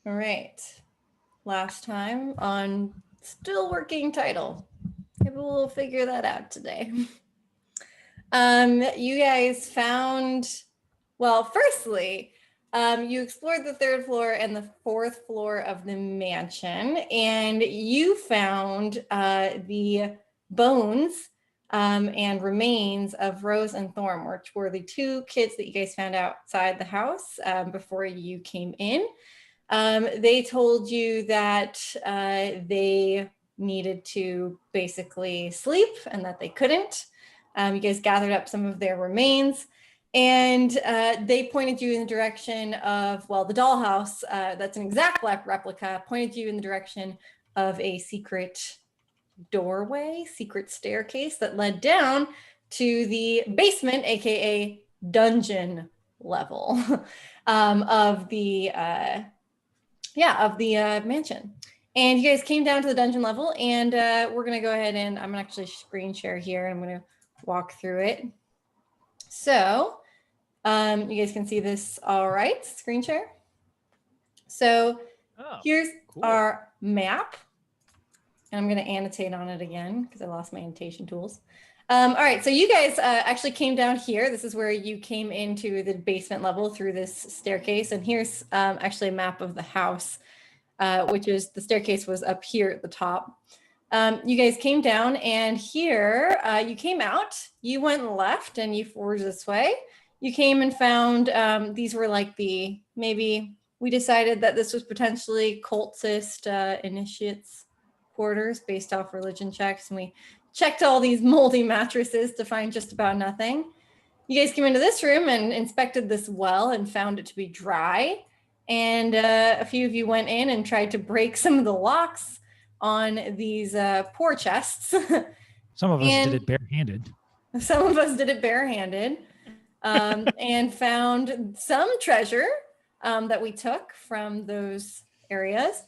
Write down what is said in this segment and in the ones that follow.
All right. Last time on still working title. Maybe we'll figure that out today. You guys found, well, firstly, you explored the third floor and the fourth floor of the mansion, and you found the bones and remains of Rose and Thorn, which were the two kids that you guys found outside the house before you came in. They told you that they needed to basically sleep and that they couldn't. You guys gathered up some of their remains, and they pointed you in the direction of, well, the dollhouse, that's an exact replica, pointed you in the direction of a secret doorway, secret staircase that led down to the basement, aka dungeon level of the mansion. And you guys came down to the dungeon level, and we're gonna go ahead and I'm gonna actually screen share here. I'm gonna walk through it. So you guys can see this all right, screen share. So here's cool. Our map. And I'm gonna annotate on it again because I lost my annotation tools. All right, so you guys actually came down here. This is where you came into the basement level through this staircase. And here's actually a map of the house, which is the staircase was up here at the top. You guys came down, and here you came out. You went left and you forged this way. You came and found these were like maybe we decided that this was potentially cultist initiates quarters based off religion checks, and we checked all these moldy mattresses to find just about nothing. You guys came into this room and inspected this well and found it to be dry. And a few of you went in and tried to break some of the locks on these poor chests. Some of us did it barehanded. Some of us did it barehanded and found some treasure that we took from those areas.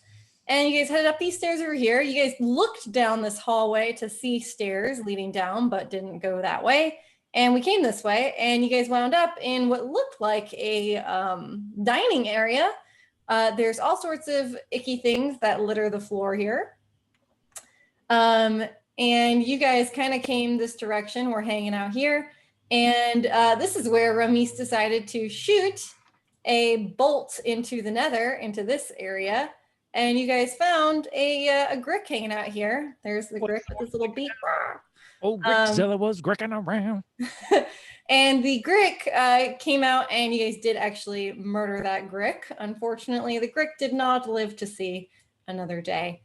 And you guys headed up these stairs over here. You guys looked down this hallway to see stairs leading down, but didn't go that way. And we came this way, and you guys wound up in what looked like a dining area. There's all sorts of icky things that litter the floor here. And you guys kind of came this direction. We're hanging out here. And this is where Ramis decided to shoot a bolt into the nether, into this area. And you guys found a Grick hanging out here. There's the Grick with his little beak. Oh, Grickzilla was gricking around. And the Grick came out, and you guys did actually murder that Grick. Unfortunately, the Grick did not live to see another day.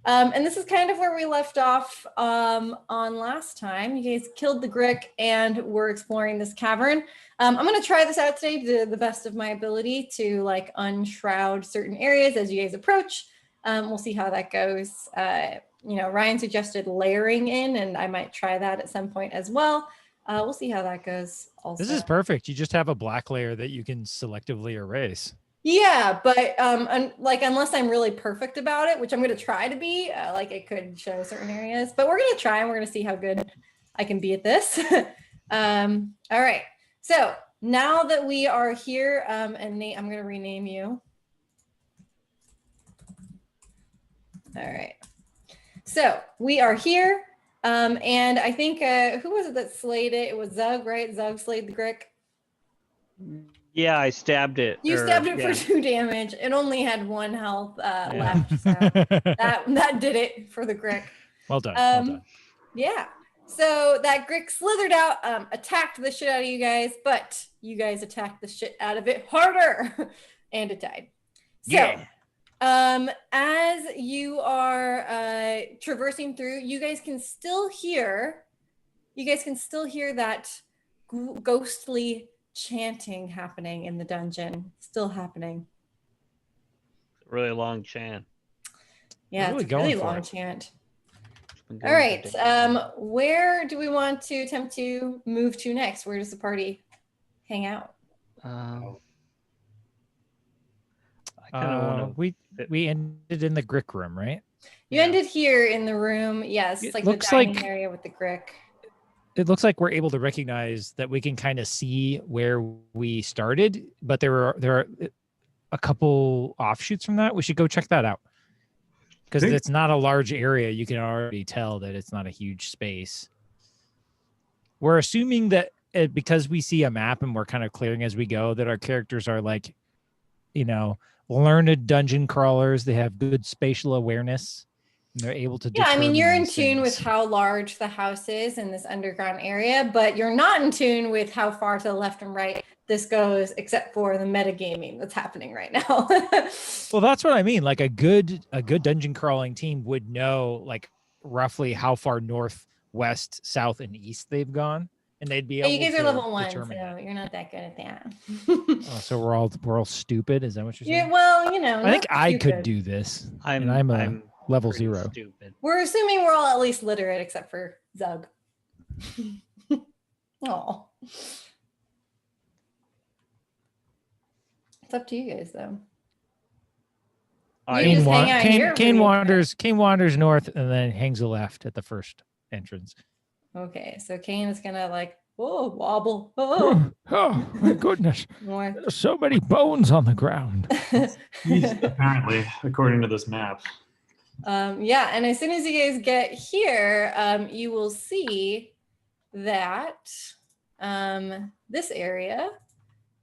And this is kind of where we left off on last time. You guys killed the Grick and were exploring this cavern. I'm going to try this out today to the best of my ability to like unshroud certain areas as you guys approach. We'll see how that goes. Ryan suggested layering in, and I might try that at some point as well. We'll see how that goes also. This is perfect. You just have a black layer that you can selectively erase. Yeah, but unless I'm really perfect about it, which I'm going to try to be, it could show certain areas. But we're going to try, and we're going to see how good I can be at this. All right. So now that we are here, and Nate, I'm going to rename you. All right. So we are here, and I think, who was it that slayed it? It was Zug, right? Zug slayed the Grick. Yeah, I stabbed it. You stabbed it for 2 damage. It only had 1 health left, so that did it for the Grick. Well done. Well done. Yeah. So that Grick slithered out, attacked the shit out of you guys, but you guys attacked the shit out of it harder, and it died. So, yeah. As you are traversing through, you guys can still hear that ghostly chanting happening in the dungeon. Still happening. Really long chant. Yeah, it's a really long chant. All right. Where do we want to attempt to move to next? Where does the party hang out? We ended in the Grick room, right? You ended here in the room. Yes, it's like the dining area with the Grick. It looks like we're able to recognize that we can kind of see where we started, but there are a couple offshoots from that. We should go check that out. Because Think- it's not a large area, you can already tell that it's not a huge space. We're assuming that because we see a map and we're kind of clearing as we go, that our characters are like, learned dungeon crawlers. They have good spatial awareness. And they're able to Yeah, I mean, determine you're in these tune with things. how large the house is in this underground area, but you're not in tune with how far to the left and right this goes, except for the metagaming that's happening right now. Well, that's what I mean. Like a good dungeon crawling team would know like roughly how far north, west, south, and east they've gone, and they'd be able You guys to are level 1, so determine that. you're not that good at that. Oh, so we're all stupid. Is that what you're saying? Yeah, well, I think not I could stupid. do this. I'm and I'm a I'm level pretty 0. Stupid. We're assuming we're all at least literate, except for Zug. Oh, it's up to you guys, though. You I can just hang out here for Kane the wanders. Kane wanders north and then hangs a left at the first entrance. Okay, so Kane is gonna like, wobble, oh, Oh my goodness! north. There's so many bones on the ground. East, apparently, according to this map. Yeah, and as soon as you guys get here, you will see that this area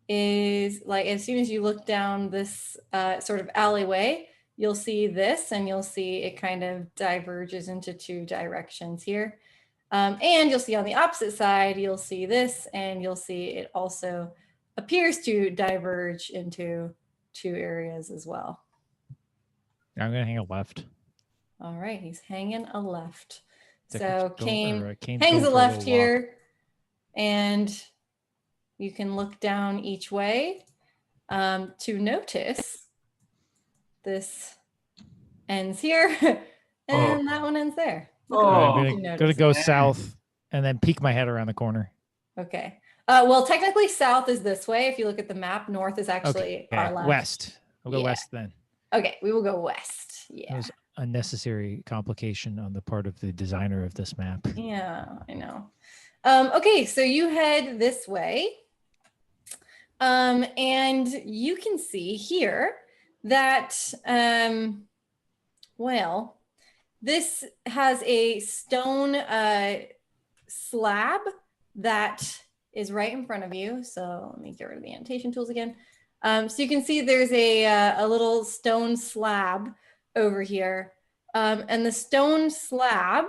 is like, as soon as you look down this sort of alleyway, you'll see this, and you'll see it kind of diverges into 2 directions here. And you'll see on the opposite side, you'll see this, and you'll see it also appears to diverge into 2 areas as well. I'm gonna hang a left. All right, he's hanging a left. Kane's So Kane Kane's hangs going a for little left walk. here, and you can look down each way to notice this ends here, and that one ends there. Look at Oh. what I'm you gonna noticed. go south and then peek my head around the corner. Okay. Well, technically, south is this way. If you look at the map, north is actually Okay, our left. west. We'll go Yeah. west then. Okay, we will go west. That Yeah. was unnecessary complication on the part of the designer of this map. Yeah, I know. Okay, so you head this way. And you can see here that, well, this has a stone slab that is right in front of you. So let me get rid of the annotation tools again. So you can see there's a little stone slab over here. And the stone slab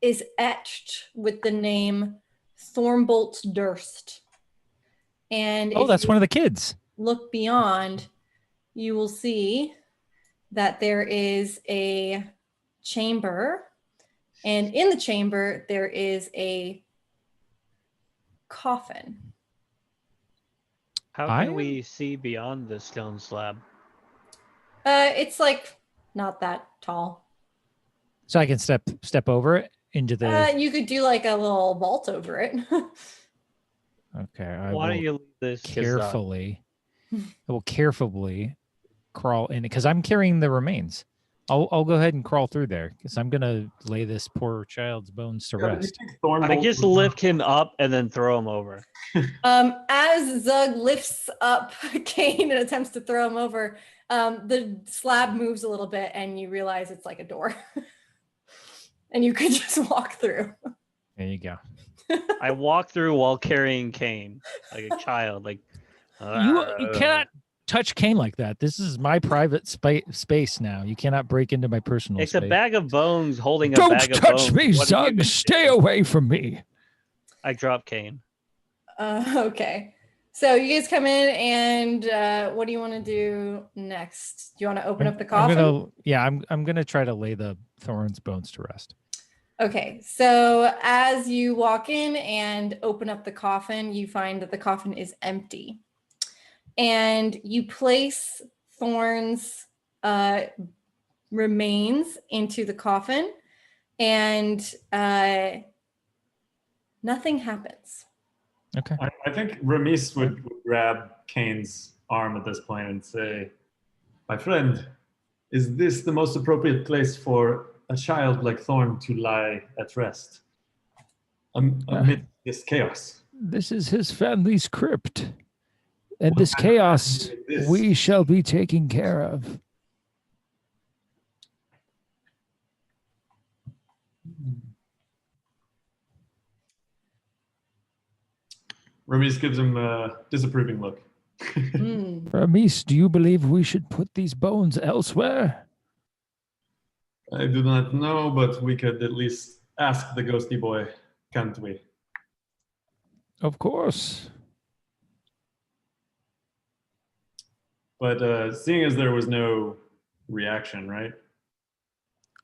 is etched with the name Thornbolt's Durst. And Oh, if that's you one of the kids. look beyond, you will see that there is a chamber, and in the chamber there is a coffin. How I can am- we see beyond the stone slab? It's like not that tall. So I can step over it into the. You could do like a little vault over it. Okay, I Why will don't you leave this to Zug? carefully. I will carefully crawl in because I'm carrying the remains. I'll go ahead and crawl through there because I'm gonna lay this poor child's bones to rest. I just lift him up and then throw him over. As Zug lifts up Kane and attempts to throw him over, the slab moves a little bit and you realize it's like a door. And you could just walk through. There you go. I walk through while carrying Kane like a child. Like You cannot touch Kane like that. This is my private space now. You cannot break into my personal It's space. a bag of bones holding a Don't bag of touch bones. me, What do you Zug. do? Stay away from me. I drop Kane. Okay. So you guys come in and what do you want to do next? Do you want to open up the coffin? I'm gonna try to lay the Thorn's bones to rest. Okay, so as you walk in and open up the coffin, you find that the coffin is empty. And you place Thorn's remains into the coffin, and nothing happens. Okay. I think Ramis would grab Kane's arm at this point and say, "My friend, is this the most appropriate place for a child like Thorn to lie at rest amid this chaos?" This is his family's crypt. And this chaos This. we shall be taking care of. Ramis gives him a disapproving look. Ramis, do you believe we should put these bones elsewhere? I do not know, but we could at least ask the ghosty boy, can't we? Of course. But seeing as there was no reaction, right?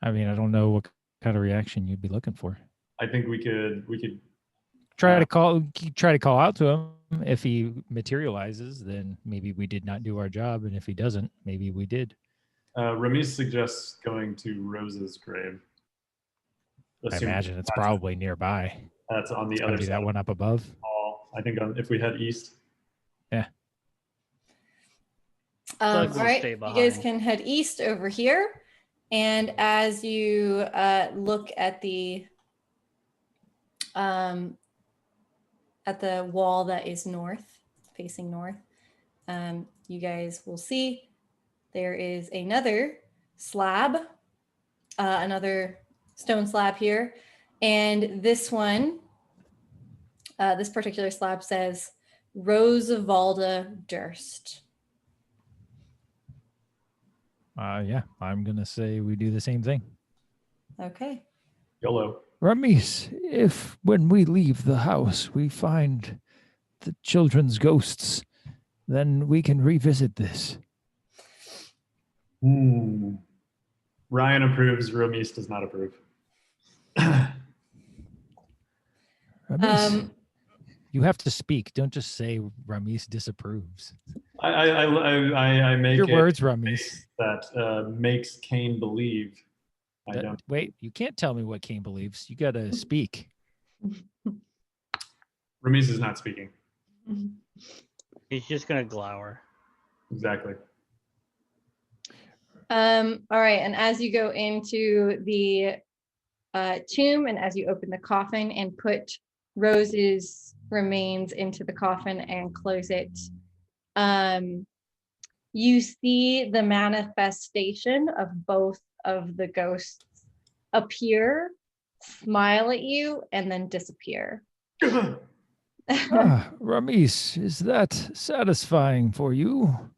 I mean, I don't know what kind of reaction you'd be looking for. I think we could Try to call out to him. If he materializes, then maybe we did not do our job, and if he doesn't, maybe we did. Ramis suggests going to Rose's grave. I imagine it's probably nearby. That's on the It's other gotta be side that of one up above. the hall. I think if we head east. Yeah. Doug All will right, stay you guys behind. can head east over here. And as you look at the wall that is facing north, you guys will see there is another slab, another stone slab here. And this one, this particular slab says Rosavalda Durst. Yeah, I'm gonna say we do the same thing. Okay. YOLO. Ramis, if when we leave the house we find the children's ghosts, then we can revisit this. Ryan approves. Ramis does not approve. Ramis, you have to speak. Don't just say Ramis disapproves. I make Your a words, Ramis. face that makes Cain believe. I don't. Wait, you can't tell me what Cain believes. You gotta speak. Ramis is not speaking. He's just gonna glower. Exactly. All right, and as you go into the tomb and as you open the coffin and put Rose's remains into the coffin and close it, you see the manifestation of both of the ghosts appear, smile at you, and then disappear. Ramis, is that satisfying for you?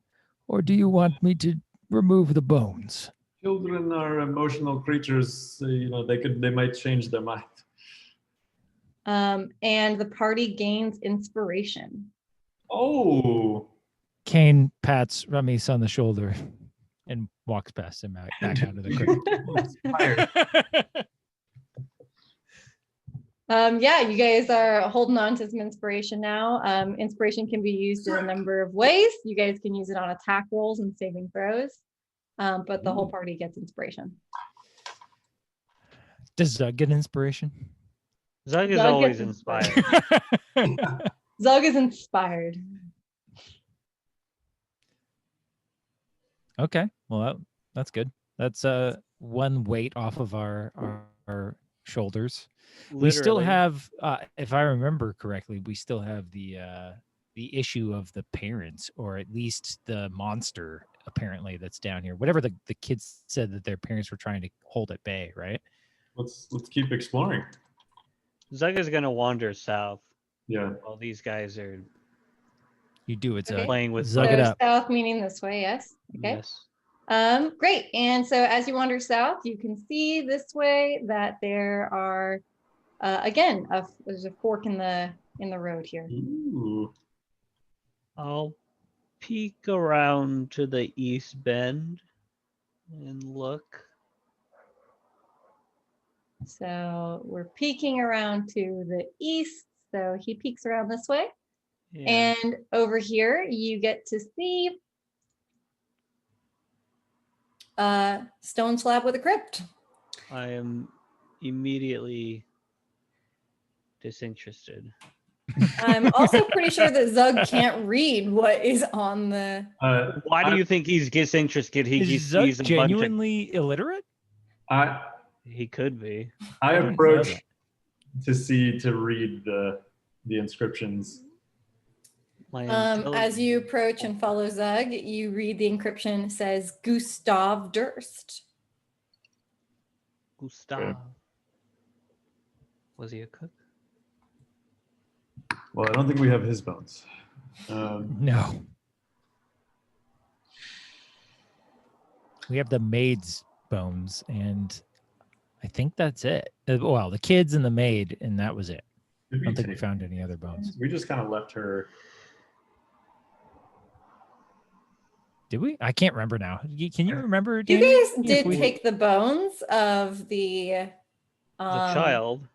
Or do you want me to remove the bones? Children are emotional creatures. They might change their mind. And the party gains inspiration. Oh. Cain pats Ramis on the shoulder and walks past him back out of the crypt. Yeah, you guys are holding on to some inspiration now. Inspiration can be used in a number of ways. You guys can use it on attack rolls and saving throws, but the whole party gets inspiration. Does Zug get inspiration? Zug is Zug always gets inspired. Zug is inspired. Okay, well that's good. That's one weight off of our shoulders. We still Literally. have, if I remember correctly, we still have the issue of the parents, or at least the monster apparently that's down here. Whatever the kids said that their parents were trying to hold at bay, right? Let's keep exploring. Zug is gonna wander south Yeah. while these guys are You do it, Zug. Okay. playing with Zug So it up. south meaning this way, yes. Okay. Yes. Great. And so as you wander south, you can see this way that there are again there's a fork in the road here. Ooh. I'll peek around to the east bend and look. So we're peeking around to the east. So he peeks around this way. Yeah. And over here, you get to see a stone slab with a crypt. I am immediately disinterested. I'm also pretty sure that Zug can't read what is on the. Why do you think he's disinterested? Is Zug He's a bunch of, genuinely illiterate? he could be. I didn't know approach that. to read the inscriptions. My As you approach and follow Zug, you read the encryption says Gustav Durst. Gustav. Was he a cook? Well, I don't think we have his bones. No. We have the maid's bones, and I think that's it. Well, the kids and the maid, and that was it. I don't think we found any other bones. We just kind of left her. Did we? I can't remember now. Can you remember, You Danny? guys If did we- take the bones of the child.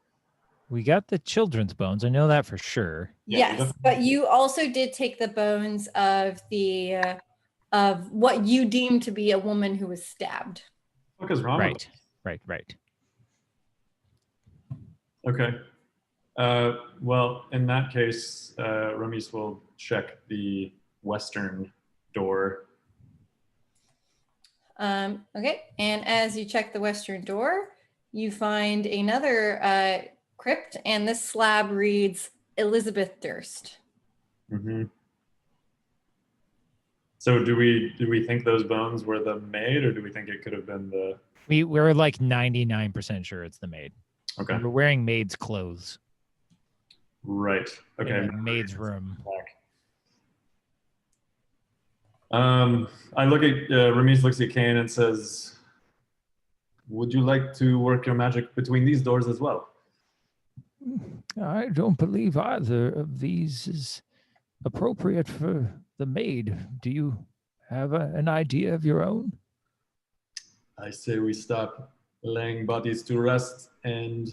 We got the children's bones. I know that for sure. Yeah, we Yes, but you also did take the bones of the of what you deemed to be a woman who was stabbed. What is wrong? Right. Right. Okay. Well, in that case, Ramis will check the western door. Okay, and as you check the western door, you find another crypt, and this slab reads Elizabeth Durst. Mm-hmm. So do we think those bones were the maid, or do we think it could have been the? We're like 99% sure it's the maid. Okay. We're wearing maid's clothes. Right. Okay. In a maid's room. I look at Ramis looks at Kane and says, "Would you like to work your magic between these doors as well?" I don't believe either of these is appropriate for the maid. Do you have an idea of your own? I say we stop laying bodies to rest and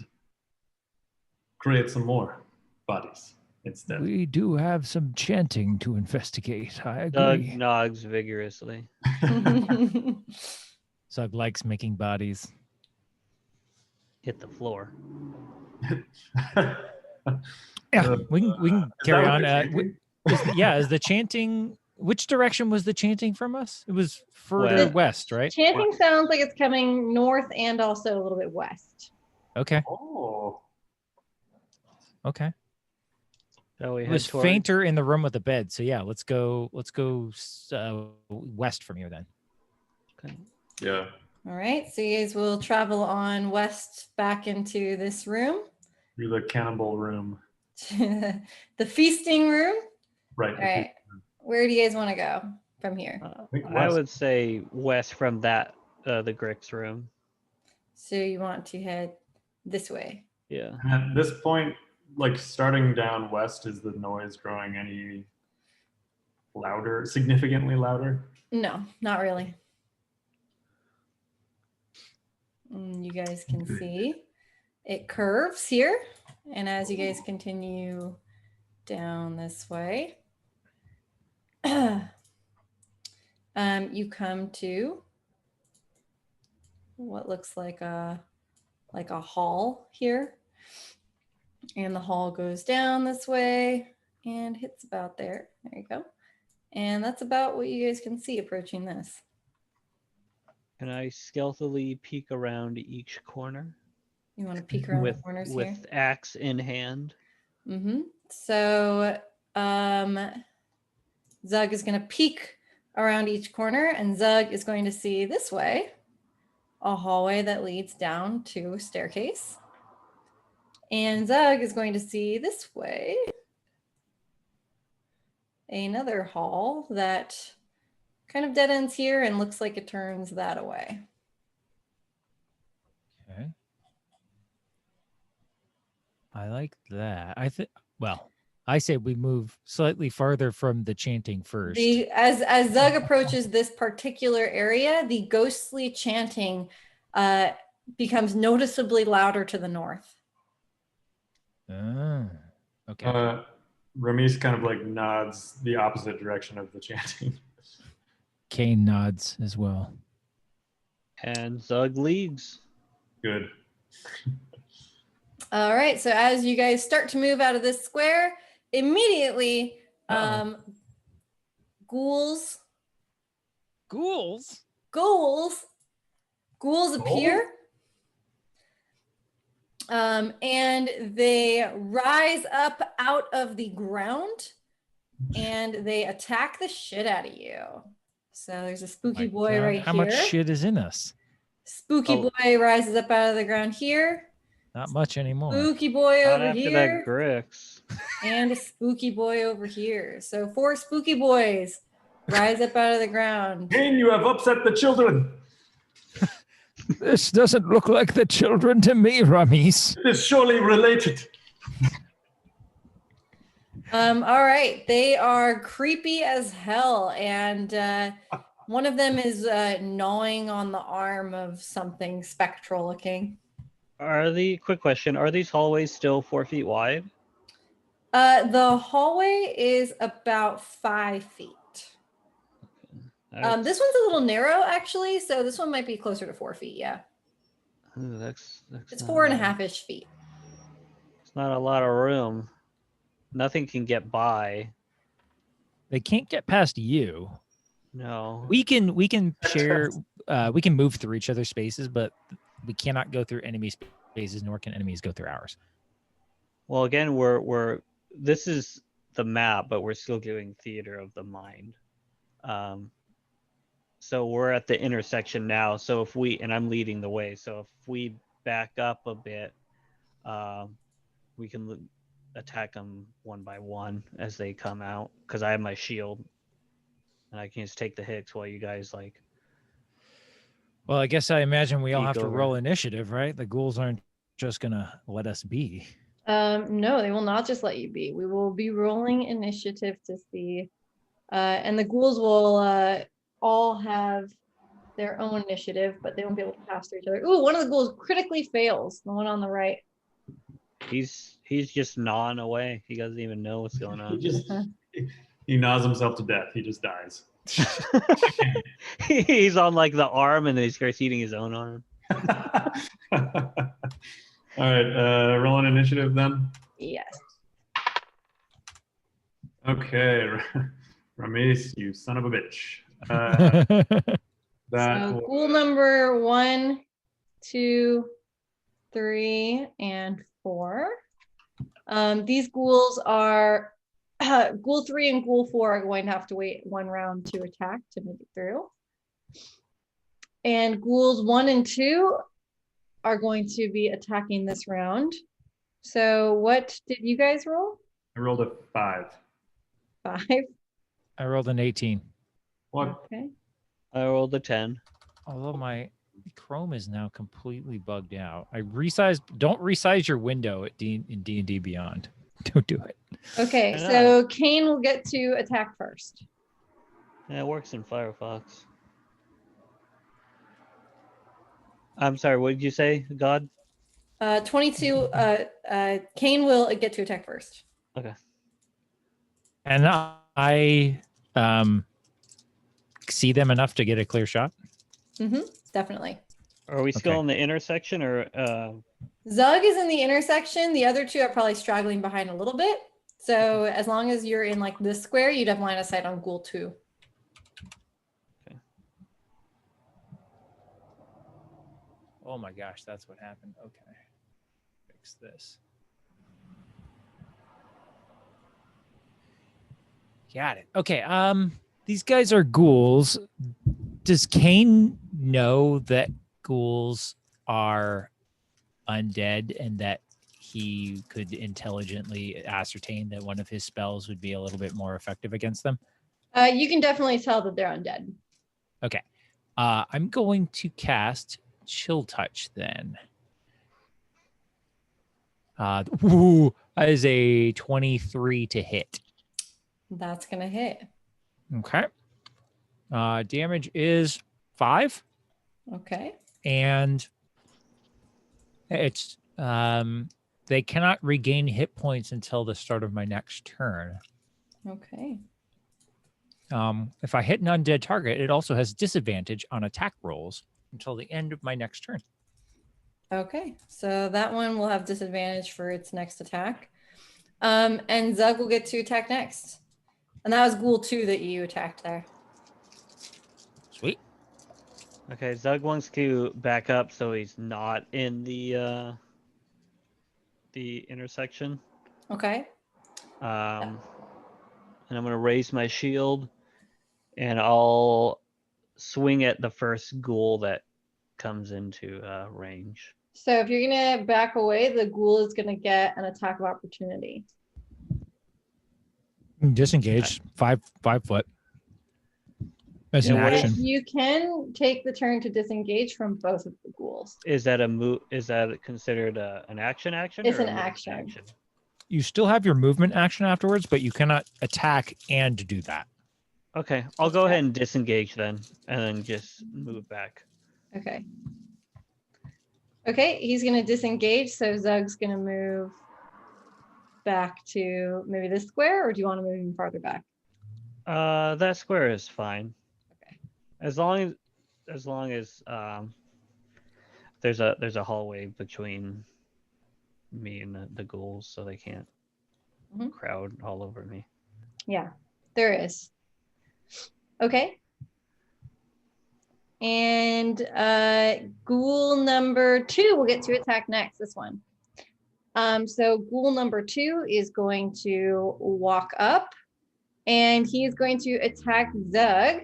create some more bodies instead. We do have some chanting to investigate. I Doug agree. nods vigorously. Zug likes making bodies. Hit the floor. Yeah, we can carry on. Is the chanting? Which direction was the chanting from us? It was further west, right? Chanting sounds like it's coming north and also a little bit west. Okay. Oh. Okay. So we It was fainter in the room with the bed. So yeah, let's go west from here then. Okay. Yeah. All right, so you guys will travel on west back into this room, Through the cannibal room. the feasting room. Right. All right, where do you guys want to go from here? I would say west from that the Grix room. So you want to head this way. Yeah. And at this point, like starting down west, is the noise growing any louder, significantly louder? No, not really. You guys can see it curves here. And as you guys continue down this way, you come to what looks like a hall here. And the hall goes down this way and hits about there. There you go. And that's about what you guys can see approaching this. Can I stealthily peek around each corner? You want to peek around the corners here? With axe in hand. Mm-hmm. So Zug is going to peek around each corner, and Zug is going to see this way a hallway that leads down to a staircase. And Zug is going to see this way another hall that kind of dead ends here and looks like it turns that way. Okay. I like that. I say we move slightly farther from the chanting first. As Zug approaches this particular area, the ghostly chanting becomes noticeably louder to the north. Okay. Ramis kind of like nods the opposite direction of the chanting. Kane nods as well. And Zug leads. Good. All right, so as you guys start to move out of this square, immediately ghouls appear. And they rise up out of the ground and they attack the shit out of you. So there's a spooky My boy God, right how here. much shit is in us? Spooky Oh. boy rises up out of the ground here. Not much anymore. Spooky boy Not over after here. that Grix. And a spooky boy over here. So 4 spooky boys rise up out of the ground. Kane, you have upset the children. This doesn't look like the children to me, Ramis. It is surely related. All right, they are creepy as hell, and one of them is gnawing on the arm of something spectral looking. Quick question, are these hallways still 4 feet wide? The hallway is about 5 feet. This one's a little narrow, actually, so this one might be closer to 4 feet. Yeah, Ooh, that's it's not 4.5-ish feet. It's not a lot of room. Nothing can get by. They can't get past you. No. We can share. We can move through each other's spaces, but we cannot go through enemy spaces, nor can enemies go through ours. Well, again, this is the map, but we're still doing theater of the mind. So we're at the intersection now. So and I'm leading the way. So if we back up a bit, we can attack them one by one as they come out, because I have my shield and I can just take the hits while you guys like. Well, I guess I imagine we all Peek have to over. roll initiative, right? The ghouls aren't just gonna let us be. No, they will not just let you be. We will be rolling initiative to see, and the ghouls will all have their own initiative, but they won't be able to pass through each other. Ooh, one of the ghouls critically fails. The one on the right. He's just gnawing away. He doesn't even know what's going on. He gnaws himself to death. He just dies. He's on like the arm, and then he starts eating his own arm. All right, roll an initiative then. Yes. Okay, Ramis, you son of a bitch. So ghoul number 1, 2, 3, and 4. These ghouls are ghoul 3 and ghoul 4 are going to have to wait 1 round to attack to make it through. And ghouls 1 and 2 are going to be attacking this round. So what did you guys roll? I rolled a 5. 5. I rolled an 18. What? Okay. I rolled a 10. Although my Chrome is now completely bugged out. I resized. Don't resize your window in D&D Beyond. Don't do it. Okay, Why not? so Kane will get to attack first. Yeah, it works in Firefox. I'm sorry, what did you say, God? 22, Kane will get to attack first. Okay. And I see them enough to get a clear shot. Definitely. Are we still Okay. in the intersection, or Zug is in the intersection. The other 2 are probably straggling behind a little bit. So as long as you're in like this square, you'd have line of sight on ghoul 2. Okay. Oh my gosh, that's what happened. Okay. Fix this. Got it. Okay. These guys are ghouls. Does Kane know that ghouls are undead and that he could intelligently ascertain that one of his spells would be a little bit more effective against them? You can definitely tell that they're undead. Okay. I'm going to cast Chill Touch then. That is a 23 to hit. That's gonna hit. Okay. Damage is 5. Okay. And it's they cannot regain hit points until the start of my next turn. Okay. If I hit an undead target, it also has disadvantage on attack rolls until the end of my next turn. Okay. So that one will have disadvantage for its next attack. And Zug will get to attack next. And that was ghoul 2 that you attacked there. Sweet. okay? Zug wants to back up so he's not in the intersection. Okay. And and I'm gonna raise my shield, and I'll swing at the first ghoul that comes into range. So if you're gonna back away, the ghoul is gonna get an attack of opportunity. Disengage 5 foot. As an Yeah, what is- action. You can take the turn to disengage from both of the ghouls. Is that a move? Is that considered an action? It's or an a movement action. You still have your movement action afterwards, but you cannot attack and do that. Okay, I'll go ahead and disengage then, and then just move back. Okay. Okay, he's gonna disengage, so Zug's gonna move back to maybe this square, or do you want to move even farther back? That square is fine. Okay. As long as there's a hallway between me and the ghouls, so they can't Mhm. crowd all over me. Yeah, there is. Okay. And ghoul number 2 will get to attack next, this one. So ghoul number 2 is going to walk up and he is going to attack Zug.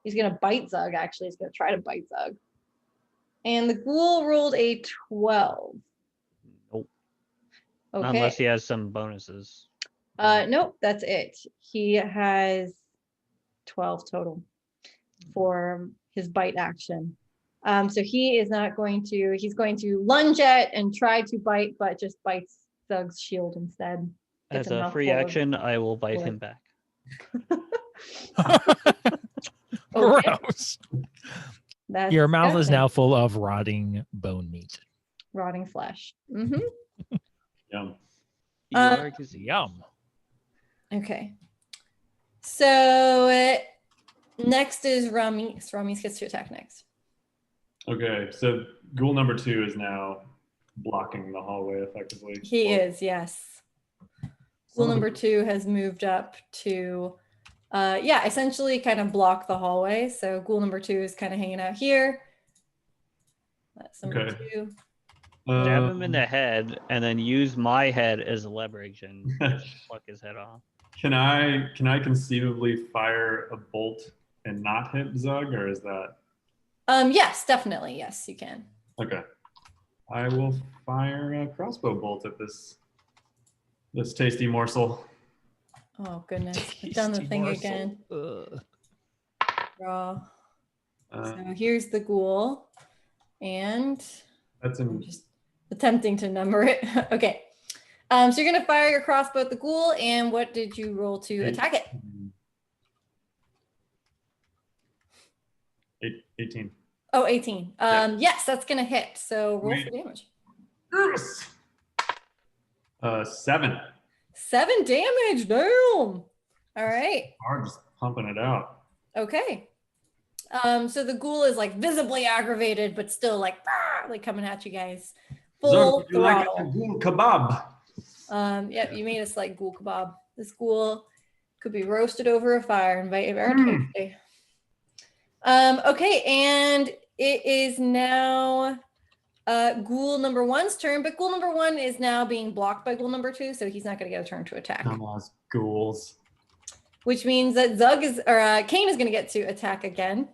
He's going to bite Zug, actually. He's going to try to bite Zug. And the ghoul rolled a 12. Nope. Okay. Unless he has some bonuses. Nope, that's it. He has 12 total for his bite action. So he is not going to, he's going to lunge at and try to bite, but just bites Zug's shield instead. Gets As a free mouthful of- action, I will bite bullet. him back. Okay. Gross. That's Your mouth is disgusting. now full of rotting bone meat. Rotting flesh. Mm-hmm. Yum. Yum. Okay. So next is Ramis. Ramis gets to attack next. Okay, so ghoul number 2 is now blocking the hallway effectively. He Or- is, yes. Ghoul number 2 has moved up to, essentially kind of block the hallway. So ghoul number 2 is kind of hanging out here. That's number Okay. 2. Stab him in the head, and then use my head as leverage and pluck his head off. Can I conceivably fire a bolt and not hit Zug, or is that Yes, definitely. Yes, you can. okay? I will fire a crossbow bolt at this tasty morsel. Oh goodness, I've done the Tasty thing morsel. again. Ugh. Draw. Uh, So here's the ghoul, and that's I'm an just attempting to number it. Okay. So you're gonna fire your crossbow at the ghoul, and what did you roll to attack it? 18. Oh, 18. Yeah. Yes, that's gonna hit. So roll for Sweet. damage. Yes. 7. 7 damage. Damn. All right. Hard, just pumping it out. Okay. So the ghoul is like visibly aggravated, but still like coming at you guys. Full Zug, would you like throttle. a ghoul kebab? Yep, you made us like ghoul kebab. This ghoul could be roasted over a fire and very tasty. Okay, and it is now ghoul number 1's turn, but ghoul number 1 is now being blocked by ghoul number 2, so he's not going to get a turn to attack. Dumbass ghouls. Which means that Zug is, or Kane is going to get to attack again.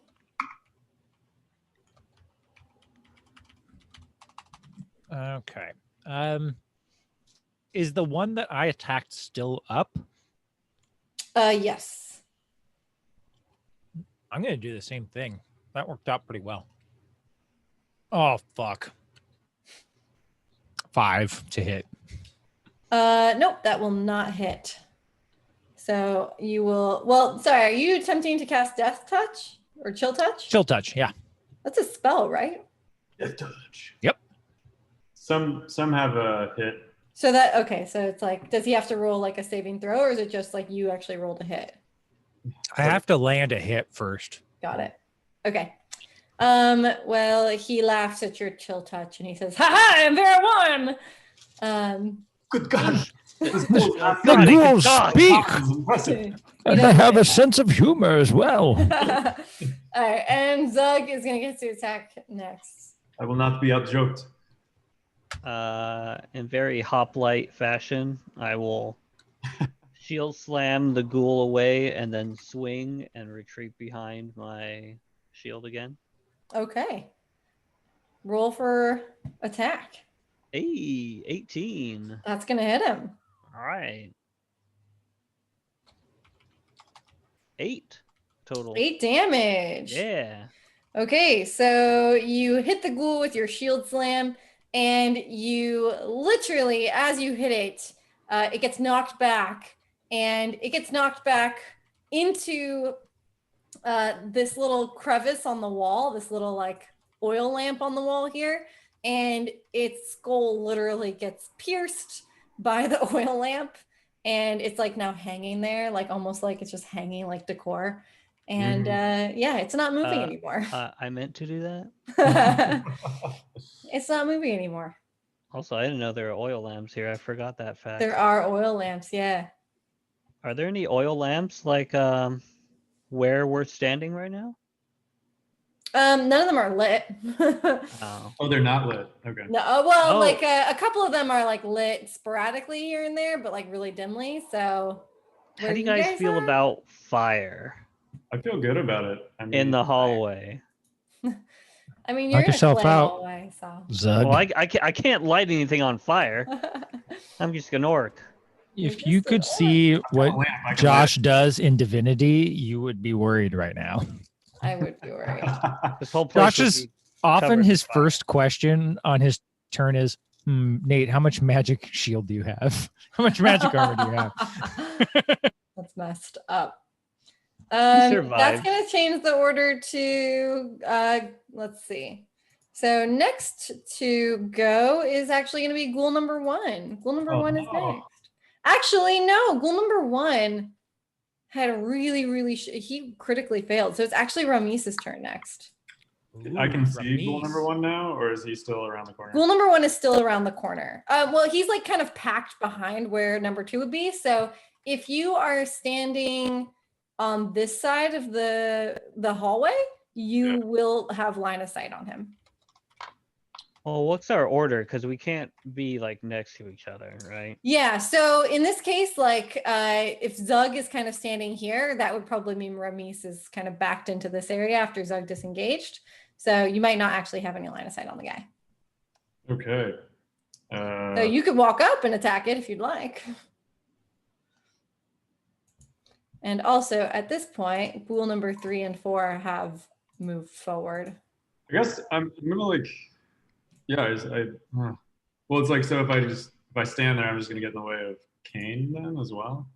Okay. Is the one that I attacked still up? Yes. I'm going to do the same thing. That worked out pretty well. Oh, fuck. 5 to hit. Nope, that will not hit. So you will, well, sorry, are you attempting to cast Death Touch or Chill Touch? Chill touch, yeah. That's a spell, right? Death touch. Yep. Some have a hit. So that, okay, so it's like, does he have to roll like a saving throw, or is it just like you actually rolled a hit? I have to land a hit first. Got it. Okay. Well, he laughs at your Chill Touch and he says, "Ha ha, I'm very warm." Good God. This The God, he can ghouls talk. speak, is impressive. He and they doesn't have say a sense of humor as well. that. All right, and Zug is gonna get to attack next. I will not be outjoked. In very hoplite fashion, I will shield slam the ghoul away and then swing and retreat behind my shield again. Okay. Roll for attack. Hey, 18. That's gonna hit him. All right. 8 total. 8 damage. Yeah. Okay, so you hit the ghoul with your shield slam, and you literally, as you hit it, it gets knocked back, and it gets knocked back into this little crevice on the wall, this little like oil lamp on the wall here, and its skull literally gets pierced by the oil lamp, and it's like now hanging there, like almost like it's just hanging like decor. And yeah, it's not moving anymore. I meant to do that. It's not moving anymore. Also, I didn't know there are oil lamps here. I forgot that fact. There are oil lamps, yeah. Are there any oil lamps like where we're standing right now? None of them are lit. Oh. Oh, they're not lit. Okay. No, well, Oh. like a couple of them are like lit sporadically here and there, but like really dimly. So, How where do you guys feel are? about fire I feel good about it. I mean, in the hallway? I mean, Knock you're in a yourself clay out. hallway, so. Zug. Well, I can't light anything on fire. I'm just an orc. If You're you just could an see what lamp, I can Josh does in Divinity, you would be worried right now. I would be worried. This whole place Josh would is be often covered his in fire. first question on his turn is, Nate, how much magic shield do you have? How much magic armor do you have? That's messed up. survived. That's going to change the order to, let's see. So next to go is actually going to be ghoul number 1. Ghoul number 1 is no. next. Actually, no, ghoul number 1 had a really, he critically failed. So it's actually Rames's turn next. I can see ghoul Ramis. number 1 now, or is he still around the corner? Ghoul number 1 is still around the corner. Well, he's like kind of packed behind where number 2 would be. So if you are standing on this side of the hallway, you will have line of sight on him. Well, what's our order? Because we can't be like next to each other, right? Yeah. So in this case, like if Zug is kind of standing here, that would probably mean Ramis is kind of backed into this area after Zug disengaged. So you might not actually have any line of sight on the guy. Okay. So you could walk up and attack it if you'd like. And also at this point, ghoul number 3 and 4 have moved forward. I guess I'm gonna like, yeah. Well, it's like, so if I stand there, I'm just gonna get in the way of Kane then as well.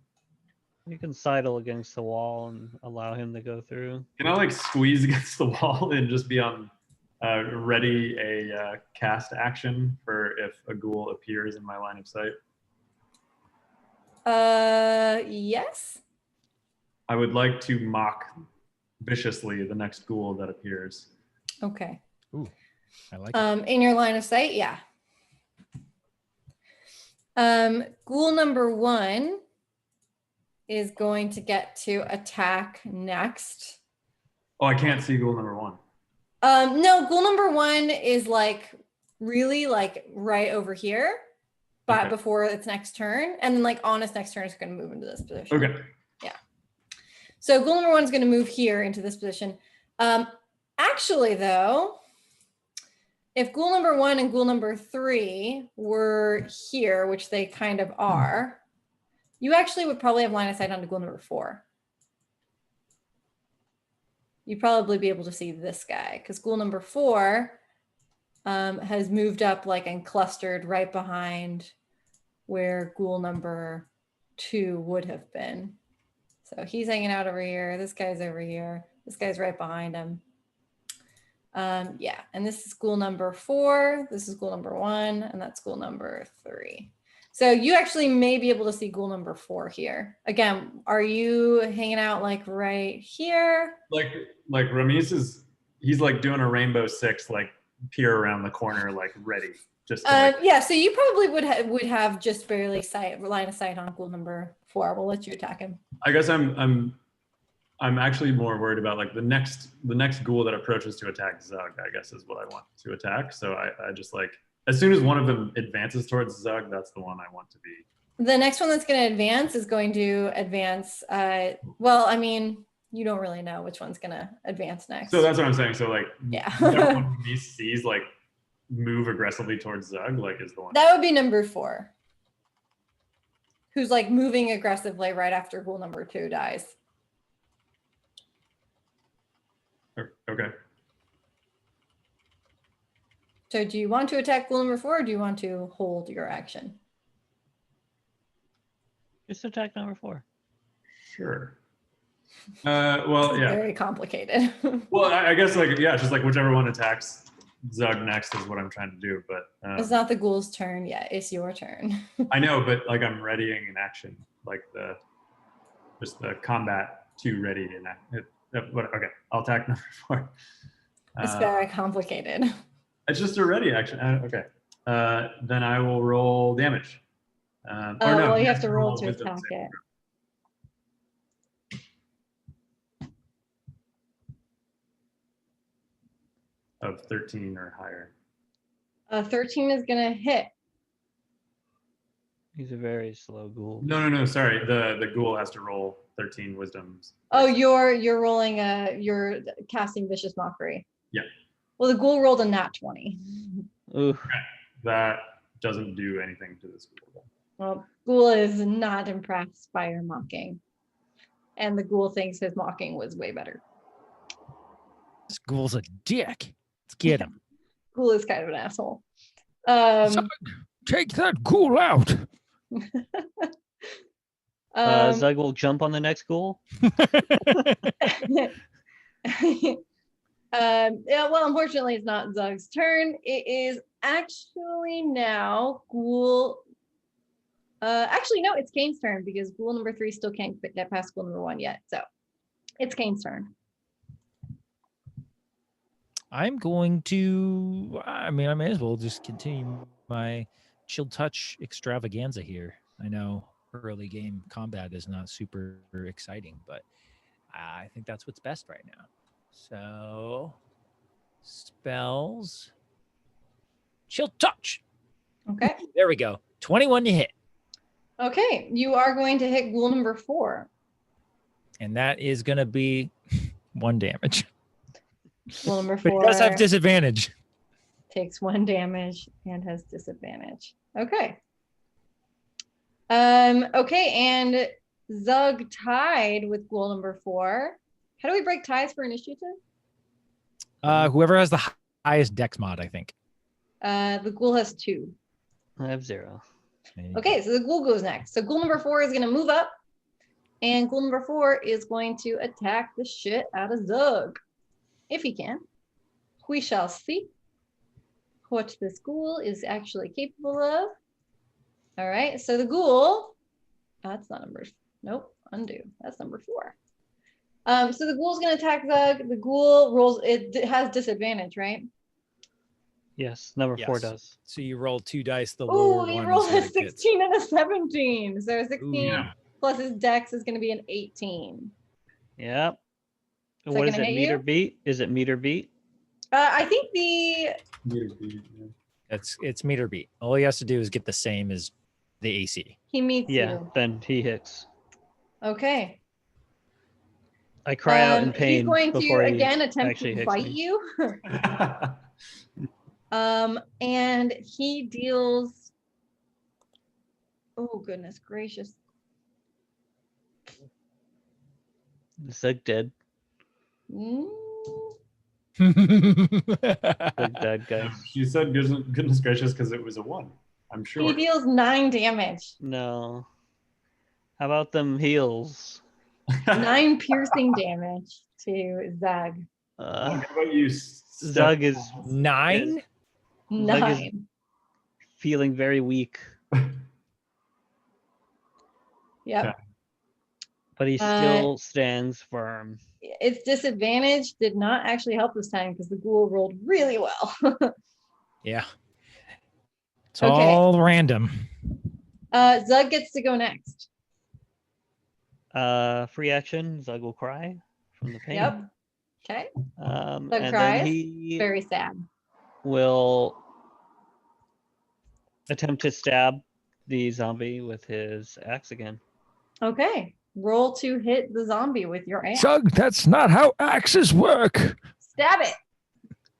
You can sidle against the wall and allow him to go through. Can I like squeeze against the wall and just be on ready a cast action for if a ghoul appears in my line of sight? Yes. I would like to mock viciously the next ghoul that appears. Okay. Ooh, I like it. In your line of sight, yeah. Ghoul number 1 is going to get to attack next. Oh, I can't see ghoul number 1. No, ghoul number 1 is like really like right over here, but Okay. before its next turn, and then like on its next turn, it's going to move into this position. Okay. So ghoul number 1 is going to move here into this position. Actually, though, if ghoul number 1 and ghoul number 3 were here, which they kind of are, you actually would probably have line of sight onto ghoul number 4. You'd probably be able to see this guy because ghoul number 4 has moved up like and clustered right behind where ghoul number 2 would have been. So he's hanging out over here. This guy's over here. This guy's right behind him. Yeah, and this is ghoul number 4. This is ghoul number 1, and that's ghoul number 3. So you actually may be able to see ghoul number 4 here. Again, are you hanging out like right here? Like Ramis he's like doing a rainbow 6, like peer around the corner, like ready. Just to, like, Yeah, so you probably would have just barely line of sight on ghoul number 4. We'll let you attack him. I guess I'm actually more worried about like the next ghoul that approaches to attack Zug, I guess is what I want to attack. So I just like, as soon as one of them advances towards Zug, that's the one I want to be The next one that's going to advance is going to advance. Well, I mean, you don't really know which one's going to advance next. So that's what I'm saying. So like, Yeah. whichever one of these sees like move aggressively towards Zug, like is the one. That would be number 4. Who's like moving aggressively right after ghoul number 2 dies. Okay. So do you want to attack ghoul number 4 or do you want to hold your action? Just attack number 4. Sure. Well, yeah. Very complicated. Well, I guess like yeah, just like whichever one attacks Zug next is what I'm trying to do. But It's not the ghoul's turn yet. It's your turn. I know, but like I'm readying an action, like just the combat to ready and okay, I'll attack number 4. It's very complicated. It's just a ready action. Okay. Then I will roll damage. Oh, well, you have to roll to wisdom attack saving it. throw of 13 or higher. 13 is going to hit. He's a very slow ghoul. No. Sorry, the ghoul has to roll 13 wisdoms. Oh, you're rolling you're casting vicious mockery. Yeah. Well, the ghoul rolled a nat 20. Ooh. That doesn't do anything to this ghoul. Well, ghoul is not impressed by your mocking. And the ghoul thinks his mocking was way better. This ghoul's a dick. Let's get him. Ghoul is kind of an asshole. Zug, take that ghoul out. Zug will jump on the next ghoul. Yeah, well, unfortunately, it's not Zug's turn. It is actually now ghoul. Actually, no, it's Kane's turn because ghoul number 3 still can't get past ghoul number 1 yet. So it's Kane's turn. I'm going to, I mean, I may as well just continue my chill touch extravaganza here. I know early game combat is not super exciting, but I think that's what's best right now. So, spells, chill touch. Okay. There we go. 21 to hit. Okay, you are going to hit ghoul number 4. And that is going to be 1 damage. Ghoul number But 4 it does have disadvantage. takes 1 damage and has disadvantage. Okay. Okay, and Zug tied with ghoul number 4. How do we break ties for initiative? Whoever has the highest dex mod, I think. The ghoul has 2. I have 0. Okay, so the ghoul goes next. So ghoul number 4 is going to move up, and ghoul number 4 is going to attack the shit out of Zug, if he can. We shall see what this ghoul is actually capable of. All right, so the ghoul, that's not number, nope, undo. That's number 4. So the ghoul's going to attack Zug. The ghoul rolls, it has disadvantage, right? Yes, number 4 Yes. does. So you roll 2 dice. The Oh, lower he one rolled is a what it gets. 16 and a 17. So a 16 yeah. plus his dex is going to be an 18. Yep. Is that What is gonna it? hit Meter you? beat? Is it meter beat? I think the It's meter beat. All he has to do is get the same as the AC. he meets Yeah, you. then he hits. Okay. I cry out in He's pain going to before he again attempt actually to hits bite me. you. And he deals. Oh goodness gracious! Zug dead. Mm, Zug dead, guys. She said goodness gracious because it was a 1. I'm sure. He deals 9 damage. No. How about them heals? 9 piercing damage to Zug. How about you? Zug is 9? Zug is 9. feeling very weak, Yep. but he still stands firm. Its disadvantage did not actually help this time because the ghoul rolled really well. Yeah. It's Okay. all random. Zug gets to go next. Free action, Zug will cry from the pain. Yep. Okay. And cries. then he Very sad. will attempt to stab the zombie with his axe again. Okay. Roll to hit the zombie with your axe. Zug, that's not how axes work. Stab it.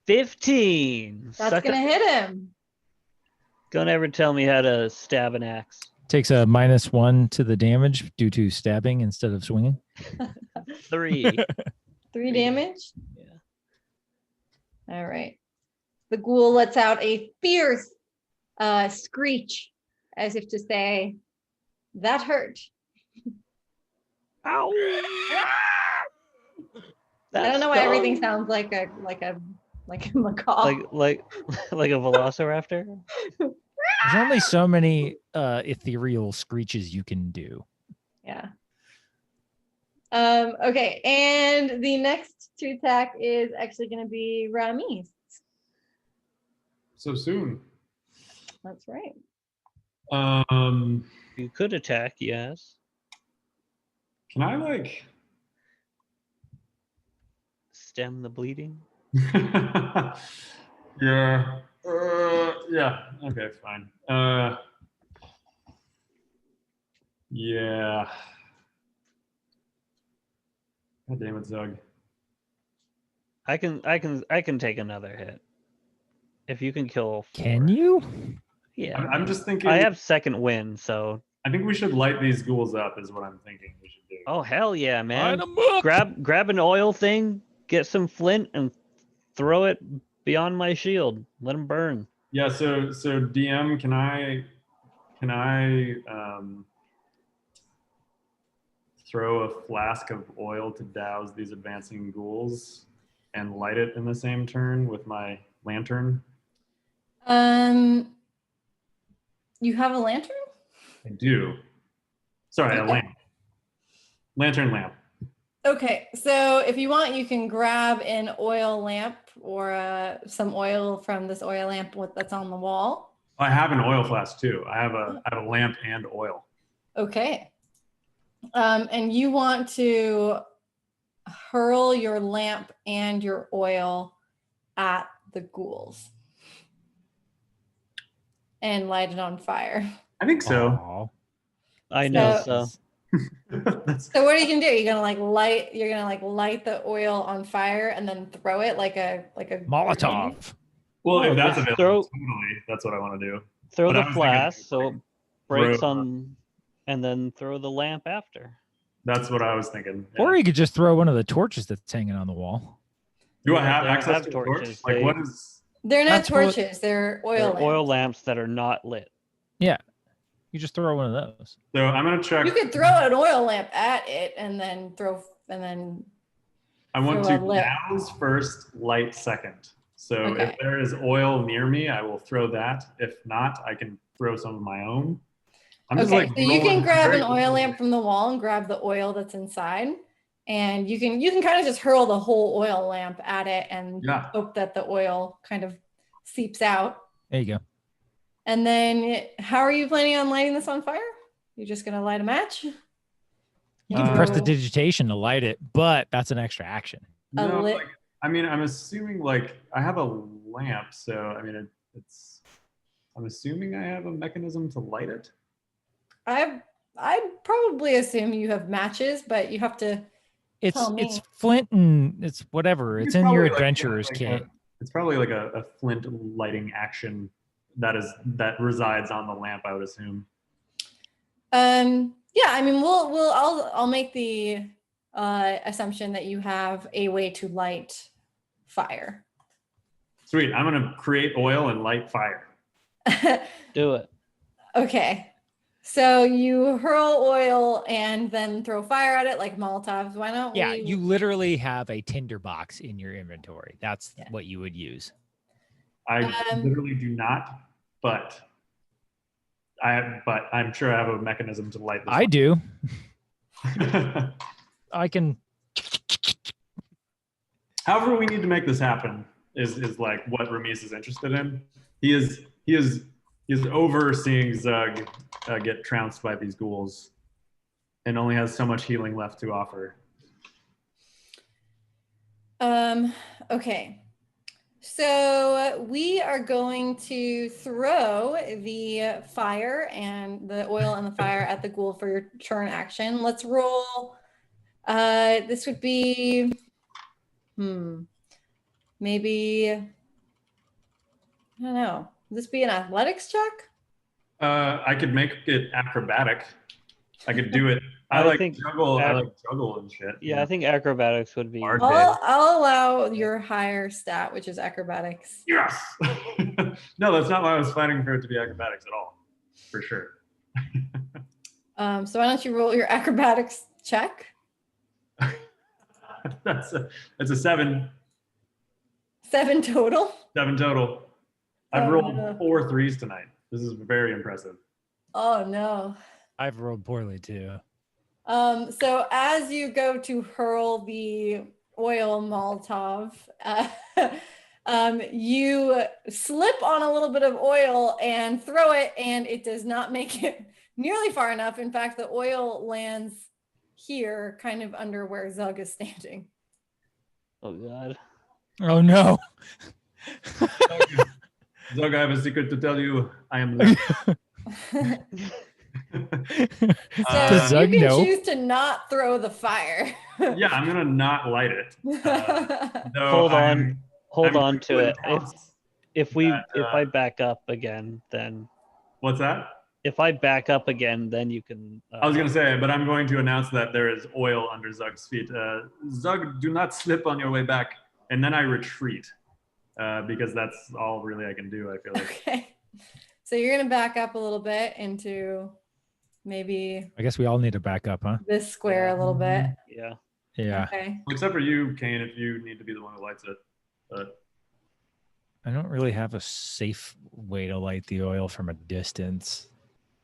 15. That's gonna hit him. Don't ever tell me how to stab an axe. Takes a -1 to the damage due to stabbing instead of swinging. 3. 3 damage. Yeah. All right. The ghoul lets out a fierce screech as if to say, that hurt. Ow! I don't know why everything sounds like a macaw. like a velociraptor. There's only so many ethereal screeches you can do. Yeah. Okay, and the next to attack is actually going to be Ramiz. So soon. That's right. You could attack, yes. Can I like Stem the bleeding. yeah. Yeah. Okay, fine. Yeah. God damn it, Zug. I can take another hit. If you can kill 4. Can you? Yeah. I'm just thinking. I have second wind, so. I think we should light these ghouls up. Is what I'm thinking we should do. Oh hell yeah, man! Light 'em up! Grab an oil thing, get some flint, and throw it beyond my shield. Let them burn. Yeah. So DM, can I throw a flask of oil to douse these advancing ghouls and light it in the same turn with my lantern? You have a lantern? I do. Sorry, Okay. a lamp. Lantern lamp. Okay, so if you want, you can grab an oil lamp or some oil from this oil lamp that's on the wall. I have an oil flask too. I have a lamp and oil. Okay. And you want to hurl your lamp and your oil at the ghouls and light it on fire. I think so. Aw. I know. So- So So what are you gonna do? You're gonna light the oil on fire and then throw it like a Molotov. Well, No, if that's just available, totally, that's what I want to do. throw But I the was flask thinking, so it breaks throw- on, and then throw the lamp after. That's what I was thinking. Yeah. Or you could just throw one of the torches that's hanging on the wall. Do I Yeah, have they don't access have to a torch? torches. Like, They- what is? They're not That's what- torches, they're They're oil lamps. oil lamps that are not lit. You just throw one of those. So I'm gonna check. You could throw an oil lamp at it and then I want throw to a lit. douse first, light second. So Okay. if there is oil near me, I will throw that. If not, I can throw some of my own. I'm just okay, like so you can rolling grab very an oil lamp from the wall and grab the oil that's inside. And you can kind of just hurl the whole oil lamp at it and Yeah. hope that the oil kind of seeps out. There you go. And then how are you planning on lighting this on fire? You're just gonna light a match? You can press the No. digitation to light it, but that's an extra action. A No, lit- like, I mean, I'm assuming like I have a lamp, so I mean it's. I'm assuming I have a mechanism to light it. I'd probably assume you have matches, but you have to It's Tell me. it's flint and it's whatever. It's in probably your like, yeah, adventurer's like kit. it's probably like a flint lighting action that resides on the lamp, I would assume. Yeah, I mean I'll make the assumption that you have a way to light fire. Sweet. I'm gonna create oil and light fire. Do it. Okay. So you hurl oil and then throw fire at it like Molotovs. Why don't Yeah, we you literally have a tinderbox in your inventory. That's Yeah. what you would use. I Um, literally do not, but I'm sure I have a mechanism to light this. I do. one. I can. However, we need to make this happen is like what Ramis is interested in. He is overseeing Zug get trounced by these ghouls, and only has so much healing left to offer. Okay. So we are going to throw the fire and the oil and the fire at the ghoul for your turn action. Let's roll. This would be, maybe, I don't know. Would this be an athletics check? I could make it acrobatic. I could do it. I I like think juggle. I ac- like juggle and shit. Yeah, I think acrobatics would be. Hard. I'll allow your higher stat, which is acrobatics. Yes. No, that's not why I was fighting for it to be acrobatics at all. For sure. So why don't you roll your acrobatics check? That's a 7. 7 total. 7 total. I've Oh, rolled no. 4 3s tonight. This is very impressive. Oh no. I've rolled poorly too. So as you go to hurl the oil Molotov, you slip on a little bit of oil and throw it, and it does not make it nearly far enough. In fact, the oil lands here, kind of under where Zug is standing. Oh God. Oh no. Zog, I have a secret to tell you. I am left. So Does Zug you can know? choose to not throw the fire. Yeah, I'm gonna not light it. Though Hold I'm on to going it. announce If that, I back up again, then What's that? if I back up again, then you can. I was gonna say, but I'm going to announce that there is oil under Zug's feet. Zug, do not slip on your way back, and then I retreat because that's all really I can do. I feel like. Okay. So you're gonna back up a little bit into maybe I guess we all need to back up, huh? this square a little bit. Yeah. Yeah. Okay. Except for you, Kane, if you need to be the one who lights it. But I don't really have a safe way to light the oil from a distance.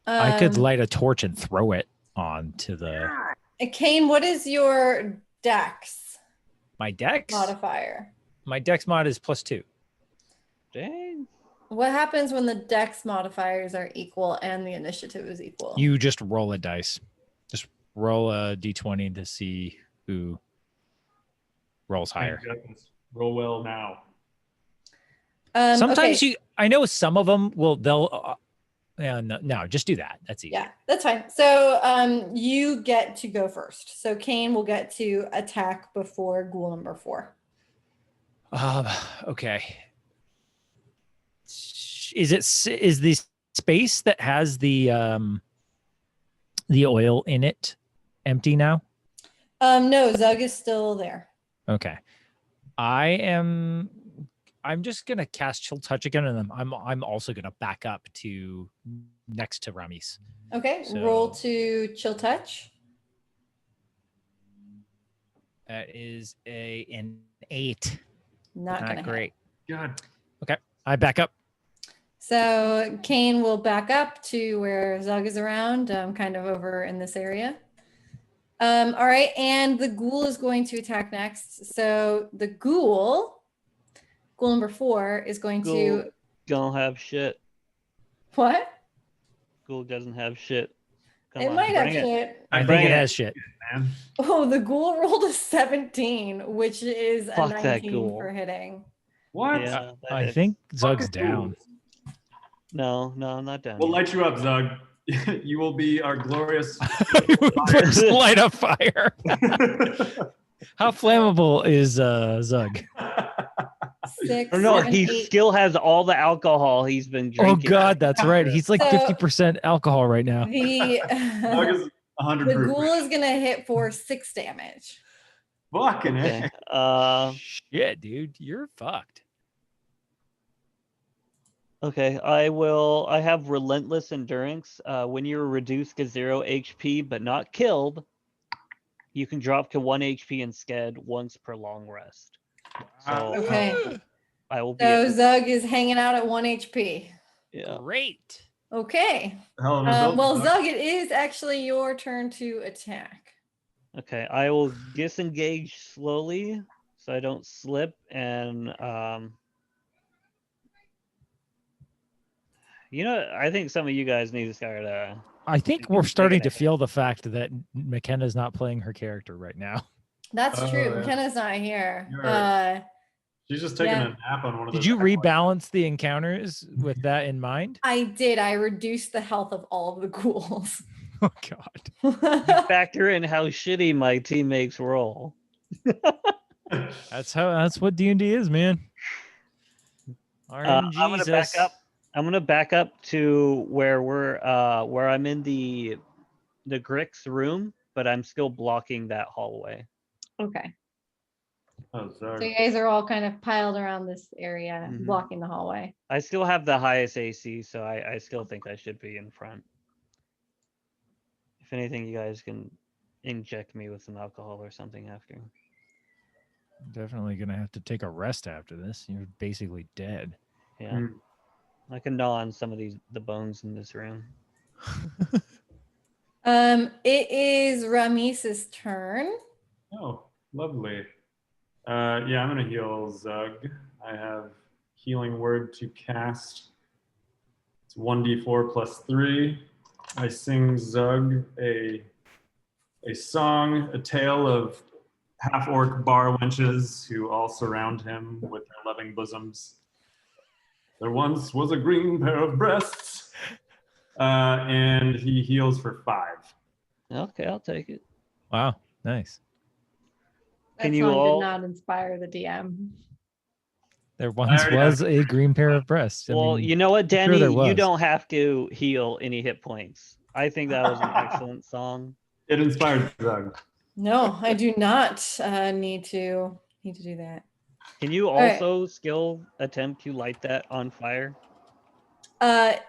I could light a torch and throw it onto the Kane, what is your dex my dex. modifier? My dex mod is +2. Dang. What happens when the dex modifiers are equal and the initiative is equal? You just roll a dice. Just roll a d20 to see who rolls higher. roll well now. Sometimes okay. I know some of them they'll no, just do that. That's easy. Yeah, that's fine. So you get to go first. So Kane will get to attack before ghoul number 4. Okay. Is the space that has the oil in it empty now? No, Zug is still there. Okay. I'm just gonna cast Chill Touch again, and I'm also gonna back up to next to Ramis. Okay, So- roll to chill touch. That is an 8. Not gonna Not hit. great. God. I back up. So Kane will back up to where Zug is around, kind of over in this area. All right, and the ghoul is going to attack next. So the ghoul number 4, is going Ghoul to don't have shit. what? Ghoul doesn't have shit. Come It on, might have bring it. shit. I think Bring it it. has shit. Man. Oh, the ghoul rolled a 17, which is a Fuck that 19 ghoul. for hitting. What? Yeah, that I hits. think Zug's Fuck down. No, I'm not down. We'll yet. light you up, Zug. You will be our glorious. Light a fire. How flammable is Zug? 6, Or no, 7, he 8. still has all the alcohol he's been Oh drinking. God, that's right. He's like So- 50% alcohol right now. The Zug is 100 the proof. ghoul is gonna hit for 6 damage. Fucking Okay. Shit, dude, you're fucked. Okay, I have relentless endurance. When you're reduced to 0 HP but not killed, you can drop to 1 HP instead once per long rest. So Okay. I will be So able- Zug is hanging out at 1 HP. yeah. Great. Okay. Hell of a result, Well, Zug. Zug, it is actually your turn to attack. Okay, I will disengage slowly so I don't slip and I think some of you guys need to start I think Take we're a starting to minute. feel the fact that McKenna's not playing her character right now. That's Oh, true. yeah. McKenna's not here. You're right. She's just taking Yeah. a nap on one of those. Did you acolytes. rebalance the encounters with that in mind? I did. I reduced the health of all of the ghouls. Oh God. Factor in how shitty my teammates roll. That's what D&D is, man. I'm gonna back up. I'm gonna back up to where where I'm in the Grix room, but I'm still blocking that hallway. Okay. Oh, So sorry. you guys are all kind of piled around this area, Mhm. blocking the hallway. I still have the highest AC, so I still think I should be in front. If anything, you guys can inject me with some alcohol or something after. Definitely gonna have to take a rest after this. You're basically dead. Yeah, Mm. I can gnaw on some of the bones in this room. It is Ramis's turn. Oh, lovely. Yeah, I'm gonna heal Zug. I have healing word to cast. It's 1d4 plus 3. I sing Zug a song, a tale of half-orc bar wenches who all surround him with their loving bosoms. There once was a green pair of breasts, and he heals for 5. Okay, I'll take it. Wow, nice. That Can you song all- did not inspire the DM. There once already was have- a green pair of breasts. I Well, mean, you know what, I'm sure Danny? there You was. don't have to heal any hit points. I think that was an excellent song. It inspired Zug. No, I do not need to do that. Can you right. also skill attempt to light that on fire?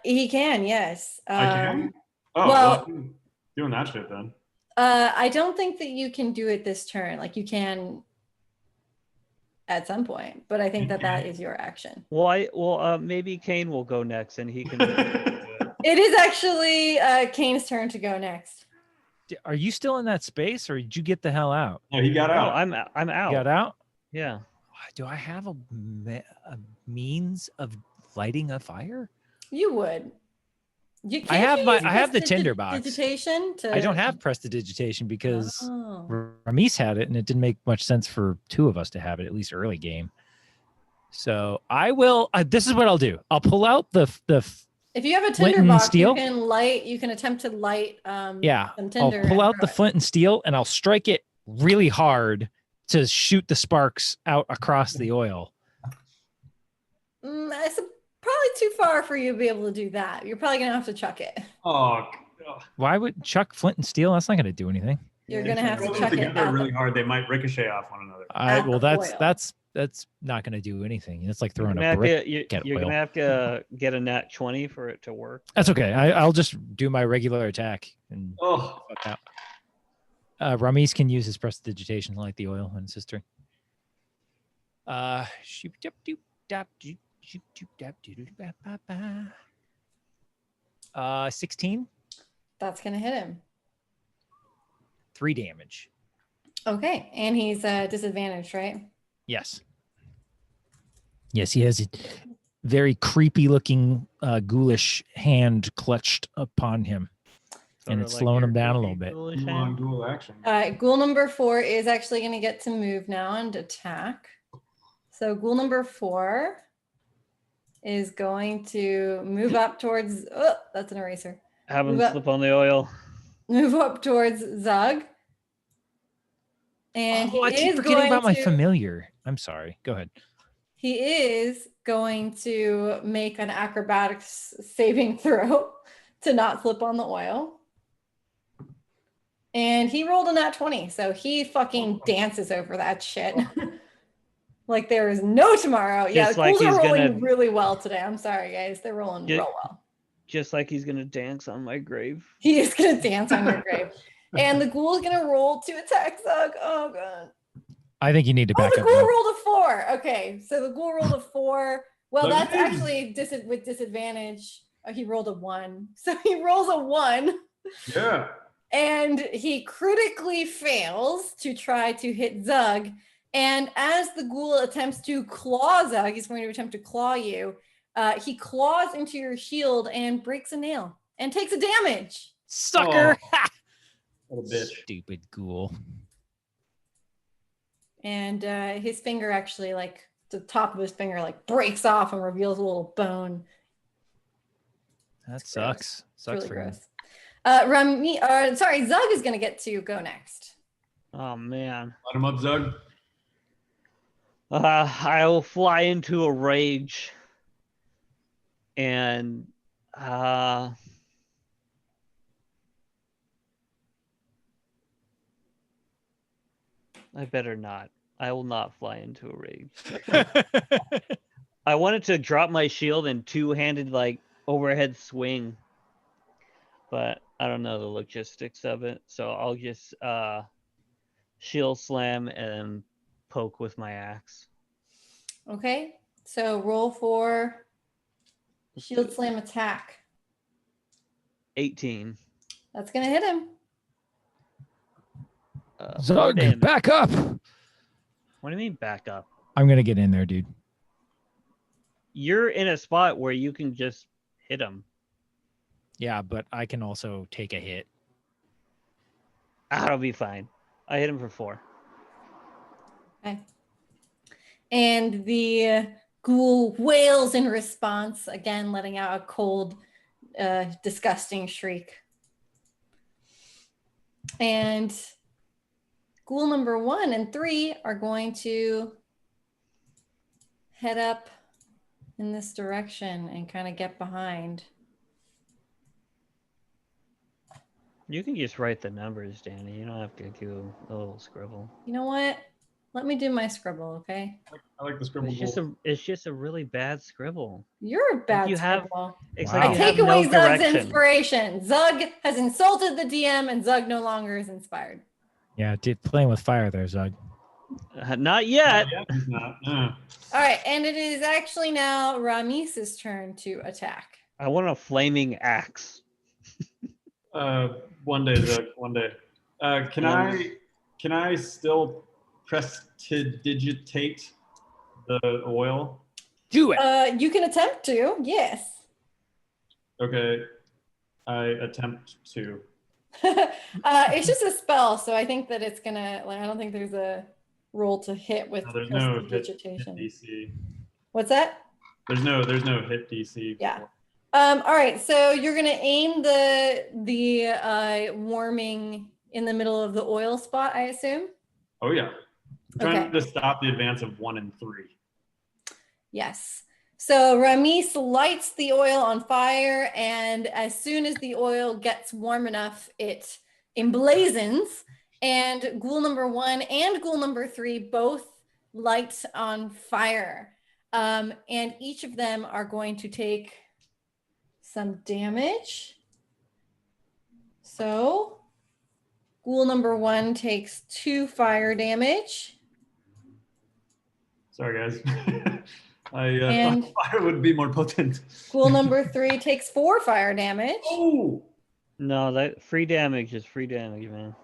He can, yes. I can? Oh, well- I'm doing that shit then. I don't think that you can do it this turn. Like you can at some point, but I think that that is your action. Well, maybe Kane will go next, and he can. do it. It is actually Kane's turn to go next. Are you still in that space, or did you get the hell out? No, he got No, out. I'm out. You got out? Yeah. Do I have a means of lighting a fire? You would. You I have you my- use I have the prestidig- tinderbox. Digitation to. I don't have prestidigitation because Oh. Ramis had it, and it didn't make much sense for two of us to have it, at least early game. So I will. This is what I'll do. I'll pull out the If you have a flint tinder and box, steel? you can light. You can attempt to light. yeah. Some I'll tinder pull and out throw the it. flint and steel, and I'll strike it really hard to shoot the sparks out across the oil. It's probably too far for you to be able to do that. You're probably gonna have to chuck it. Oh, Why would chuck flint and steel? That's not going to do anything. You're if gonna you have to throw them chuck it together at really the- hard. They might ricochet off one another. At Well, the that's oil. not going to do anything. It's like You're throwing gonna a have brick. to, at you're oil. gonna have to get a nat 20 for it to work. That's okay. I'll just do my regular attack and Oh, fuck out. Ramis can use his prestidigitation to light the oil on his sister. 16, That's gonna hit him. 3 damage. Okay, and he's disadvantaged, right? Yes. Yes, he has a very creepy looking ghoulish hand clutched upon him. And Sorta it's like slowing your him down a creepy little bit. ghoulish come on, hand. dual action. All right, ghoul number 4 is actually gonna get to move now and attack. So ghoul number 4 is going to move up towards. Oh, that's an eraser. Have him Move up. slip on the oil. Move up towards Zug. And Oh, I he keep is forgetting going about my to- familiar. I'm sorry. Go ahead. He is going to make an acrobatics saving throw to not slip on the oil. And he rolled a nat 20, so he fucking dances over that shit. Like there is no tomorrow. Yeah, Just the like ghouls are he's rolling gonna- really well today. I'm sorry, guys. They're rolling Yeah. real well. Just like he's gonna dance on my grave. He is going to dance on your grave. And the ghoul is going to roll to attack Zug. Oh, God. I think you need to Oh, back the up. ghoul Zug. rolled a 4. Okay, so the ghoul rolled a 4. Well, Look that's at this. actually with disadvantage. Oh, he rolled a 1. So he rolls a 1, Yeah. and he critically fails to try to hit Zug. And as the ghoul attempts to claw Zug, he's going to attempt to claw you. He claws into your shield and breaks a nail and takes a damage. Sucker. What a bitch. Stupid ghoul. And his finger actually like the top of his finger like breaks off and reveals a little bone. That It's gross. sucks. It's Sucks really for him. gross. Zug is gonna get to go next. Oh man. Let him up, Zug. I will fly into a rage, and I better not. I will not fly into a rage. I wanted to drop my shield and two-handed like overhead swing, but I don't know the logistics of it, so I'll just shield slam and poke with my axe. Okay, so roll for shield slam attack. 18. That's gonna hit him. 4 Zug, damage. back up. What do you mean back up? I'm gonna get in there, dude. You're in a spot where you can just hit him. Yeah, but I can also take a hit. That'll be fine. I hit him for 4. Okay. And the ghoul wails in response, again letting out a cold, disgusting shriek. And ghoul number 1 and 3 are going to head up in this direction and kind of get behind. You can just write the numbers, Danny. You don't have to do a little scribble. You know what? Let me do my scribble, okay? I like the scribble. It's just a really bad scribble. You're a bad you have- scribble. It's Wow. like I you take have away no Zug's direction. inspiration. Zug has insulted the DM and Zug no longer is inspired. Yeah, playing with fire there, Zug. Not yet. Yeah, he's not. All right, and it is actually now Ramis's turn to attack. I want a flaming axe. One day, Zug. One day. Can I still prestidigitate the oil? Do it. You can attempt to, yes. Okay. I attempt to. It's just a spell, so I think that it's gonna. I don't think there's a roll to hit with No, there's no hit prestidigitation. DC. What's that? There's no hit DC. Yeah. All right, so you're gonna aim the warming in the middle of the oil spot, I assume. Oh yeah. I'm trying Okay. to stop the advance of 1 and 3. Yes. So Ramis lights the oil on fire, and as soon as the oil gets warm enough, it emblazons, and ghoul number 1 and ghoul number 3 both light on fire. And each of them are going to take some damage. So ghoul number 1 takes 2 fire damage. Sorry, guys. I And- thought fire would be more potent. Ghoul number 3 takes 4 fire damage. Oh! No, that free damage is free damage, man.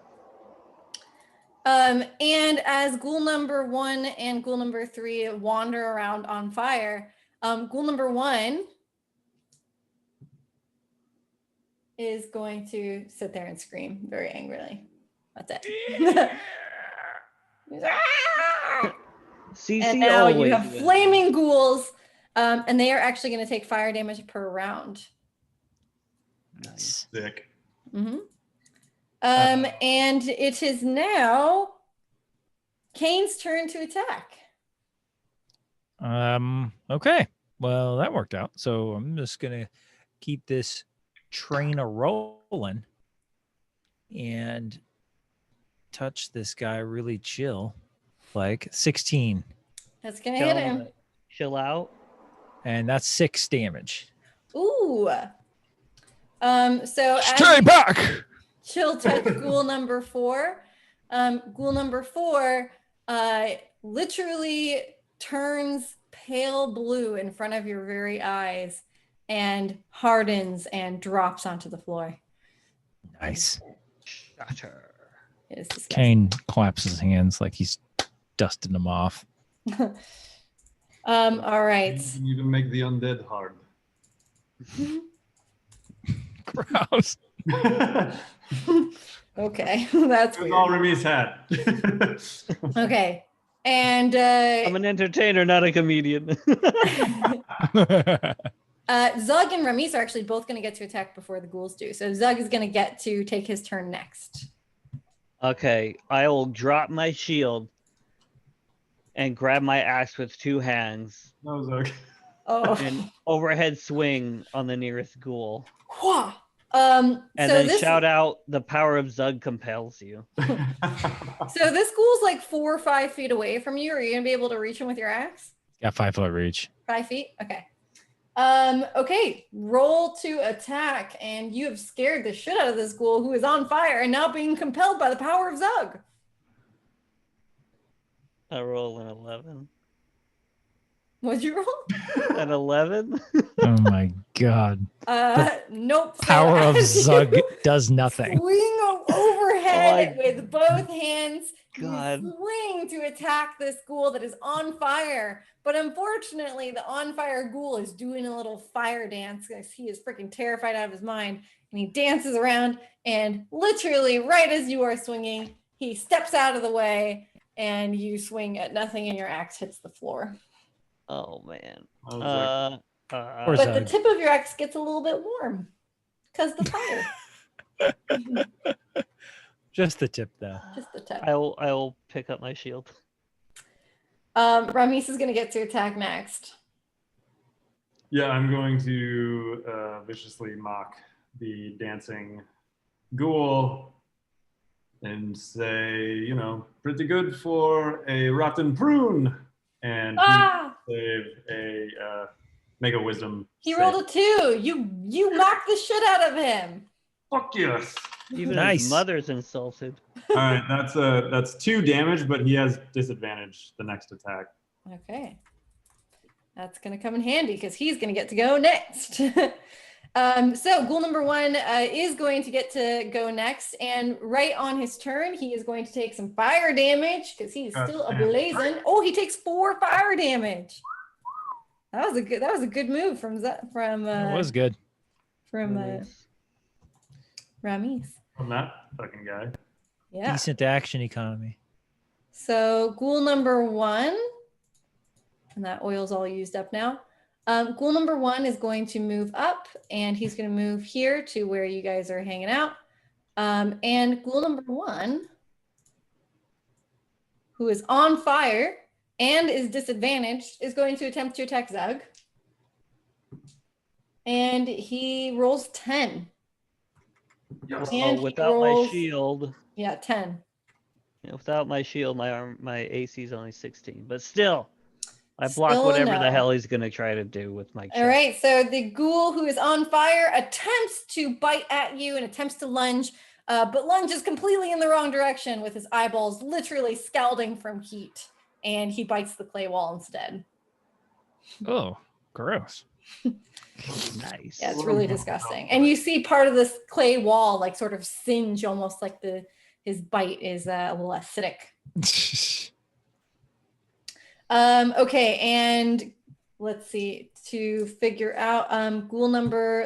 And as ghoul number 1 and ghoul number 3 wander around on fire, ghoul number 1 is going to sit there and scream very angrily. That's it. CC And now you always have wins. flaming ghouls, and they are actually going to take fire damage per round. Nice. Sick. Mm-hmm. And it is now Kane's turn to attack. Okay. Well, that worked out. So I'm just gonna keep this train a rolling and touch this guy really chill. Like 16. That's going to hit him. Chill out. And that's 6 damage. Ooh. So Stay back. Chill touch ghoul number 4. Ghoul number 4 literally turns pale blue in front of your very eyes and hardens and drops onto the floor. Nice. Shatter. It is disgusting. Kane claps his hands like he's dusting them off. All right. You can even make the undead hard. Gross. Okay, that's That's all weird. Rami's had. Okay, And I'm an entertainer, not a comedian. Zug and Ramis are actually both going to get to attack before the ghouls do. So Zug is going to get to take his turn next. Okay, I will drop my shield and grab my axe with 2 hands That was okay. Oh. and overhead swing on the nearest ghoul. Whew. And so then this, shout out, the power of Zug compels you. So this ghoul's like 4 or 5 feet away from you. Are you going to be able to reach him with your axe? Got 5-foot reach. 5 feet? Okay. Okay, roll to attack, and you have scared the shit out of this ghoul who is on fire and now being compelled by the power of Zug. I roll an 11. What'd you roll? An 11? Oh my god. Nope. So Power of as you Zug does nothing. Swing overhead Oh with both hands. God. You swing to attack this ghoul that is on fire. But unfortunately, the on fire ghoul is doing a little fire dance because he is freaking terrified out of his mind. And he dances around, and literally right as you are swinging, he steps out of the way and you swing at nothing and your axe hits the floor. Oh, man. I was Or But the Zug. tip of your axe gets a little bit warm because the fire. Just the tip, though. Just the tip. I will pick up my shield. Ramis is going to get to attack next. Yeah, I'm going to viciously mock the dancing ghoul and say, you know, pretty good for a rotten prune. And save a make a wisdom. He save. rolled a 2. You knocked the shit out of him. Fuck yes. Even Nice. his mother's insulted. All right, that's 2 damage, but he has disadvantage the next attack. Okay. That's going to come in handy because he's going to get to go next. So ghoul number 1 is going to get to go next. And right on his turn, he is going to take some fire damage because he's still ablazing. Oh, he takes 4 fire damage. That was a good move from It was good. Ramis. From that fucking guy. Yeah. Decent action economy. So ghoul number 1, and that oil's all used up now. Ghoul number 1 is going to move up, and he's going to move here to where you guys are hanging out. And ghoul number 1, who is on fire and is disadvantaged, is going to attempt to attack Zug. And he rolls 10. Yes. And Oh, he without rolls- my shield. Yeah, 10. Without my shield, my AC is only 16. But still, I block Still whatever no. the hell he's gonna try to do with my chest. All right, so the ghoul who is on fire attempts to bite at you and attempts to lunge, but lunges completely in the wrong direction with his eyeballs literally scalding from heat, and he bites the clay wall instead. Oh, gross. Nice. Yeah, it's really disgusting. And you see part of this clay wall like sort of singe, almost like his bite is a little acidic. Okay, and let's see, to figure out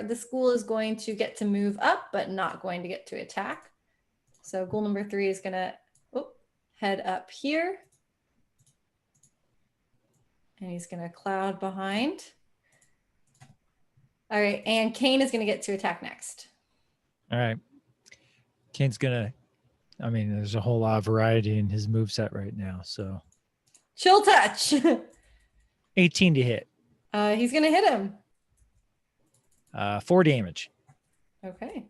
this ghoul is going to get to move up, but not going to get to attack. So ghoul number 3 is gonna head up here. And he's gonna cloud behind. All right, and Kane is gonna get to attack next. All right. Kane's gonna, there's a whole lot of variety in his moveset right now. So Chill touch. 18 to hit. He's gonna hit him. 4 damage. Okay.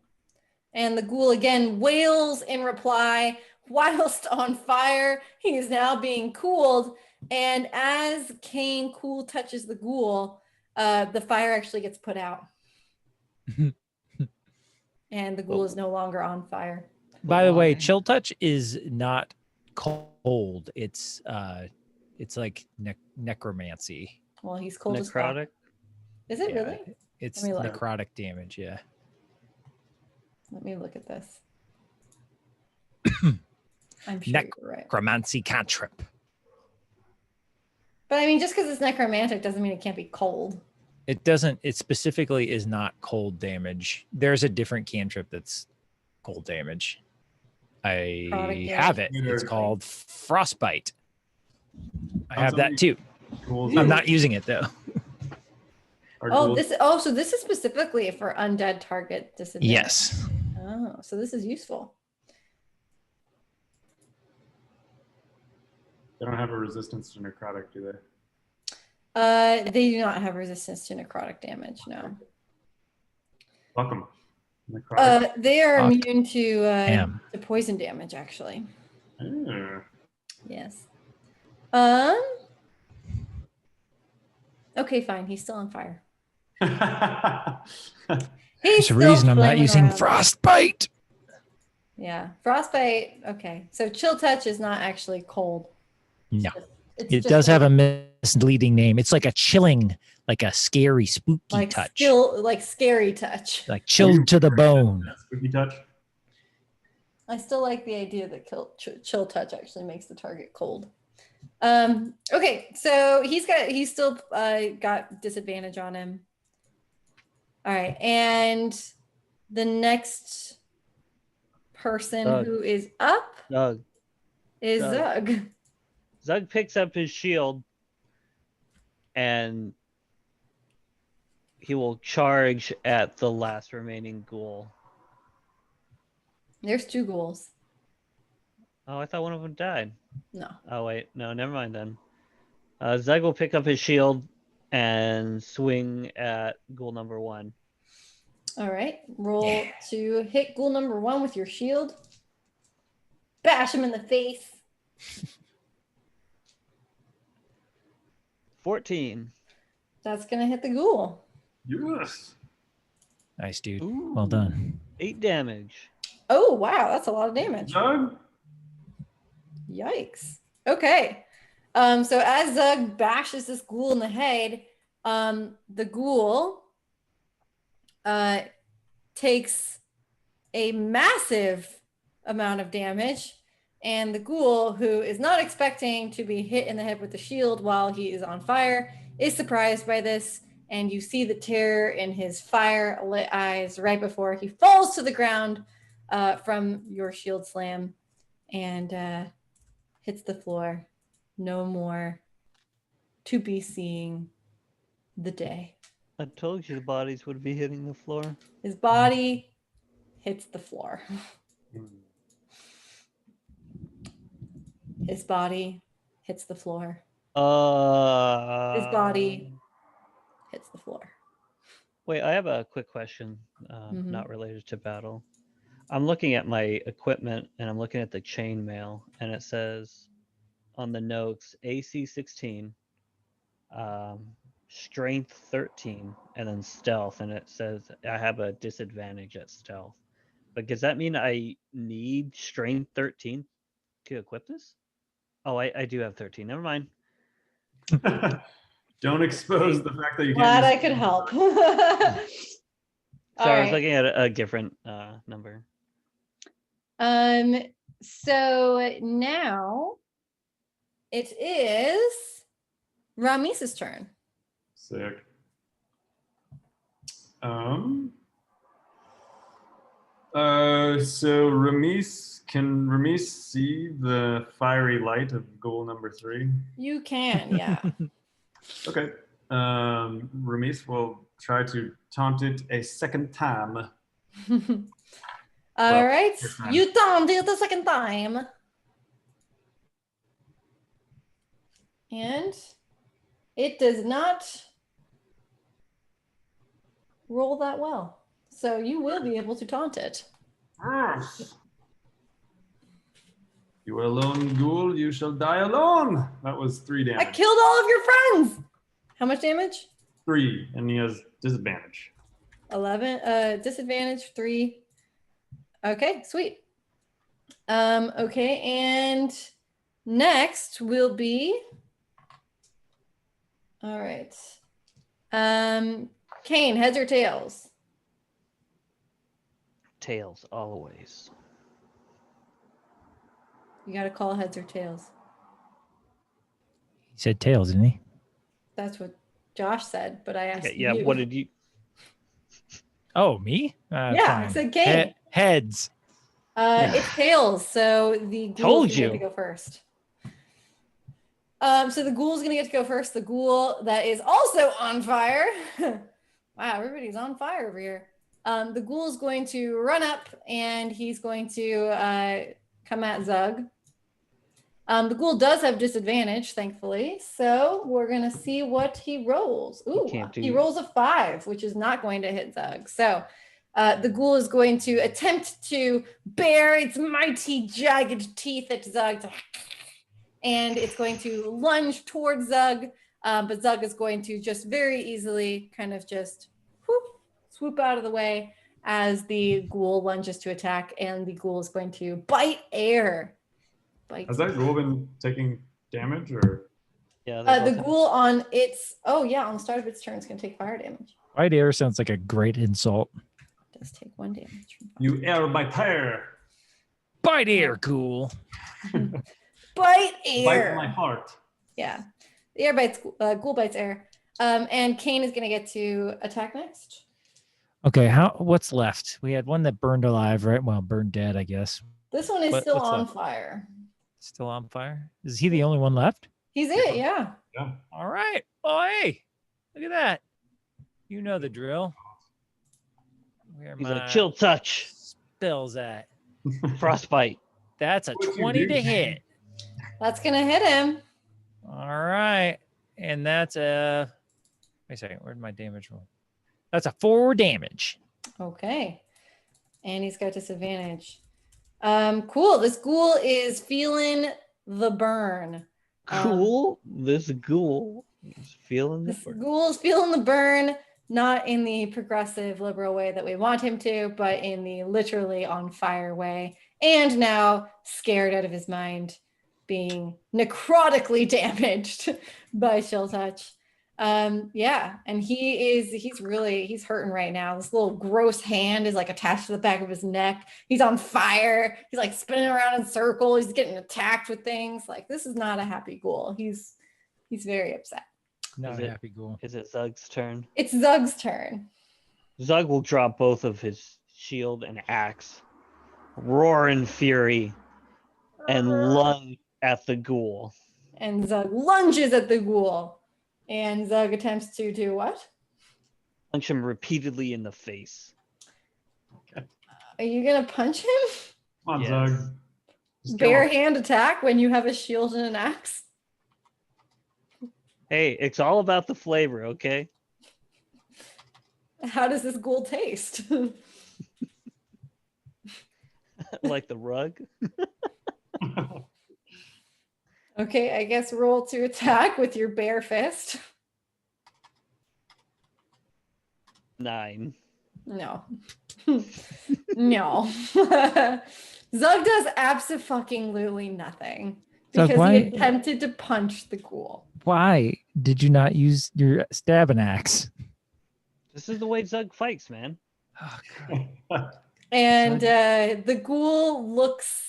And the ghoul again wails in reply. Whilst on fire, he is now being cooled. And as Kane cool touches the ghoul, the fire actually gets put out. And the ghoul is no longer on fire. By the way, chill touch is not cold. It's like necromancy. Well, he's cold as fuck. Necrotic. Is it Yeah, really? It's Let me look. necrotic damage, yeah. Let me look at this. I'm sure you're right. Necromancy cantrip. But I mean, just because it's necromantic doesn't mean it can't be cold. It doesn't, it specifically is not cold damage. There's a different cantrip that's cold damage. I Necrotic have it. damage. It's called frostbite. I have that too. Ghouls I'm are- not using it though. are Oh, ghouls- so this is specifically for undead target disadvantage. Yes. Oh, so this is useful. They don't have a resistance to necrotic, do they? They do not have resistance to necrotic damage. No. Welcome. Necrotic. They are Fuck. immune to Damn. poison damage, actually. Ah. Yes. Okay, fine. He's still on fire. He's There's a reason I'm not flaming using around. frostbite. Yeah, frostbite. Okay, so chill touch is not actually cold. No. It's It just does have a misleading name. It's like a chilling, like a scary, spooky like touch. still like scary touch. Like chilled to the bone. Spooky touch. I still like the idea that chill touch actually makes the target cold. Okay, so he's still got disadvantage on him. All right, and the next person Zug. who is up Zug. is Zug. Zug. Zug picks up his shield and he will charge at the last remaining ghoul. There's 2 ghouls. Oh, I thought one of them died. No. Oh, wait. No, never mind then. Zug will pick up his shield and swing at ghoul number 1. All right, roll to hit ghoul number 1 with your shield. Bash him in the face. 14. That's gonna hit the ghoul. Yes. Nice, dude. Ooh. Well done. 8 damage. Oh wow, that's a lot of damage. Zug. Yikes. Okay. So as Zug bashes this ghoul in the head, the ghoul takes a massive amount of damage, and the ghoul, who is not expecting to be hit in the head with the shield while he is on fire, is surprised by this, and you see the terror in his fire-lit eyes right before he falls to the ground from your shield slam and hits the floor. No more to be seeing the day. I told you the bodies would be hitting the floor. His body hits the floor. His body hits the floor. His body hits the floor. Wait, I have a quick question, not related to battle. I'm looking at my equipment and I'm looking at the chainmail, and it says on the notes AC 16, strength 13, and then stealth, and it says I have a disadvantage at stealth. But does that mean I need strength 13 to equip this? Oh, I do have 13. Never mind. Don't expose the fact that you Glad I can't. could help. Sorry, I was right. looking at a different number. So now it is Ramis's turn. Sick. So can Ramis see the fiery light of goal number 3? You can, yeah. Okay. Ramis will try to taunt it a second time. All right. this time. You taunt it the second time. And it does not roll that well. So you will be able to taunt it. You are alone, ghoul. You shall die alone. That was 3 damage. I killed all of your friends. How much damage? 3, and he has disadvantage. 11. Disadvantage 3. Okay, sweet. Okay, and next will be. All right. Kane, heads or tails? Tails, always. You got to call heads or tails. He said tails, didn't he? That's what Josh said, but I asked Okay, yeah, you. what did you? Oh, me? Yeah, I fine. said Kane. Heads. It's tails, so the ghoul Told is going you. to go first. So the ghoul's gonna get to go first. The ghoul that is also on fire. Wow, everybody's on fire over here. The ghoul is going to run up and he's going to come at Zug. The ghoul does have disadvantage, thankfully. So we're going to see what he rolls. Ooh, he rolls a 5, which is not going to hit Zug. So the ghoul is going to attempt to bare its mighty jagged teeth at Zug. And it's going to lunge towards Zug. But Zug is going to just very easily kind of just swoop out of the way as the ghoul lunges to attack. And the ghoul is going to bite air. Has that ghoul been taking damage or? Yeah. The ghoul on its on the start of its turn is going to take fire damage. Bite air sounds like a great insult. It does take 1 damage. You air by air. Bite air, ghoul. Bite air. Bite my heart. Yeah, the air bites. Ghoul bites air. And Kane is going to get to attack next. Okay, what's left? We had one that burned alive, right? Well, burned dead, I guess. This one is still on fire. Still on fire? Is he the only one left? He's it, yeah. Yeah. All right. Oh, hey, look at that. You know the drill. Where He's my a chill touch. spells at? Frostbite. That's a What'd you 20 do? to hit. That's going to hit him. All right. And that's a... Wait a second. Where'd my damage roll? That's a 4 damage. Okay. And he's got disadvantage. Cool. This ghoul is feeling the burn. Cool. This ghoul is feeling the This burn. ghoul is feeling the burn, not in the progressive liberal way that we want him to, but in the literally on fire way. And now scared out of his mind, being necrotically damaged by Chill Touch. And he's hurting right now. This little gross hand is like attached to the back of his neck. He's on fire. He's like spinning around in circles. He's getting attacked with things. Like, this is not a happy ghoul. He's very upset. Not a happy ghoul. Is it Zug's turn? It's Zug's turn. Zug will drop both of his shield and axe, roar in fury, and lunge at the ghoul. And Zug lunges at the ghoul. And Zug attempts to do what? Punch him repeatedly in the face. Are you going to punch him? Come on, Yes. Zug. Just kill Bare him. hand attack when you have a shield and an axe? Hey, it's all about the flavor, okay? How does this ghoul taste? Like the rug. Okay, I guess roll to attack with your bare fist. 9. No. No. Zug does abso-fucking-lutely nothing. Zug, Because why- he attempted to punch the ghoul. Why did you not use your stabbing axe? This is the way Zug fights, man. Oh, God. And the ghoul looks...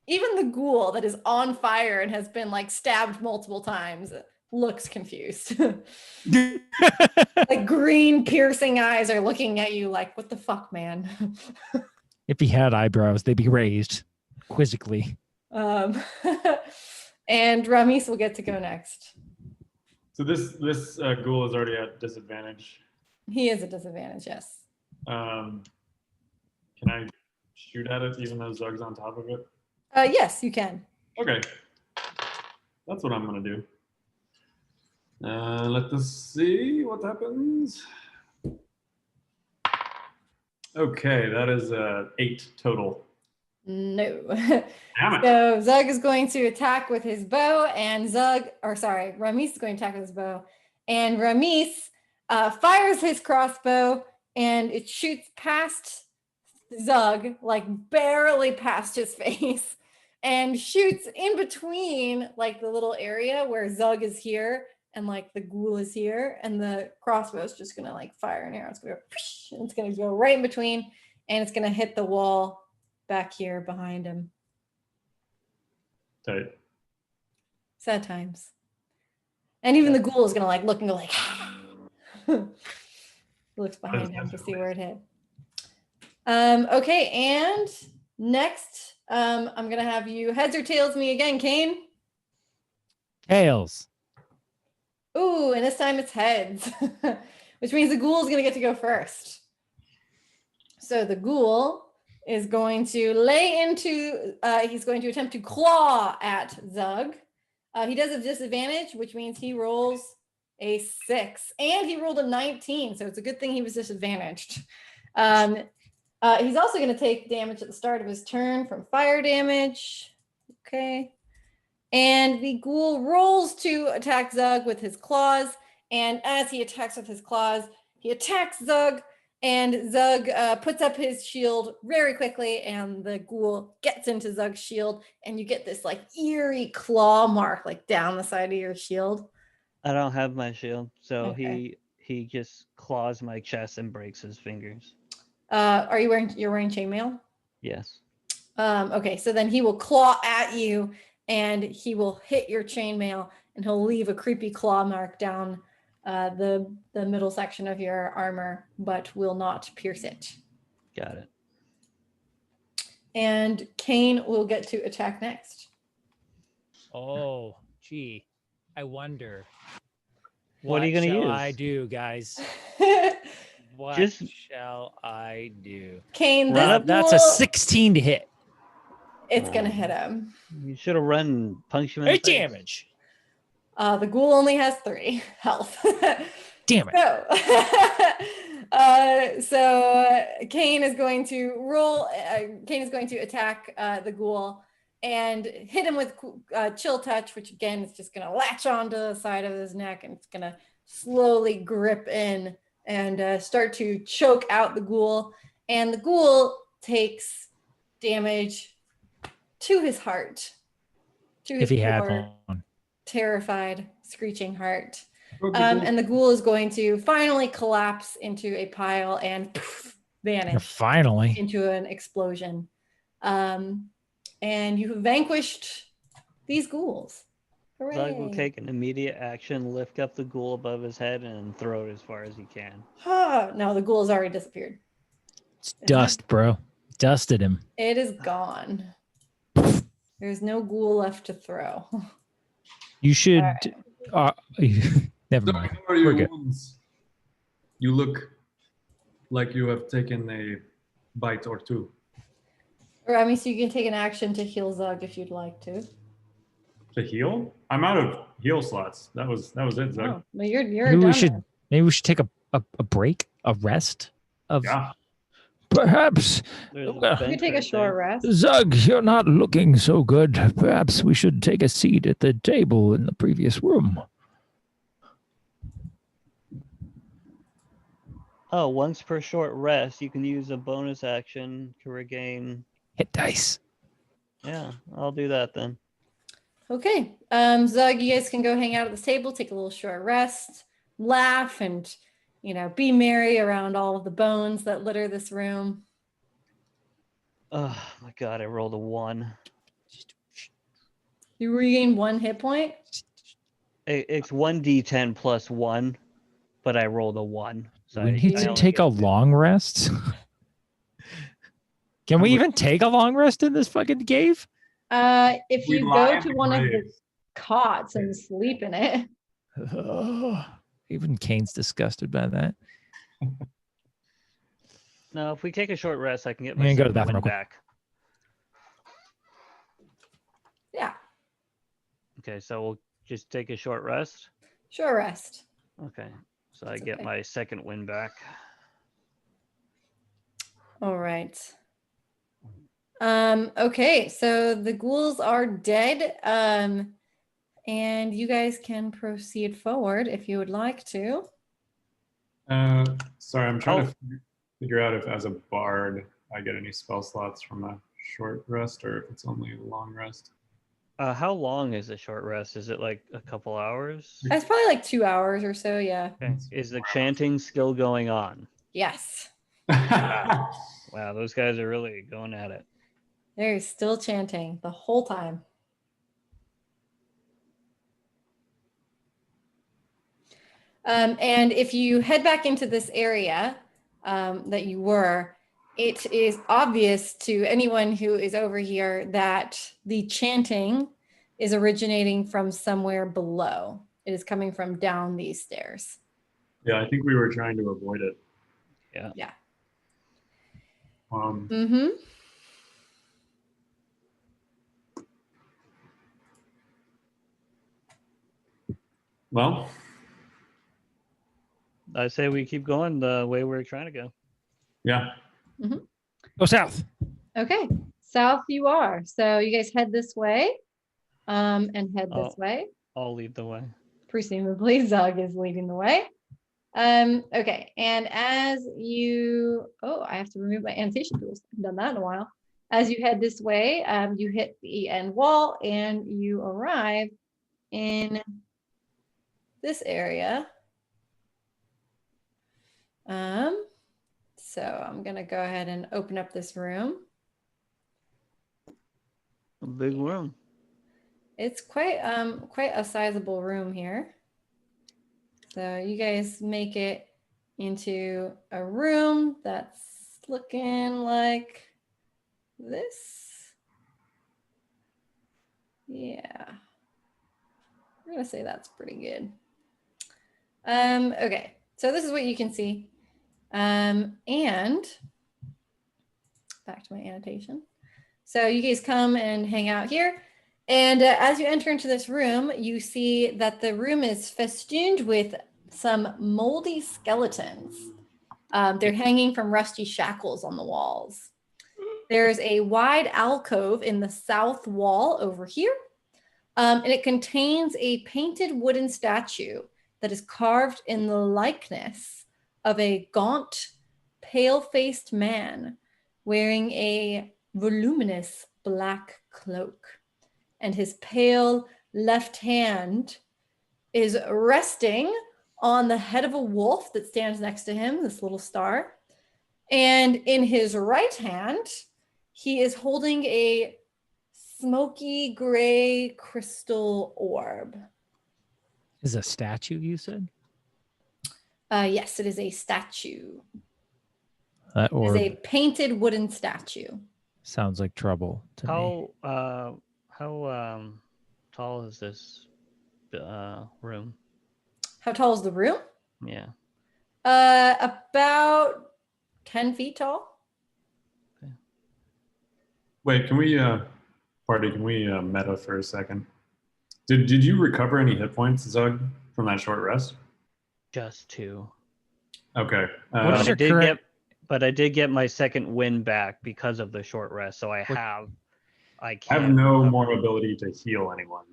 Even the ghoul that is on fire and has been like stabbed multiple times looks confused. Like green piercing eyes are looking at you like, what the fuck, man? If he had eyebrows, they'd be raised quizzically. And Ramis will get to go next. So this ghoul is already at disadvantage. He is a disadvantage, yes. Can I shoot at it even though Zug's on top of it? Yes, you can. Okay. That's what I'm going to do. Let us see what happens. Okay, that is 8 total. No. Damn it. So Zug is going to attack with his bow, and Ramis is going to attack with his bow. And Ramis fires his crossbow, and it shoots past Zug, like barely past his face, and shoots in between like the little area where Zug is here and like the ghoul is here, and the crossbow is just gonna like fire an arrow. It's gonna go, and it's gonna go right in between, and it's gonna hit the wall back here behind him. Tight. Sad times. And even the ghoul is gonna like look and go like looks behind him to see where it hit. Okay, and next, I'm gonna have you heads or tails me again, Kane. Tails. Ooh, and this time it's heads, which means the ghoul is going to get to go first. So the ghoul is going to he's going to attempt to claw at Zug. He does have disadvantage, which means he rolls a 6, and he rolled a 19, so it's a good thing he was disadvantaged. He's also going to take damage at the start of his turn from fire damage. Okay. And the ghoul rolls to attack Zug with his claws, and as he attacks with his claws, he attacks Zug, and Zug puts up his shield very quickly, and the ghoul gets into Zug's shield, and you get this like eerie claw mark like down the side of your shield. I don't have my shield, so Okay. he just claws my chest and breaks his fingers. Are you wearing chainmail? Yes. Okay, so then he will claw at you, and he will hit your chainmail, and he'll leave a creepy claw mark down the middle section of your armor, but will not pierce it. Got it. And Kane will get to attack next. Oh, gee. I wonder. What are you gonna shall use? I do, guys? What shall I do? Kane, That's a 16 to hit. It's gonna hit him. You should have run and punched him in the 8 face. damage. The ghoul only has 3 health. Damn it. So Kane is going to roll. Kane is going to attack the ghoul and hit him with chill touch, which again is just going to latch onto the side of his neck, and it's going to slowly grip in and start to choke out the ghoul. And the ghoul takes damage to his heart. To his If he had poor, one. terrified, screeching heart. And the ghoul is going to finally collapse into a pile and vanish Finally. into an explosion. And you have vanquished these ghouls. Hooray. Zug will take an immediate action, lift up the ghoul above his head, and throw it as far as he can. No, the ghoul has already disappeared. It's dust, bro. Dusted him. It is gone. There's no ghoul left to throw. You should. All Never Don't mind. ignore We're your good. wounds. You look like you have taken a bite or two. I mean, so you can take an action to heal Zug if you'd like to. To heal? I'm out of heal slots. That was it, Zug. Oh, well, you're Maybe done. we should take a break, a rest of. Yeah. Perhaps, There's a You bench can take a right short there. rest. Zug, you're not looking so good. Perhaps we should take a seat at the table in the previous room. Oh, once per short rest, you can use a bonus action to regain. Hit dice. Yeah, I'll do that then. Okay. Zug, you guys can go hang out at this table, take a little short rest, laugh, and be merry around all of the bones that litter this room. Oh my god, I rolled a 1. You regain 1 hit point. It's 1d10 plus 1, but I rolled a 1. So We need I to only take get a 2. long rest. Can we even take a long rest in this fucking cave? If We you lie go in to the one of the grave. cots and sleep in it. Even Kane's disgusted by that. No, if we take a short rest, I can get I'm my gonna go to the second bathroom win real quick. back. Yeah, Okay, so we'll just take a short rest. short rest. Okay, so I That's get okay. my second win back. All right. Okay, so the ghouls are dead. And you guys can proceed forward if you would like to. Sorry, I'm trying to figure out if as a bard I get any spell slots from a short rest or if it's only a long rest. How long is the short rest? Is it like a couple hours? It's probably like 2 hours or so, yeah. Okay. Is the chanting still going on? Yes. Wow, those guys are really going at it. They're still chanting the whole time. And if you head back into this area that you were, it is obvious to anyone who is over here that the chanting is originating from somewhere below. It is coming from down these stairs. Yeah, I think we were trying to avoid it. Yeah. Yeah. Um, Mm-hmm. well, I say we keep going the way we're trying to go. yeah. Go south. Okay, south you are. So you guys head this way, and head this Oh. way. I'll lead the way. Presumably, Zug is leading the way. Okay, and as you, I have to remove my annotation tools. I haven't done that in a while. As you head this way, you hit the end wall and you arrive in this area. So I'm gonna go ahead and open up this room. A big room. It's quite a sizable room here. So you guys make it into a room that's looking like this. Yeah. I'm gonna say that's pretty good. Okay, so this is what you can see. And back to my annotation. So you guys come and hang out here. And as you enter into this room, you see that the room is festooned with some moldy skeletons. They're hanging from rusty shackles on the walls. There's a wide alcove in the south wall over here. And it contains a painted wooden statue that is carved in the likeness of a gaunt, pale-faced man wearing a voluminous black cloak. And his pale left hand is resting on the head of a wolf that stands next to him, this little star. And in his right hand, he is holding a smoky gray crystal orb. Is a statue, you said? Yes, it is a statue. That It orb is a painted wooden statue. sounds like trouble to me. How tall is this room? How tall is the room? Yeah. About 10 feet tall. Wait, can we, party, can we meta for a second? Did you recover any hit points, Zug, from that short rest? Just 2. Okay. What is I your did current- but I did get my second win back because of the short rest. So I What- have I have no more ability to heal anyone.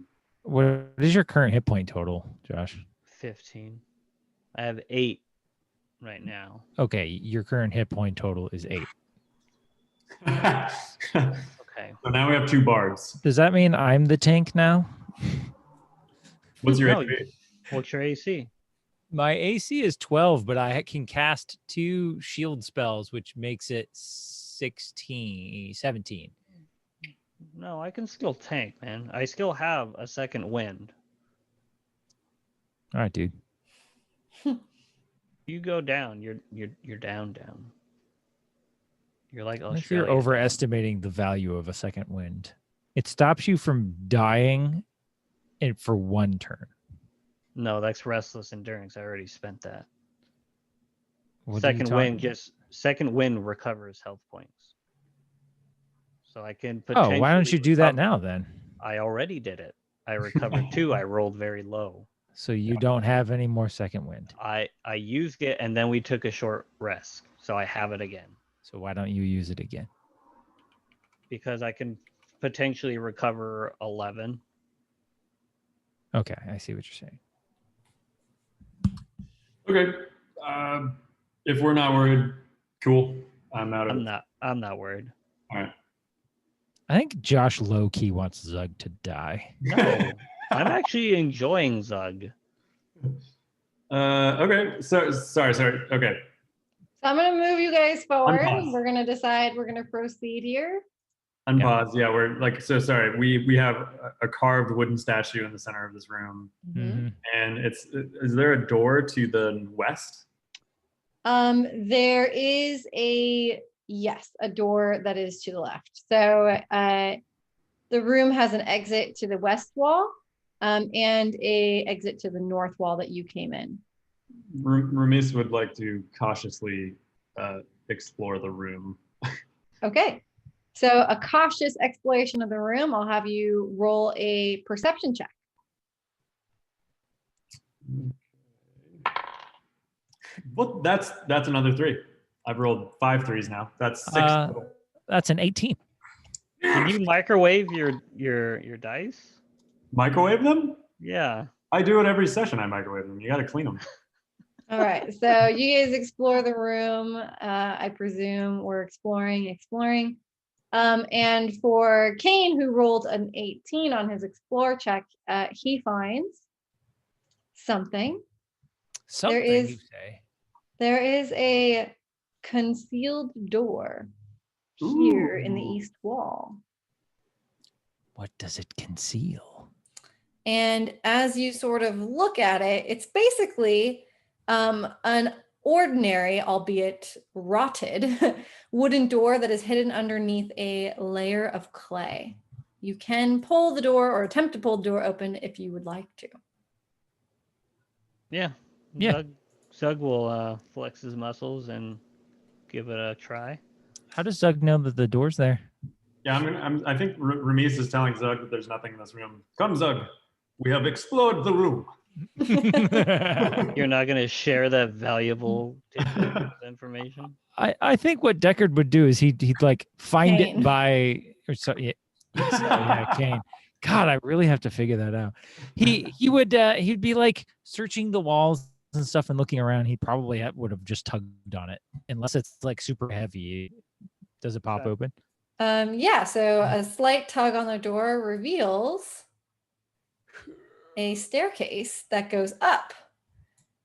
What is your current hit point total, Josh? 15. I have 8 right now. Okay, your current hit point total is 8. Okay. So now we have 2 bards. Does that mean I'm the tank now? What's your No, HP? What's your AC? My AC is 12, but I can cast 2 shield spells, which makes it 17. No, I can still tank, man. I still have a second wind. All right, dude. You go down, you're down. You're like I think Australia. you're overestimating the value of a second wind. It stops you from dying for 1 turn. No, that's restless endurance. I already spent that. What are you Second talking- wind recovers health points. So I can Oh, potentially. why don't you do that recover- now then? I already did it. I recovered 2. I rolled very low. So you don't have any more second wind. I used it and then we took a short rest. So I have it again. So why don't you use it again? Because I can potentially recover 11. Okay, I see what you're saying. Okay. If we're not worried, cool. I'm out of it. I'm not worried. All right. I think Josh low-key wants Zug to die. No. I'm actually enjoying Zug. Okay. So sorry. Okay. So I'm going to move you guys forward. Unpause. We're going to decide we're going to proceed here. Unpause. Yeah, we're like, so sorry. We have a carved wooden statue in the center of this room, Mhm. and is there a door to the west? There is a door that is to the left. So the The room has an exit to the west wall and a exit to the north wall that you came in. Ramis would like to cautiously explore the room. Okay. So a cautious exploration of the room. I'll have you roll a perception check. Well, that's another 3. I've rolled 5 3s now. That's 6 total. That's an 18. Can you microwave your dice? Microwave them? Yeah. I do it every session. I microwave them. You got to clean them. All right. So you guys explore the room. I presume we're exploring. And for Kane, who rolled an 18 on his explore check, he finds something. Something is- you say. There is a concealed door here in the Ooh. east wall. What does it conceal? And as you sort of look at it, it's basically an ordinary, albeit rotted, wooden door that is hidden underneath a layer of clay. You can pull the door or attempt to pull the door open if you would like to. Yeah. Yeah. Zug will flex his muscles and give it a try. How does Zug know that the door's there? Yeah, I think Ramis is telling Zug that there's nothing in this room. Come, Zug. We have explored the room. You're not going to share that valuable tidbit of information? I think what Deckard would do is he'd like find Kane. it by or so yeah, Kane. God, I really have to figure that out. He'd be like searching the walls and stuff and looking around. He probably would have just tugged on it unless it's like super heavy. Does it pop Okay. open? Yeah, so a slight tug on the door reveals a staircase that goes up.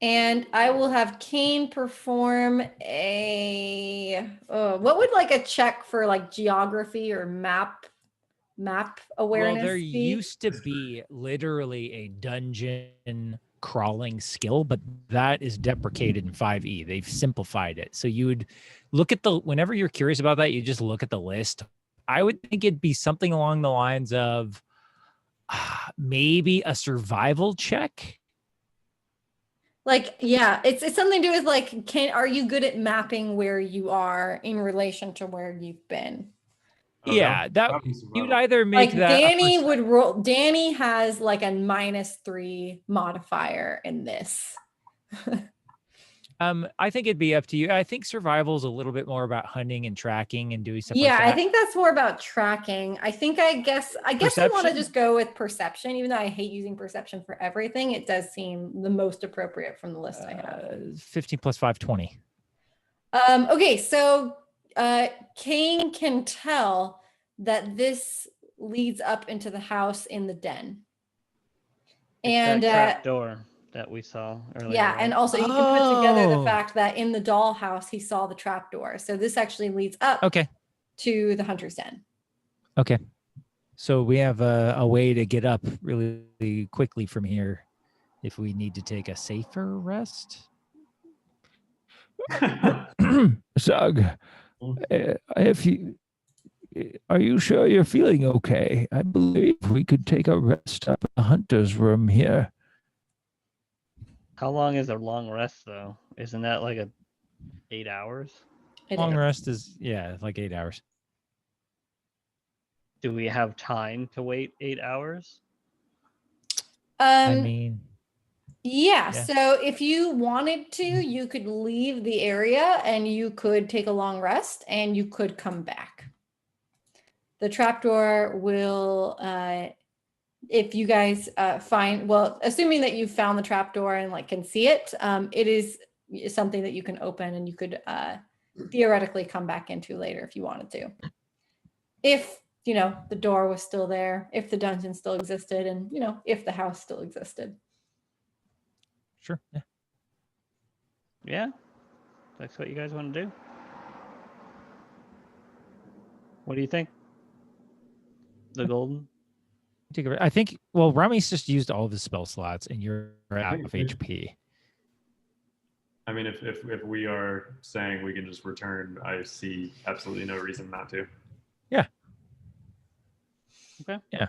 And I will have Kane perform what would like a check for like geography or map awareness Well, there be? used to be literally a dungeon crawling skill, but that is deprecated in 5e. They've simplified it. So you would look at whenever you're curious about that, you just look at the list. I would think it'd be something along the lines of maybe a survival check. Like, yeah, it's something to do with like, are you good at mapping where you are in relation to where you've been? Oh, Yeah, that'd be survival. you'd either make Like that. Danny would roll. Danny has like a -3 modifier in this. I think it'd be up to you. I think survival is a little bit more about hunting and tracking and doing stuff Yeah, like that. I think that's more about tracking. I guess I want to Perception? just go with perception, even though I hate using perception for everything. It does seem the most appropriate from the list I have. 15 plus 5, 20. Okay, so Kane can tell that this leads up into the house in the den. And that trap door that we saw earlier. yeah, right? and also you can put together the Oh. fact that in the dollhouse he saw the trap door. So this actually leads up Okay. to the hunter's den. Okay. So we have a way to get up really quickly from here if we need to take a safer rest. Zug, are you sure you're feeling okay? I believe we could take a rest up in the hunter's room here. How long is a long rest though? Isn't that like 8 hours? It Long is. rest is like 8 hours. Do we have time to wait 8 hours? I mean, Yeah, Yeah. so if you wanted to, you could leave the area and you could take a long rest and you could come back. The trapdoor will, if you guys assuming that you found the trapdoor and like can see it, it is something that you can open and you could theoretically come back into later if you wanted to. If, the door was still there, if the dungeon still existed, and, if the house still existed. sure. Yeah. Yeah. That's what you guys want to do. What do you think? The golden? I think, well, Rami's just used all of his spell slots and you're out of think- HP. I mean, if we are saying we can just return, I see absolutely no reason not to. Okay. Yeah.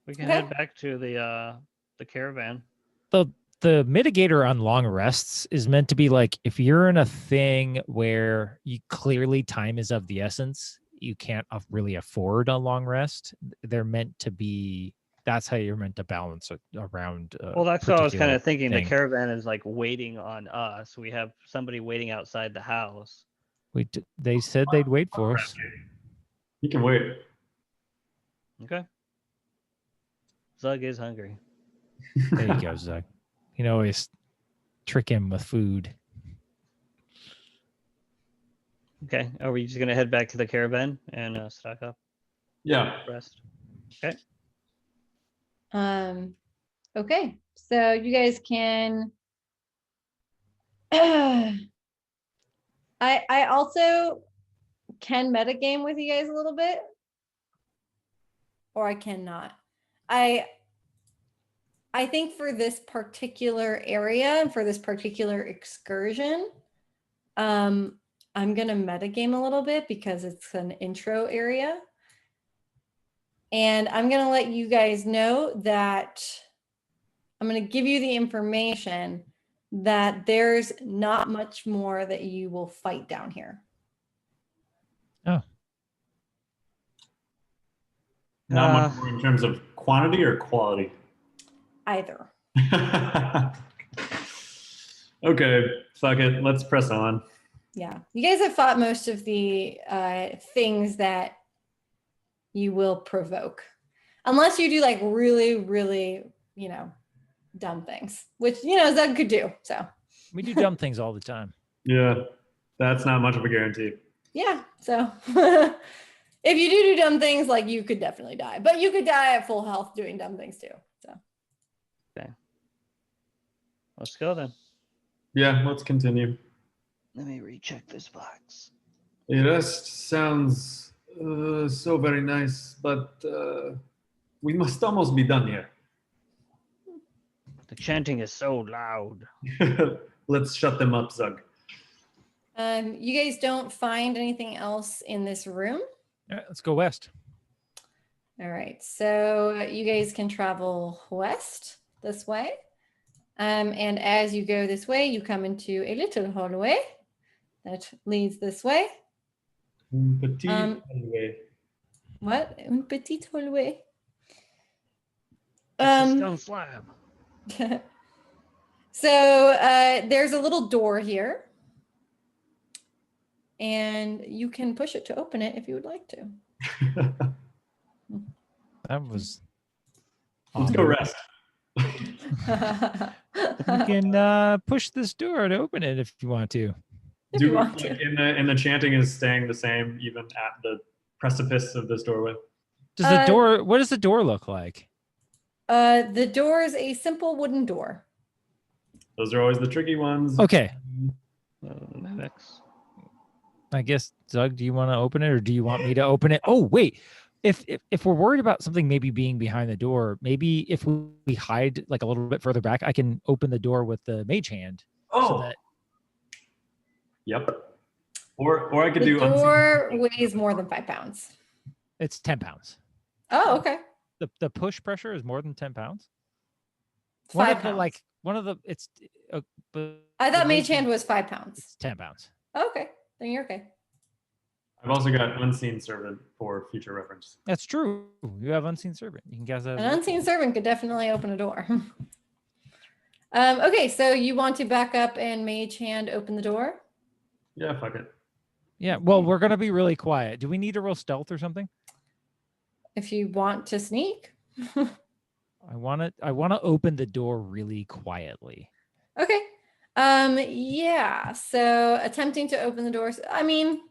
We can Okay. head back to the caravan. The mitigator on long rests is meant to be like if you're in a thing where you clearly time is of the essence, you can't really afford a long rest. They're meant to be. That's how you're meant to balance it around. Well, that's what I was kind particular of thinking. thing. The caravan is like waiting on us. We have somebody waiting outside the house. They said they'd wait for us. You can wait. Okay. Zug is hungry. There you go, Zach. You can always trick him with food. Okay. Are we just gonna head back to the caravan and stock up? Yeah. Rest. Okay. Okay, so you guys can. I also can metagame with you guys a little bit, or I cannot. I think for this particular area and for this particular excursion, I'm gonna metagame a little bit because it's an intro area. And I'm gonna let you guys know that I'm gonna give you the information that there's not much more that you will fight down here. Oh, Not much more in terms of quantity or quality. Either. Okay, fuck it. Let's press on. Yeah, you guys have fought most of the things that you will provoke, unless you do like really, really, dumb things, which Zug could do. So we do dumb things all the time. Yeah, that's not much of a guarantee. yeah, so if you do dumb things, like you could definitely die, but you could die at full health doing dumb things too. So Okay. Let's go then. Yeah, let's continue. Let me recheck this box. The rest sounds so very nice, but we must almost be done here. The chanting is so loud. Let's shut them up, Zug. you guys don't find anything else in this room. All right, let's go west. All right, so you guys can travel west this way. And as you go this way, you come into a little hallway that leads this way. Petit hallway. What? Un petit hallway. It's a stone slab. So there's a little door here. And you can push it to open it if you would like to. That was. Let's go rest. You can push this door to open it if you want to. If you want to. In the chanting is staying the same even at the precipice of this doorway. Does the door? What does the door look like? The door is a simple wooden door. Those are always the tricky ones. Okay. Mimics. I guess, Doug, do you want to open it or do you want me to open it? Oh, wait. If we're worried about something maybe being behind the door, maybe if we hide like a little bit further back, I can open the door with the mage hand. Oh. So that... Yep. Or I could do. The door weighs more than 5 pounds. It's 10 pounds. Oh, okay. The push pressure is more than 10 pounds. 5 pounds. But I thought mage hand was 5 pounds. It's 10 pounds. Okay, then you're okay. I've also got Unseen Servant for future reference. That's true. You have Unseen Servant. You can guess that. An unseen servant could definitely open a door. Okay, so you want to back up and mage hand open the door? Yeah, fuck it. Yeah, well, we're going to be really quiet. Do we need to roll stealth or something? If you want to sneak. I want to open the door really quietly. Okay. Yeah, so attempting to open the doors. I mean,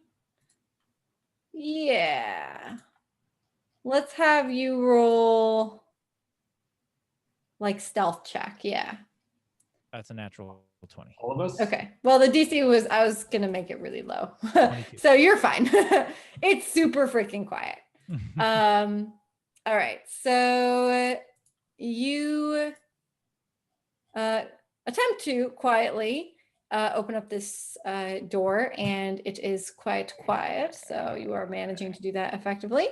yeah. Let's have you roll like stealth check. Yeah. That's a natural 20. All of us? Okay. Well, the DC was, I was going to make it really low. 22. So you're fine. It's super freaking quiet. All right. So you attempt to quietly open up this door, and it is quite quiet. So you are managing to do that effectively.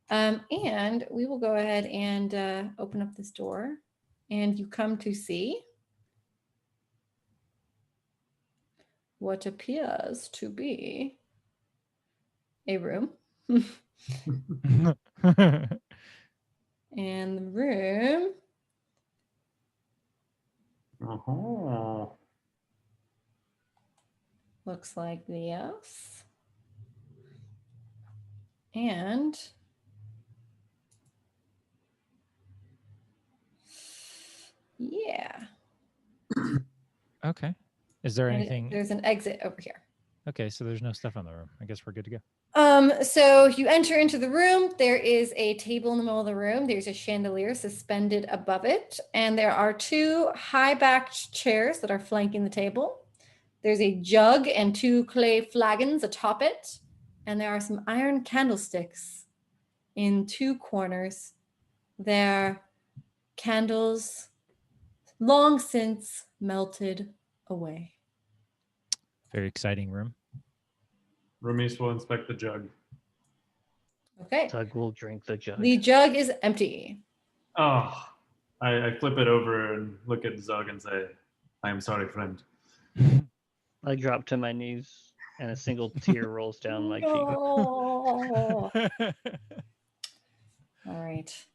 And we will go ahead and open up this door, and you come to see what appears to be a room. And the room Uh-huh. looks like this. And yeah. Okay. Is there And anything? there's an exit over here. Okay, so there's no stuff on the room. I guess we're good to go. So you enter into the room. There is a table in the middle of the room. There's a chandelier suspended above it. And there are 2 high-backed chairs that are flanking the table. There's a jug and 2 clay flagons atop it. And there are some iron candlesticks in 2 corners. They're candles long since melted away. Very exciting room. Ramis will inspect the jug. Okay. Doug will drink the jug. The jug is empty. Oh, I flip it over and look at Zug and say, I am sorry, friend. I drop to my knees and a single tear rolls down my cheek. Oh. All right.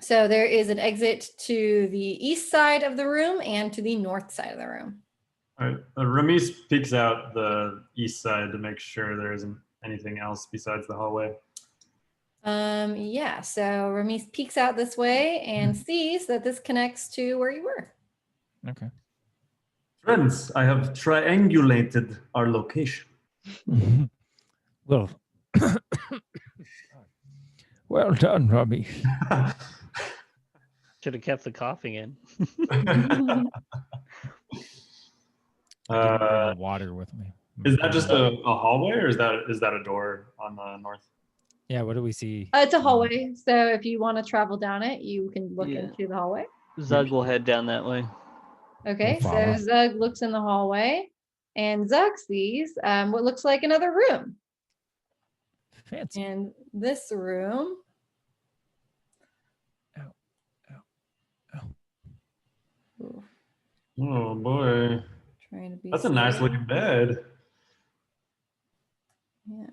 So there is an exit to the east side of the room and to the north side of the room. All right. Ramis peeks out the east side to make sure there isn't anything else besides the hallway. Yeah, so Ramis peeks out this way and sees that this connects to where you were. Okay. Friends, I have triangulated our location. Well, well done, Robbie. Should have kept the coughing in. Water with me. Is that just a hallway, or is that a door on the north? Yeah. What do we see? It's a hallway, so if you want to travel down it, you can look Yeah. into the hallway. Zug will head down that way. Okay, We'll follow. so Zug looks in the hallway, and Zug sees what looks like another room. Fancy. And this room. Ooh, Oh boy, trying to be. that's a nice slow. looking bed. Yeah.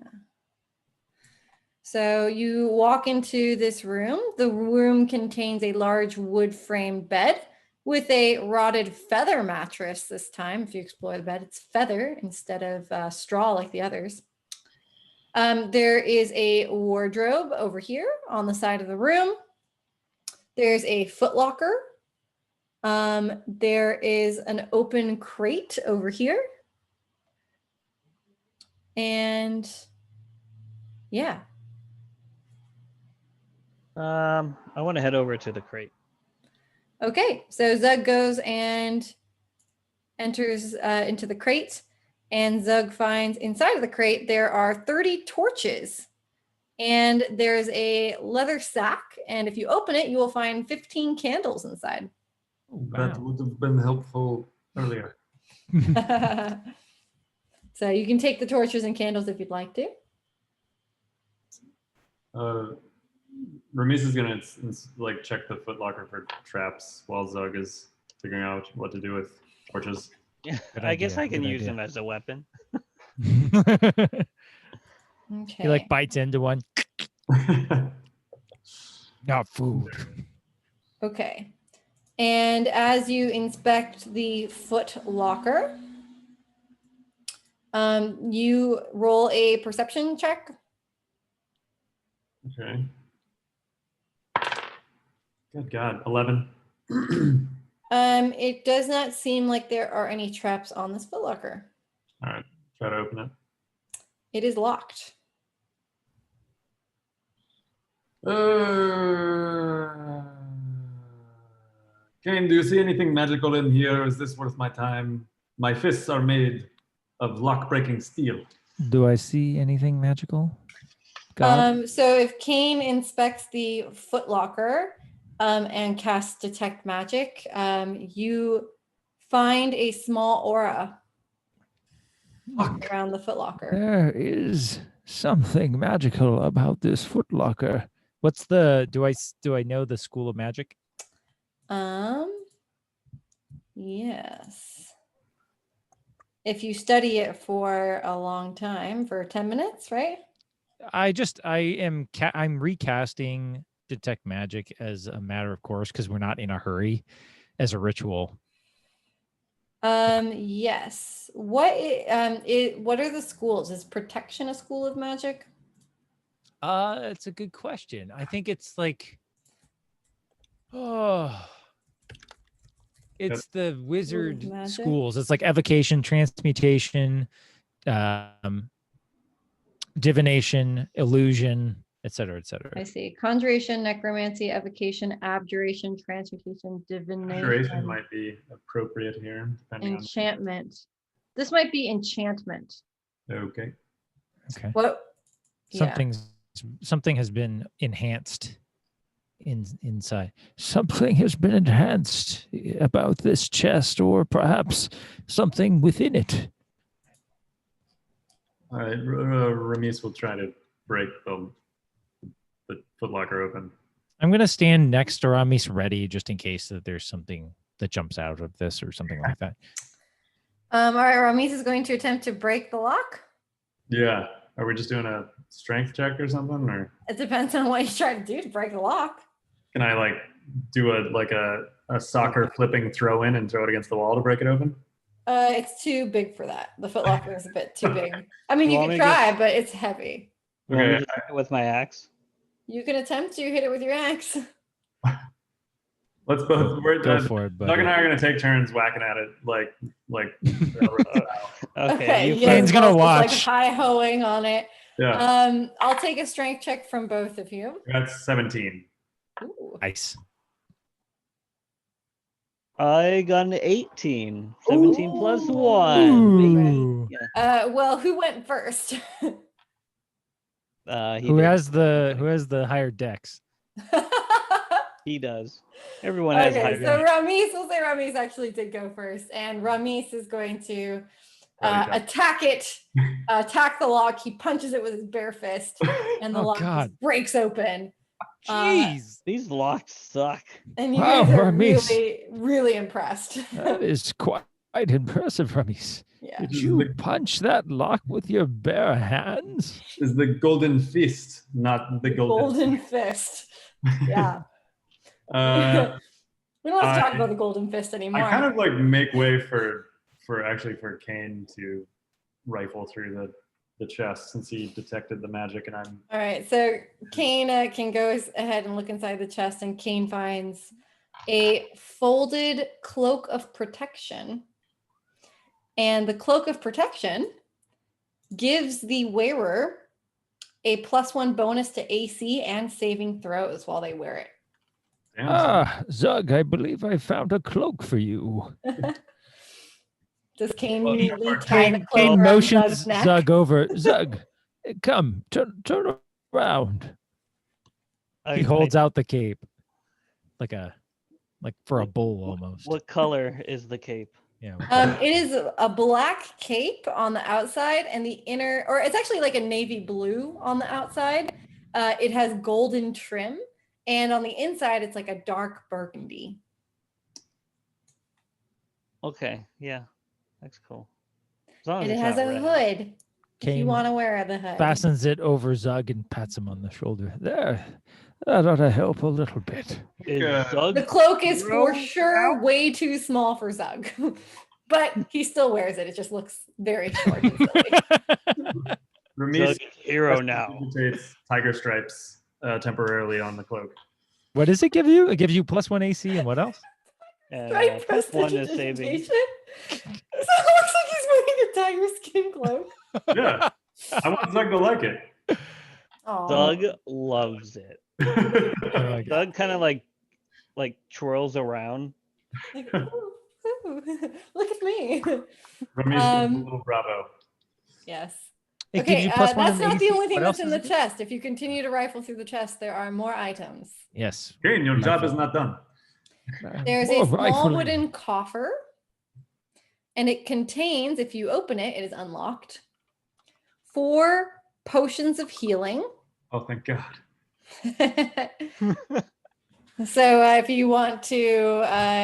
So you walk into this room. The room contains a large wood frame bed with a rotted feather mattress this time. If you explore the bed, it's feather instead of straw like the others. There is a wardrobe over here on the side of the room. There's a footlocker. There is an open crate over here. And yeah. I want to head over to the crate. Okay, so Zug goes and enters into the crate, and Zug finds inside of the crate there are 30 torches, and there's a leather sack, and if you open it, you will find 15 candles inside. That would have been helpful earlier. So you can take the torches and candles if you'd like to. Ramis is gonna like check the footlocker for traps while Zug is figuring out what to do with torches. Yeah, Good I guess idea, I can good use idea. them as a weapon. Okay. He like bites into one. Not food. Okay. And as you inspect the foot locker, you roll a perception check. Okay. Good God, 11. It does not seem like there are any traps on this foot locker. All right, try to open it. It is locked. Kane, do you see anything magical in here? Is this worth my time? My fists are made of lock-breaking steel. Do I see anything magical? God? So if Kane inspects the foot locker and casts detect magic, you find a small aura around the foot locker. There is something magical about this footlocker. What's the do I know the school of magic? Yes. If you study it for a long time, for 10 minutes, right? I'm recasting detect magic as a matter of course because we're not in a hurry as a ritual. Yes. What are the schools? Is protection a school of magic? It's a good question. I think it's like oh it's the wizard magic? schools. It's like evocation, transmutation, divination, illusion, etc., etc. I see. Conjuration, necromancy, evocation, abjuration, transmutation, Duration divination, might be appropriate here, depending enchantment. This might be enchantment. on. Okay. Okay. What? Yeah. Something has been enhanced inside. Something has been enhanced about this chest, or perhaps something within it. All right. Ramis will try to break the footlocker open. I'm gonna stand next to Ramis ready just in case that there's something that jumps out of this or something like that. All right, Ramis is going to attempt to break the lock. Yeah. Are we just doing a strength check or something, or It depends on what you try to do to break the lock. can I like do a soccer flipping throw in and throw it against the wall to break it open? It's too big for that. The footlocker is a bit too big. I mean, You you want can me to try, but it's heavy. You want me Okay. to hit it with my axe? You can attempt to hit it with your axe. Let's both. Go for it, Doug and buddy. I are gonna take turns whacking at it, like. Okay. you You guys Kane's gonna both just, like watch. hi-hoing on it. Yeah. I'll take a strength check from both of you. That's 17. Ooh. Nice. I got an 18. 17 plus Ooh. 1. Ooh. Yeah. Well, who went first? He Who did. has the higher dex? He does. Everyone has Okay, higher. so Ramis, we'll say Ramis actually did go first, and Ramis is going to attack the lock. He punches it with his bare fist, and the Oh, lock God. just breaks open. Jeez. These locks suck. And you Wow, guys are Ramis. really, really impressed. That is quite impressive, Ramis. Yeah. Did you punch that lock with your bare hands? Is the golden fist, not the Golden fist. Yeah. We don't have to talk about the golden fist anymore. I kind of like make way for Kane to rifle through the chest since he detected the magic, and I'm. All right, so Kane can go ahead and look inside the chest, and Kane finds a folded cloak of protection. And the cloak of protection gives the wearer a +1 bonus to AC and saving throws while they wear it. Damn, Zug, I believe I found a cloak for you. Does Kane Well, neatly tie the cloak Kane around motions Zug's neck? Zug over. Zug, come, turn around. He holds out the cape, like for a bull almost. What color is the cape? Yeah. It is a black cape on the outside, and the inner, or it's actually like a navy blue on the outside. It has golden trim, and on the inside, it's like a dark burgundy. Okay, yeah, that's cool. As long as And it it's has not a red. hood. If Kane you want to wear the hood. fastens it over Zug and pats him on the shoulder. There, that ought to help a little bit. Is Zug The cloak is for Gross sure way too small for Zug, but he still wears it. It just looks very short and silly. Ramis Zug is hero now? Takes tiger stripes temporarily on the cloak. What does it give you? It gives you +1 AC and what else? Right, plus 1 is saving. prestidigitation. So it looks like he's wearing a tiger skin cloak. Yeah, I want Zug to like it. Aw. Zug loves it. Zug kind of like twirls around. Like, ooh, ooh, look at me. Ramis gives a little bravo. Yes. It gives Okay, you +1 that's in not the AC. only thing What that's else in does the it do? chest. If you continue to rifle through the chest, there are more items. Yes. Kane, your job is not done. There's More a small rifling. wooden coffer, and it contains, if you open it, it is unlocked, 4 potions of healing. Oh, thank God. So if you want to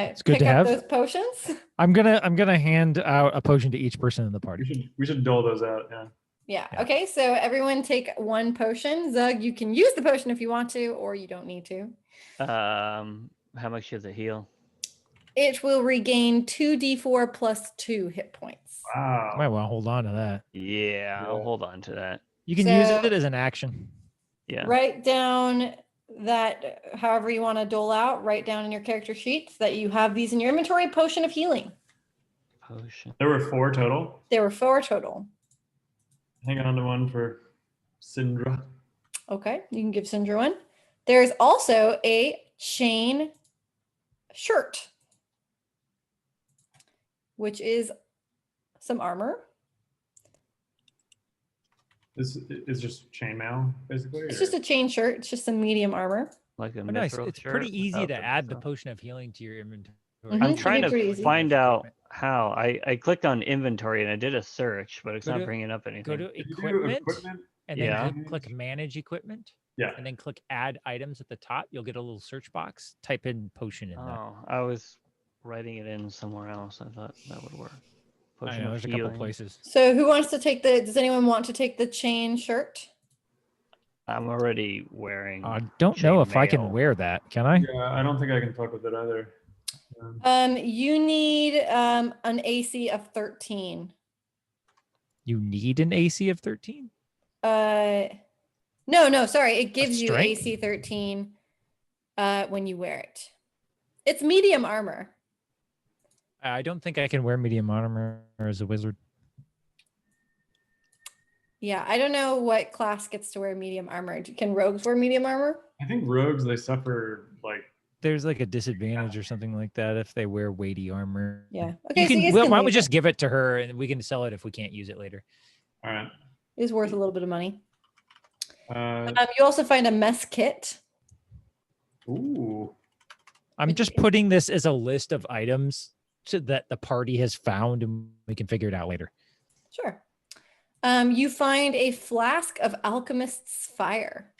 It's good pick to up have. those potions. I'm gonna hand out a potion to each person in the We party. should dole those out. Yeah. Yeah. Yeah. Okay. So everyone take one potion. Zug, you can use the potion if you want to, or you don't need to. How much does it heal? It will regain 2d4 plus 2 hit points. Wow. Might want to hold on to that. Yeah, I'll Yeah. hold on to that. You can use So- it as an action. Yeah. Write down that however you want to dole out, write down in your character sheets that you have these in your inventory. Potion of healing. Potion. There were 4 total. There were 4 total. Hang on to one for Syndra. Okay, you can give Sindra one. There's also a chain shirt, which is some armor. This is just chainmail, basically. It's or- just a chain shirt. It's just some medium armor. Like a Oh, nice. mithril It's shirt pretty easy without to add the mithril. potion of healing to your inventory. Mhm, I'm should trying be pretty to easy. find out how. I clicked on inventory and I did a search, but it's Go not to- bringing up Go anything. to If you do equipment, and then Yeah. click manage equipment, Yeah. and then click add items at the top. You'll get a little search box. Type in potion in that. Oh, I was writing it in somewhere else. I thought that would work. I Potion know of there's a couple healing. places. So who wants to take the, does anyone want to take the chain shirt? I'm already wearing. I don't know if I can chainmail. wear that. Can I? Yeah, I don't think I can fuck with it either. You need an AC of 13. You need an AC of 13. No, sorry. It gives you strength? AC 13 when you wear it. It's medium armor. I don't think I can wear medium armor as a wizard. Yeah, I don't know what class gets to wear medium armor. Can rogues wear medium armor? I think rogues, they suffer like There's like a disadvantage or something like that if they wear weighty armor. Yeah. Okay, You so can. you guys Well, can why don't we leave just it. give it to her and we can sell it if we can't use it later? all right. It is worth a little bit of money. Uh, You also find a mess kit. ooh. I'm just putting this as a list of items so that the party has found and we can figure it out later. Sure. You find a flask of alchemist's fire.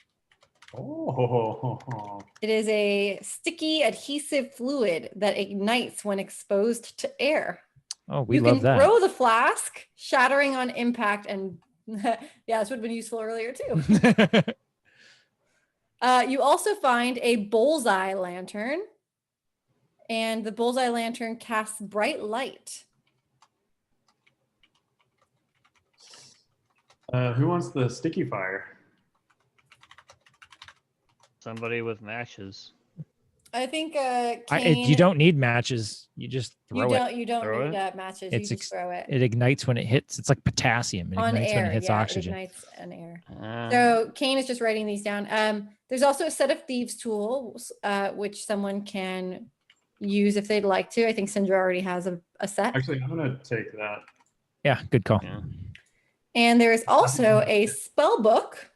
Oh. It is a sticky adhesive fluid that ignites when exposed to air. Oh, we You love can that. throw the flask, shattering on impact, and yeah, this would have been useful earlier too. You also find a bullseye lantern, and the bullseye lantern casts bright light. Who wants the sticky fire? Somebody with matches. I think you Kane, don't need matches. You just throw it. you don't Throw need it? matches. It's you just throw it It ignites when it hits. It's like potassium. It on ignites air. when it hits Yeah, oxygen. it ignites on air. Uh, So Kane is just writing these down. There's also a set of thieves tools, which someone can use if they'd like to. I think Syndra already has a set. Actually, I'm gonna take that. Yeah, good call. yeah. And there is also a spell book,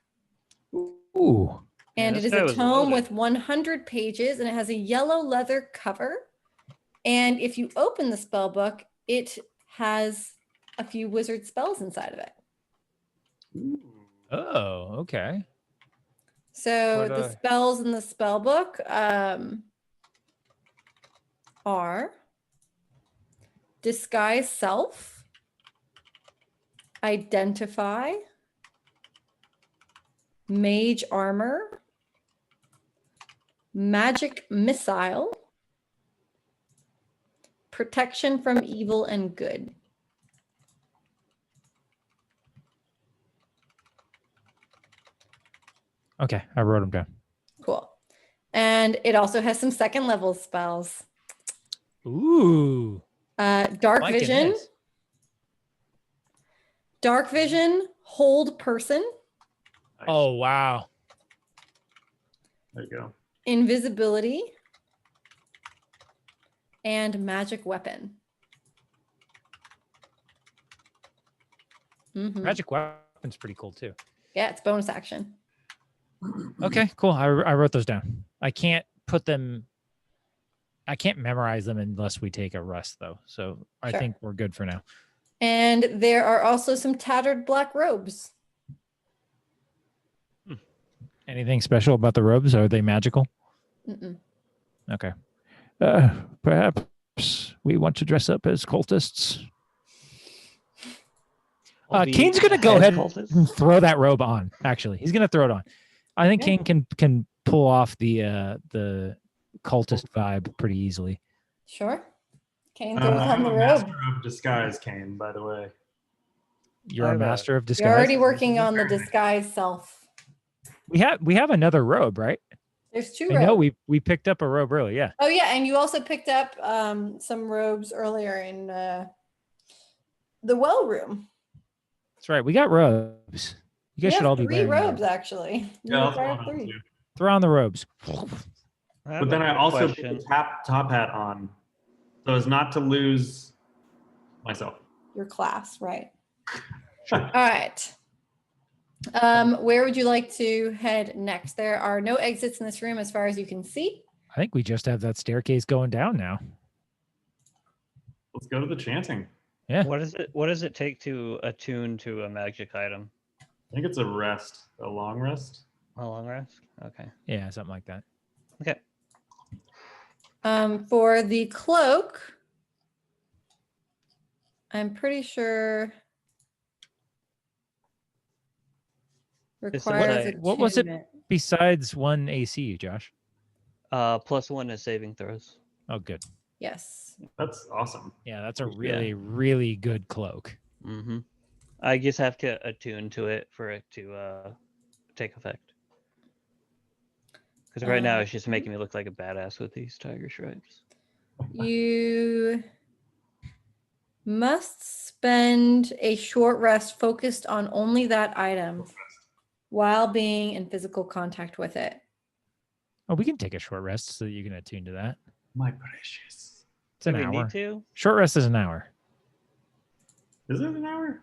Ooh. and Yeah, it this is guy a was tome loaded. with 100 pages, and it has a yellow leather cover. And if you open the spell book, it has a few wizard spells inside of it. Ooh. Oh, okay. So What, the spells in the spell book are disguise self, identify, mage armor, magic missile, protection from evil and good. Okay, I wrote them down. Cool. And it also has some second level spells. Ooh. Dark liking vision, this. dark vision, hold person, Nice. Oh, wow. There you go. invisibility, and magic weapon. Mhm. Magic weapon's pretty cool too. Yeah, it's bonus action. Okay, cool. I wrote those down. I can't put them. I can't memorize them unless we take a rest, though. So I Sure. think we're good for now. And there are also some tattered black robes. Anything special about the robes? Are they magical? Mm-mm. Okay. Perhaps we want to dress up as cultists. I'll be Kane's gonna go head ahead cultist. and throw that robe on. Actually, he's gonna throw it on. I think Yeah. Kane can pull off the cultist vibe pretty easily. Sure. Kane throws on I'm the a robe. master of disguise, Kane, by the way. You're I a have a- master of disguise. You're already working on the disguise self. We have another robe, right? There's 2 I robes. know we picked up a robe early. Yeah. Oh yeah, and you also picked up some robes earlier in the well room. That's right. We got robes. You guys We should have all be 3 wearing robes robes. actually. Yeah, You I'll throw have it on 3. too. Throw on the robes. But then I also put question. the top hat on so as not to lose myself. Your class, right? Sure. All right. Where would you like to head next? There are no exits in this room as far as you can see. I think we just have that staircase going down now. Let's go to the chanting. Yeah. What does it take to attune to a magic item? I think it's a rest, a long rest. A long rest? Okay. Yeah, something like that. Okay. For the cloak, I'm pretty sure It's requires what was it? attunement. Besides 1 AC, Josh. +1 is saving throws. Oh, good. Yes. That's awesome. Yeah, that's a Yeah. really, really good cloak. Mm-hmm. I just have to attune to it for it to take effect. Because right now it's just making me look like a badass with these tiger stripes. You must spend a short rest focused on only that item while being in physical contact with it. Oh, we can take a short rest so that you can attune to that. My precious. It's an Do we hour. need to? Short rest is an hour. Is it an hour?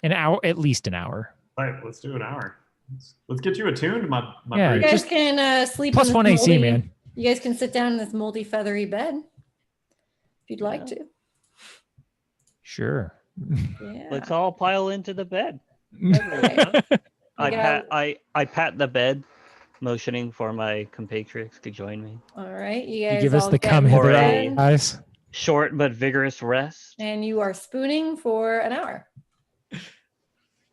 An hour, at least an hour. All right, let's do an hour. Let's get you attuned, my Yeah, You precious. guys can sleep Plus in this 1 AC, moldy- man. You guys can sit down in this moldy, feathery bed if you'd like to. Sure. Yeah. Let's all pile into the bed. Right. I got- pat the bed, motioning for my compatriots to join me. All right. You You guys give us all the get come in hither, Hooray. bed, eyes. Short but vigorous rest. and you are spooning for an hour.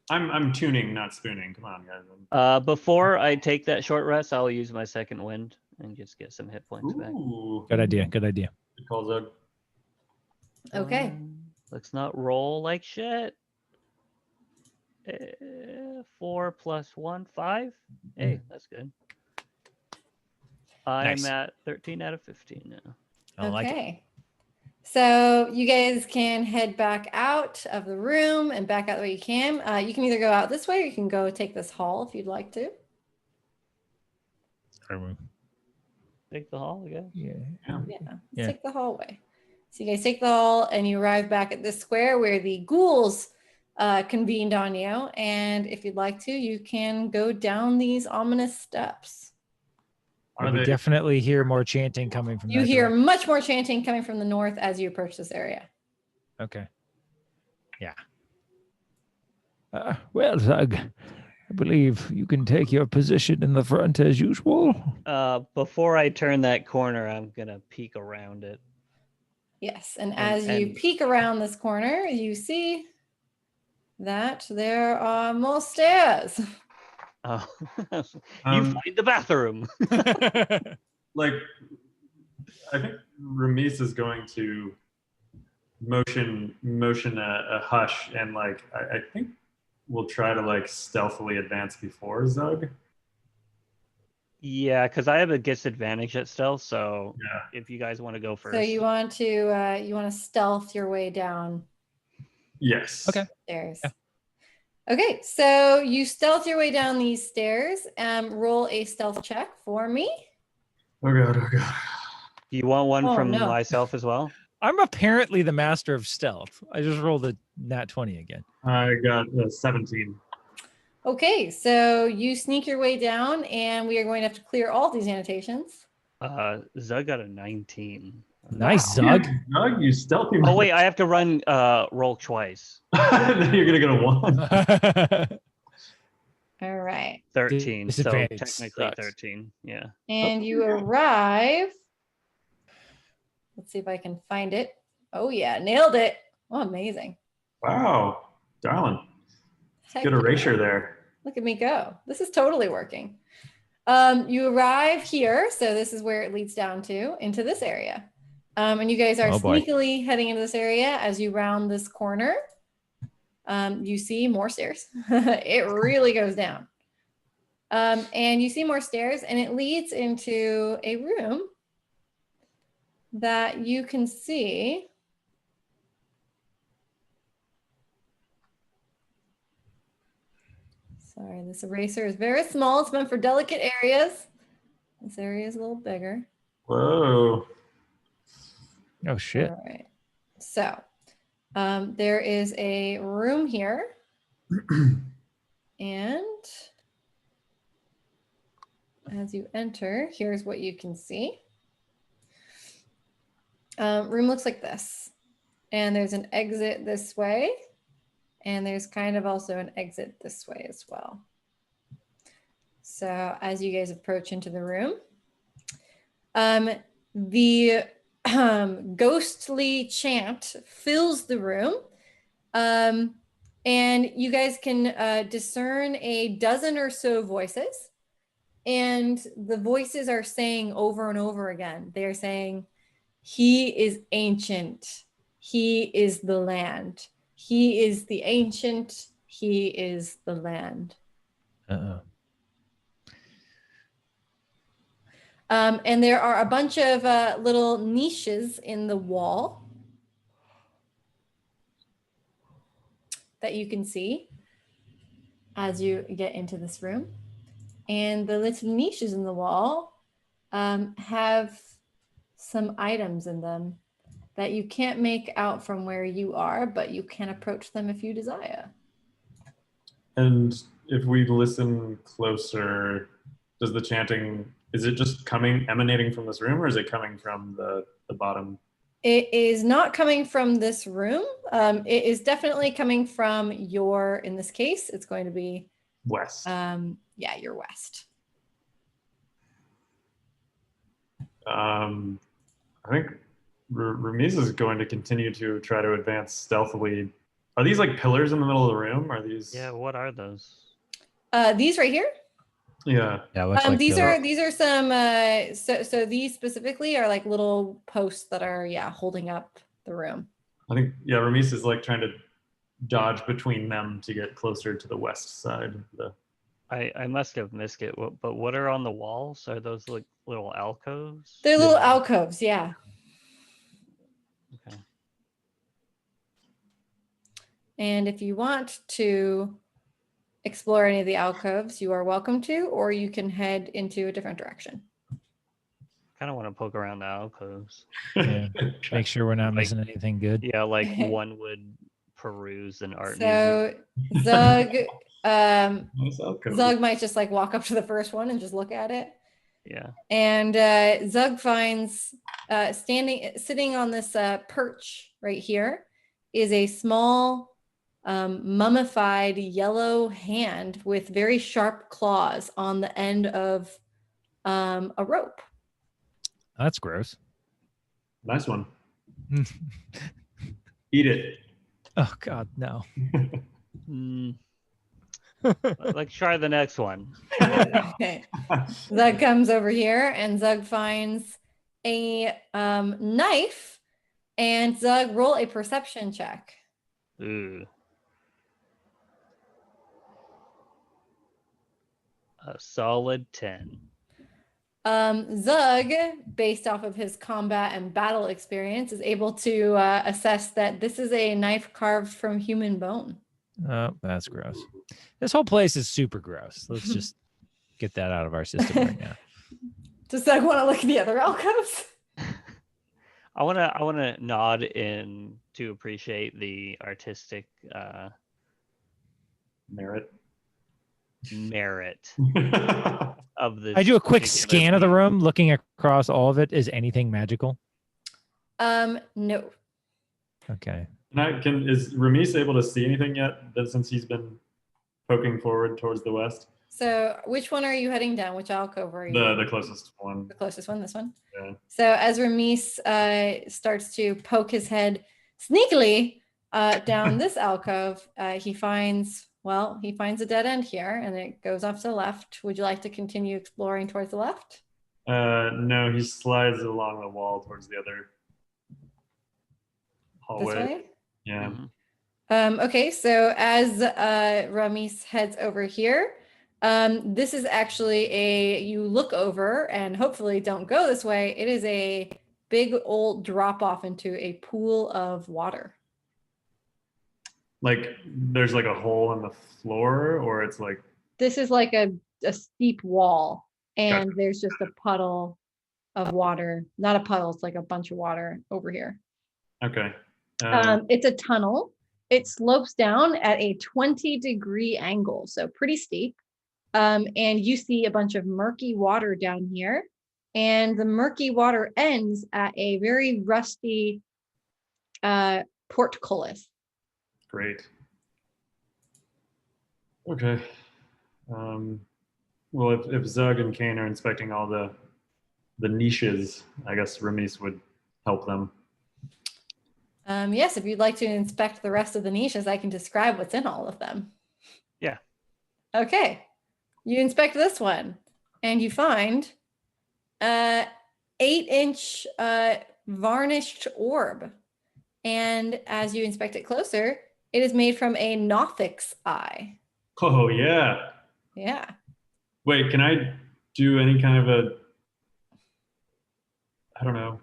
I'm tuning, not spooning. Come on, guys. Before I take that short rest, I'll use my second wind and just get some hit points back. Ooh, Good idea. Good idea. good call, Zug. Okay. Let's not roll like shit. 4 + 1, 5. Hey, that's good. I'm Nice. at 13 out of 15 now. I like it. Okay. So you guys can head back out of the room and back out the way you can. You can either go out this way or you can go take this hall if you'd like to. Take the hall, I guess. Yeah. Yeah, let's Yeah. take the hallway. So you guys take the hall and you arrive back at this square where the ghouls convened on you. And if you'd like to, you can go down these ominous steps. Are We they definitely hear more chanting coming from You that hear direction. much more chanting coming from the north as you approach this area. Okay. Yeah. Well, Zug, I believe you can take your position in the front as usual. Before I turn that corner, I'm gonna peek around it. Yes, and as you and- peek around this corner, you see that there are more stairs. Oh, you Um, find the bathroom. like? I think Ramis is going to motion a hush, and like I think we'll try to like stealthily advance before Zug. Yeah, because I have a disadvantage at stealth, so Yeah. if you guys want to go first. So you want to stealth your way down Yes. Okay. stairs. Yeah. Okay, so you stealth your way down these stairs. Roll a stealth check for me. Oh god. Oh god. You want one Oh, from no. myself as well? I'm apparently the master of stealth. I just rolled a nat 20 again. I got 17. Okay, so you sneak your way down, and we are going to have to clear all these annotations. Zug got a 19. Nice, Zug. Zug, you stealthy. Oh wait, I have to run roll twice. Then you're gonna get a 1. All right. 13. So Disadvantage technically sucks. 13. Yeah. And you arrive. Let's see if I can find it. Oh yeah, nailed it. Oh, amazing. Wow, darling. Heck Good yeah. erasure there. Look at me go. This is totally working. You arrive here, so this is where it leads down to, into this area. And you guys are Oh, boy. sneakily heading into this area. As you round this corner, you see more stairs. It really goes down. And you see more stairs, and it leads into a room that you can see. Sorry, this eraser is very small. It's meant for delicate areas. This area is a little bigger. Whoa. Oh shit. All right. So there is a room here. And as you enter, here's what you can see. Room looks like this. And there's an exit this way. And there's kind of also an exit this way as well. So as you guys approach into the room, the ghostly chant fills the room. And you guys can discern a dozen or so voices. And the voices are saying over and over again, they are saying, "He is ancient. He is the land. He is the ancient. He is the land." Uh-oh. And there are a bunch of little niches in the wall that you can see as you get into this room. And the little niches in the wall have some items in them that you can't make out from where you are, but you can approach them if you desire. And if we listen closer, does the chanting, is it just emanating from this room, or is it coming from the bottom? It is not coming from this room. It is definitely coming from your, in this case, it's going to be West. yeah, your west. I think Ramiz is going to continue to try to advance stealthily. Are these like pillars in the middle of the room? Are these? Yeah. What are those? These right here. Yeah. Yeah, it looks like These pillars. are some so these specifically are like little posts that are holding up the room. I think Ramiz is like trying to dodge between them to get closer to the west side of the. I must have missed it. But what are on the walls? Are those like little alcoves? They're little Yeah. alcoves, yeah. Okay. And if you want to explore any of the alcoves, you are welcome to, or you can head into a different direction. Kind of want to poke around the alcoves. Yeah. Make sure we're not Like- missing anything good. Yeah, like one would peruse an art So museum. Zug, Nice alcove. Zug might just like walk up to the first one and just look at it. Yeah. And Zug finds sitting on this perch right here is a small mummified yellow hand with very sharp claws on the end of a rope. That's gross. Nice one. Eat it. Oh God, no. Let's try the next one. Okay. Zug comes over here and Zug finds a knife, and Zug, roll a perception check. Ooh. A solid 10. Zug, based off of his combat and battle experience, is able to assess that this is a knife carved from human bone. Oh, that's gross. This whole place is super gross. Let's just get that out of our system right now. Does Zug want to look at the other alcoves? I wanna nod in to appreciate the artistic Merit. merit of this. I do a quick particular scan of the piece. room, looking across all of it. Is anything magical? No. Okay. Is Ramiz able to see anything yet? Since he's been poking forward towards the west. So which one are you heading down? Which alcove are you? The closest one. The closest one, this one. Yeah. So as Ramis starts to poke his head sneakily down this alcove, he finds a dead end here, and it goes off to the left. Would you like to continue exploring towards the left? No, he slides along the wall towards the other hallway. This way? Yeah. Okay, so as Ramis heads over here, this is actually you look over and hopefully don't go this way. It is a big old drop off into a pool of water. Like there's like a hole in the floor, or it's like. This is like a steep wall, and Gotcha. there's just a puddle of water. Not a puddle, it's like a bunch of water over here. Okay. It's a tunnel. It slopes down at a 20-degree angle, so pretty steep. And you see a bunch of murky water down here. And the murky water ends at a very rusty portcullis. Great. Okay. Well, if Zug and Kane are inspecting all the niches, I guess Ramis would help them. Yes, if you'd like to inspect the rest of the niches, I can describe what's in all of them. Yeah. Okay. You inspect this one, and you find 8-inch varnished orb. And as you inspect it closer, it is made from a Nothic's eye. Oh, yeah. Yeah. Wait, can I do any kind of I don't know,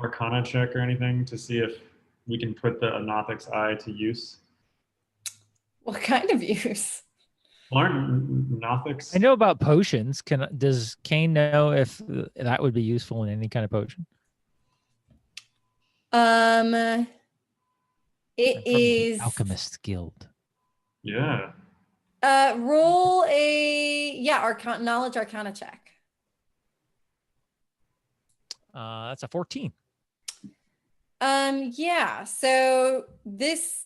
Arcana check or anything to see if we can put the Nothic's eye to use? What kind of use? Aren't Nothics? I know about potions. Does Kane know if that would be useful in any kind of potion? It is Alchemist's Guild. Yeah. Roll a knowledge arcana check. That's a 14. Yeah, so this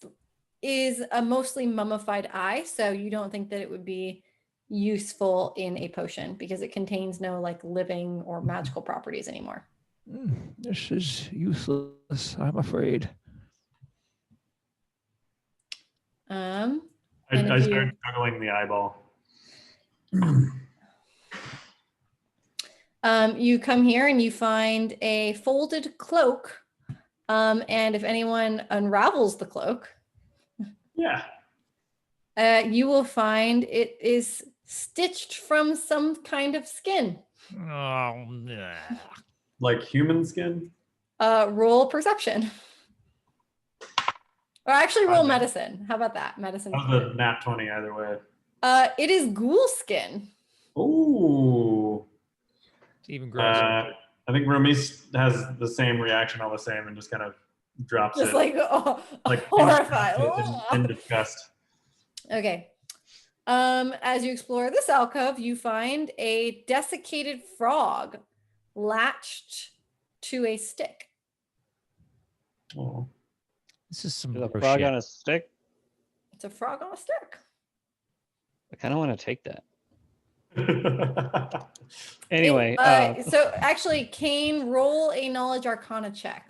is a mostly mummified eye, so you don't think that it would be useful in a potion because it contains no like living or magical properties anymore. This is useless, I'm afraid. I started juggling the eyeball. You come here and you find a folded cloak. And if anyone unravels the cloak, you will find it is stitched from some kind of skin. Oh, like human skin? Roll perception. Or actually roll medicine. How about that? Medicine. That was a nat 20 either way. It is ghoul skin. Ooh. It's even grosser. I think Ramis has the same reaction all the same and just kind of drops just it. Like horrified. In disgust. Okay. As you explore this alcove, you find a desiccated frog latched to a stick. Oh. This is some There's a gross frog shit. on a stick. It's a frog on a stick. I kind of want to take that. Anyway, so actually, Kane, roll a knowledge arcana check.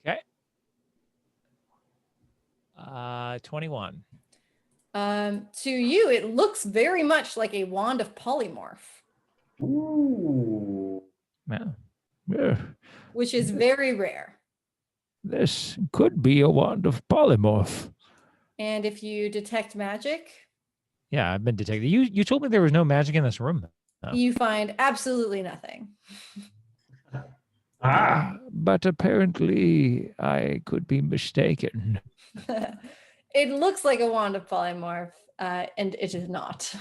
Okay. 21. To you, it looks very much like a wand of polymorph. Ooh. Yeah. Which is very rare. This could be a wand of polymorph. And if you detect magic, Yeah, I've been detecting. You told me there was no magic in this room. Oh. You find absolutely nothing. But apparently I could be mistaken. It looks like a wand of polymorph, and it is not.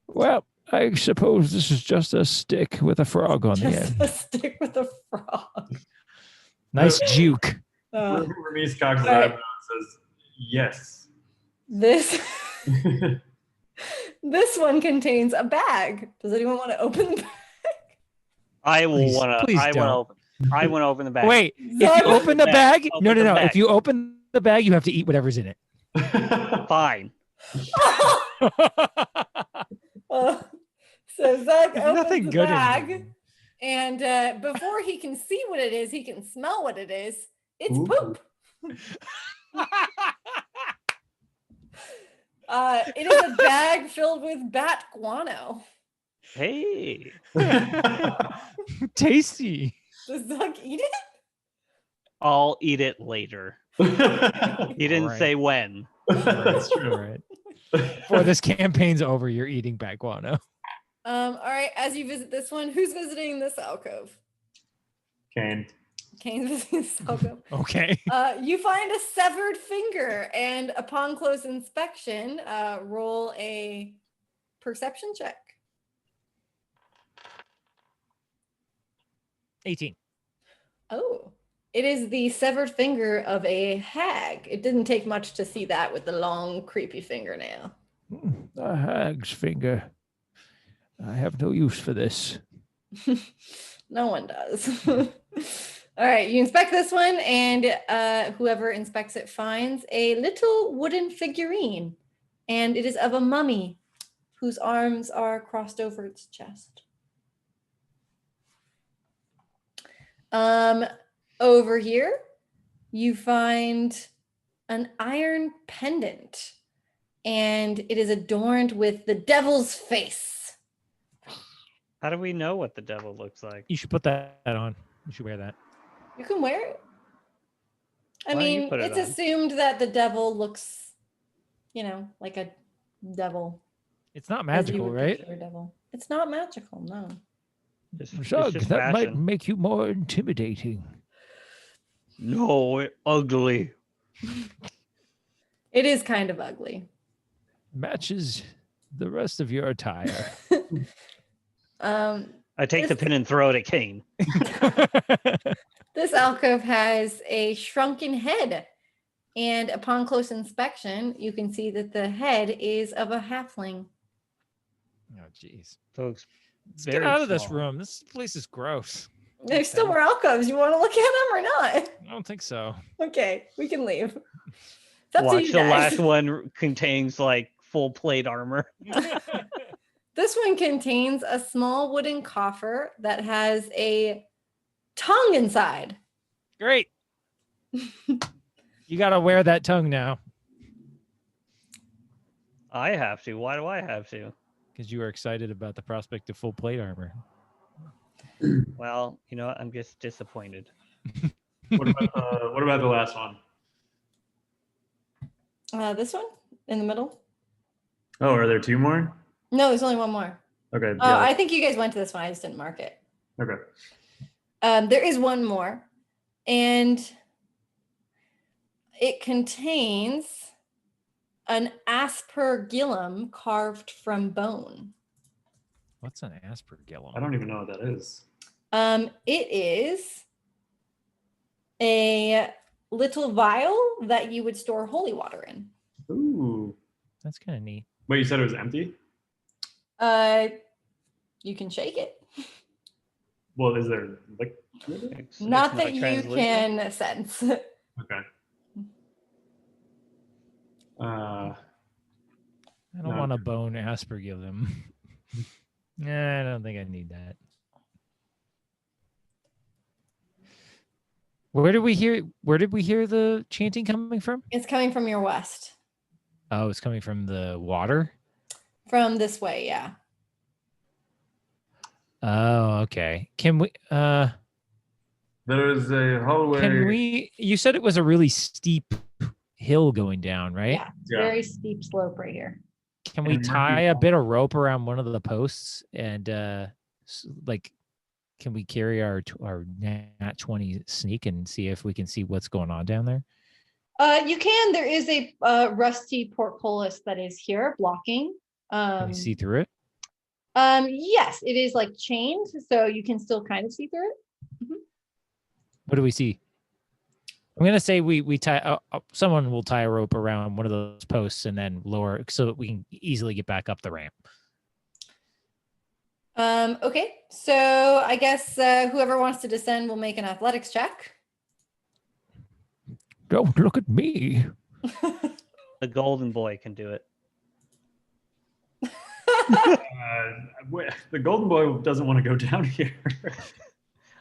Well, I suppose this is just a stick with a frog on the Just end. a stick with a frog. Nice juke. Ramis cocks his eyebrow and says, yes. This one contains a bag. Does anyone want to open the bag? I will Please- want to. please I don't. want to. I want to open the bag. Wait, if you open the bag, Open no. the bag. If you open the bag, you have to eat whatever's in it. Fine. So Zug There's opens nothing the good in bag, here. and before he can see what it is, he can smell what it is. It's Ooh. poop. It is a bag filled with bat guano. Hey, Tasty. Does Zug eat it? I'll eat it later. He didn't Alright. say when. That's true, right? Before this campaign's over, you're eating bat guano. All right, as you visit this one, who's visiting this alcove? Kane. Kane's visiting this alcove. Okay. You find a severed finger, and upon close inspection, roll a perception check. 18. Oh, it is the severed finger of a hag. It didn't take much to see that with the long, creepy fingernail. A hag's finger. I have no use for this. No one does. All right, you inspect this one, and whoever inspects it finds a little wooden figurine, and it is of a mummy whose arms are crossed over its chest. Over here, you find an iron pendant, and it is adorned with the devil's face. How do we know what the devil looks like? You should put that on. You should wear that. You can wear it. I Why don't you mean, put it it's on? assumed that the devil looks, like a devil. It's not as you magical, would right? picture a devil. It's not magical, no. It's Zug, just that might fashion. make you more intimidating. No, ugly. It is kind of ugly. Matches the rest of your attire. I take the pin and throw it at Kane. This alcove has a shrunken head, and upon close inspection, you can see that the head is of a halfling. Oh, jeez. Folks, Let's get out of this room. This place is gross. There's still more alcoves. You want to look at them or not? I don't think so. Okay, we can leave. It's up to watch you the guys. last one contains like full plate armor. This one contains a small wooden coffer that has a tongue inside. Great. You got to wear that tongue now I have to. Why do I have to? because you were excited about the prospect of full plate armor. Well, you know what? I'm just disappointed. What about the last one? This one in the middle? Oh, are there two more? No, there's only one more. Okay. Oh, Yeah. I think you guys went to this one. I just didn't mark it. Okay. There is one more, and it contains an aspergillum carved from bone. What's an aspergillum? I don't even know what that is. It is a little vial that you would store holy water in. Ooh. That's kind of neat. Wait, you said it was empty? You can shake it. Well, is there like? It's Not that you translucent. can sense. Okay. I don't No. want a bone aspergillum. Nah, I don't think I need that. Where did we hear the chanting coming from? It's coming from your west. Oh, it's coming from the water. From this way, yeah. Oh, okay. Can we there is a hallway. can we you said it was a really steep hill going down, right? Yeah. Yeah. Very steep slope right here. Can we And tie a bit of rope around one of the posts and can we carry our nat 20 sneak and see if we can see what's going on down there? You can. There is a rusty portcullis that is here blocking. Can we see through it? Yes, it is like chained, so you can still kind of see through it. What do we see? I'm gonna say we tie. Someone will tie a rope around one of those posts and then lower so that we can easily get back up the ramp. Okay, so I guess whoever wants to descend will make an athletics check. Don't look at me. The golden boy can do it. The golden boy doesn't want to go down here.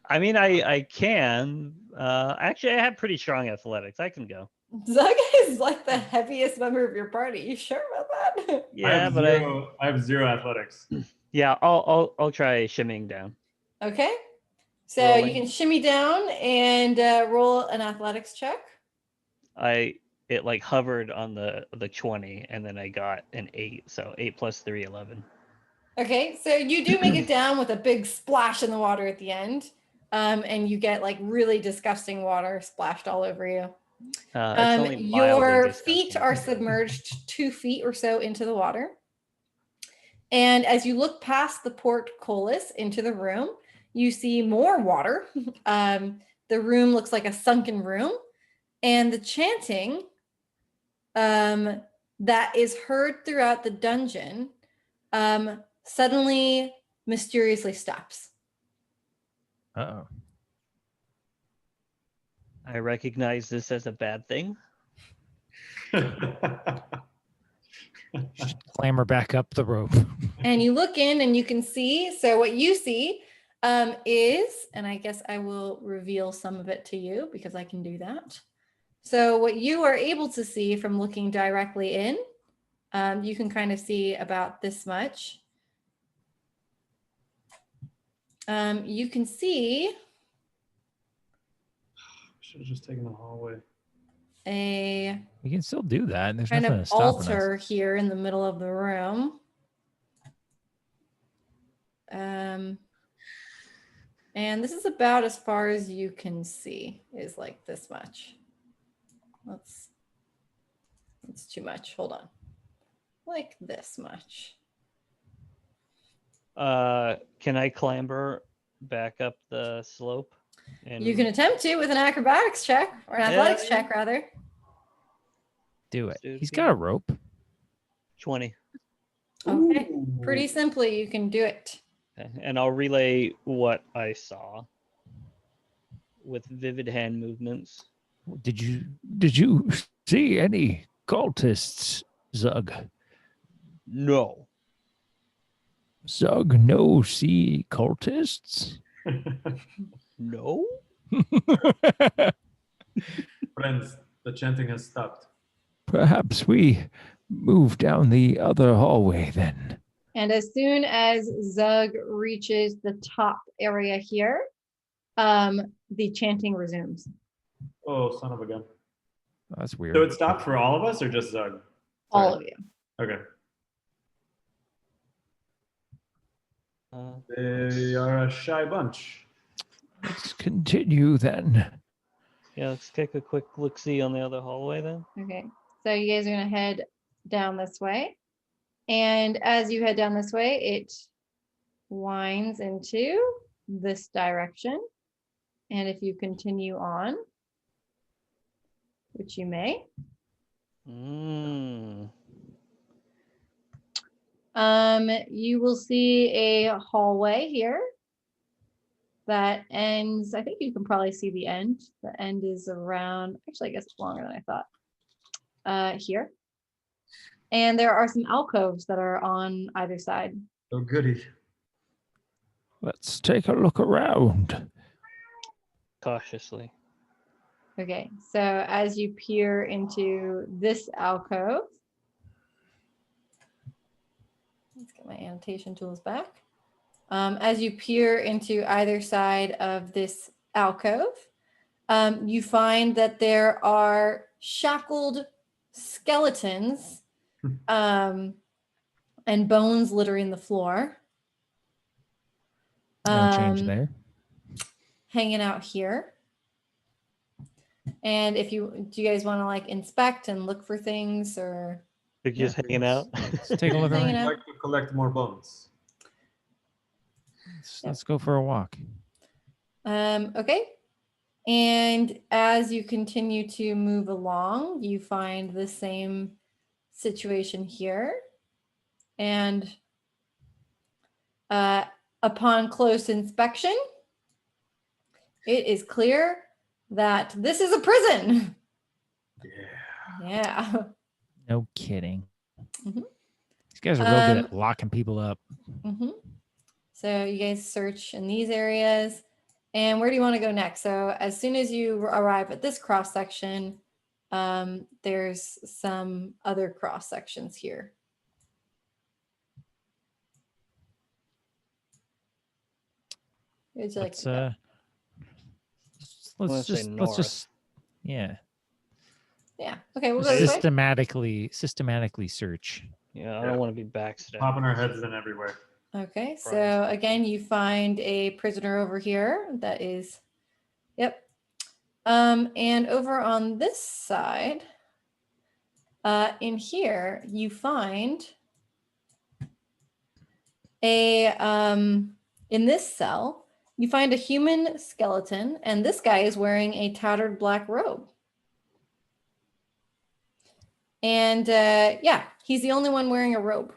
I mean, I can. Actually, I have pretty strong athletics. I can go. Zug is like the heaviest member of your party. You sure about that? Yeah, I have zero athletics. Yeah, I'll try shimmying down. Okay. So Rolling. you can shimmy down and roll an athletics check. It like hovered on the 20, and then I got an 8. So 8 plus 3, 11. Okay, so you do make it down with a big splash in the water at the end. And you get like really disgusting water splashed all over you. It's only mildly Your disgusting. feet are submerged 2 feet or so into the water. And as you look past the portcullis into the room, you see more water. The room looks like a sunken room. And the chanting that is heard throughout the dungeon suddenly mysteriously stops. Uh-oh. I recognize this as a bad thing. Should clamber back up the rope. And you look in and you can see, so what you see is, and I guess I will reveal some of it to you because I can do that. So what you are able to see from looking directly in, you can kind of see about this much. You can see Should have just taken the hallway. a We can still do that. And there's kind nothing of stopping us. altar here in the middle of the room. And this is about as far as you can see, is like this much. That's too much. Hold on. Like this much. Can I clamber back up the slope? And You can attempt to with an acrobatics check, or an athletics check, rather. Do it. Dude, He's yeah. got a rope. 20. Okay. Ooh. Pretty simply, you can do it. Okay. And I'll relay what I saw with vivid hand movements. Did you see any cultists, Zug? No. Zug, no see cultists? No? Friends, the chanting has stopped. Perhaps we move down the other hallway then. And as soon as Zug reaches the top area here, the chanting resumes. Oh, son of a gun. That's weird. So it stopped for all of us or just Zug? All of you. Okay. Uh, They are a shy bunch. Let's continue then. yeah, let's take a quick look-see on the other hallway then. Okay. So you guys are going to head down this way. And as you head down this way, it winds into this direction. And if you continue on, which you may, you will see a hallway here that ends, I think you can probably see the end. The end is around, actually, I guess it's longer than I thought, here. And there are some alcoves that are on either side. Oh, goody. Let's take a look around. Cautiously. Okay, so as you peer into this alcove, let's get my annotation tools back. As you peer into either side of this alcove, you find that there are shackled skeletons and bones littering the floor. No change there. Hanging out here. And do you guys want to like inspect and look for things, or They're just hanging out. Let's take a look Hanging around. out. I'd like to collect more bones. Let's go for a walk. Okay. And as you continue to move along, you find the same situation here. And upon close inspection, it is clear that this is a prison. Yeah. Yeah. No kidding. Mhm. These guys are real good at locking people up. Mm-hmm. So you guys search in these areas. And where do you want to go next? So as soon as you arrive at this cross section, there's some other cross sections here. Would you like to go? Let's just yeah. Yeah. Okay, we'll go this way. Systematically search. Yeah, I don't want to be backstabbed. Popping our heads in everywhere. Okay, so again, you find a prisoner over here. That is, yep. And over on this side, in here, you find a, in this cell, you find a human skeleton, and this guy is wearing a tattered black robe. And yeah, he's the only one wearing a robe.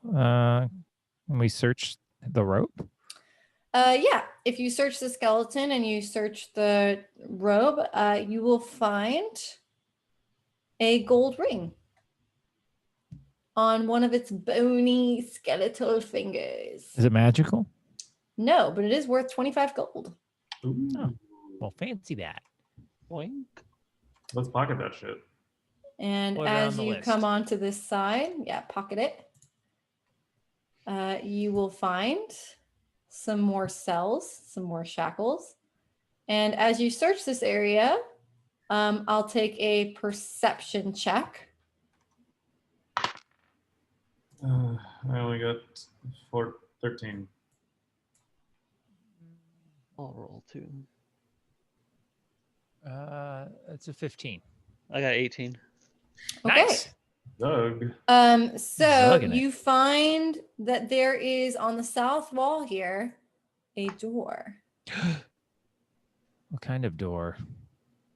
When we search the rope? Yeah, if you search the skeleton and you search the robe, you will find a gold ring on one of its bony skeletal fingers. Is it magical? No, but it is worth 25 gold. Ooh. Oh, well, fancy that. Boink. Let's pocket that shit. And Put it on as the you list. come onto this side, yeah, pocket it. You will find some more cells, some more shackles. And as you search this area, I'll take a perception check. I only got 13. I'll roll 2. It's a 15. I got 18. Okay. Nice. Doug. So Zugging it. you find that there is on the south wall here a door, What kind of door?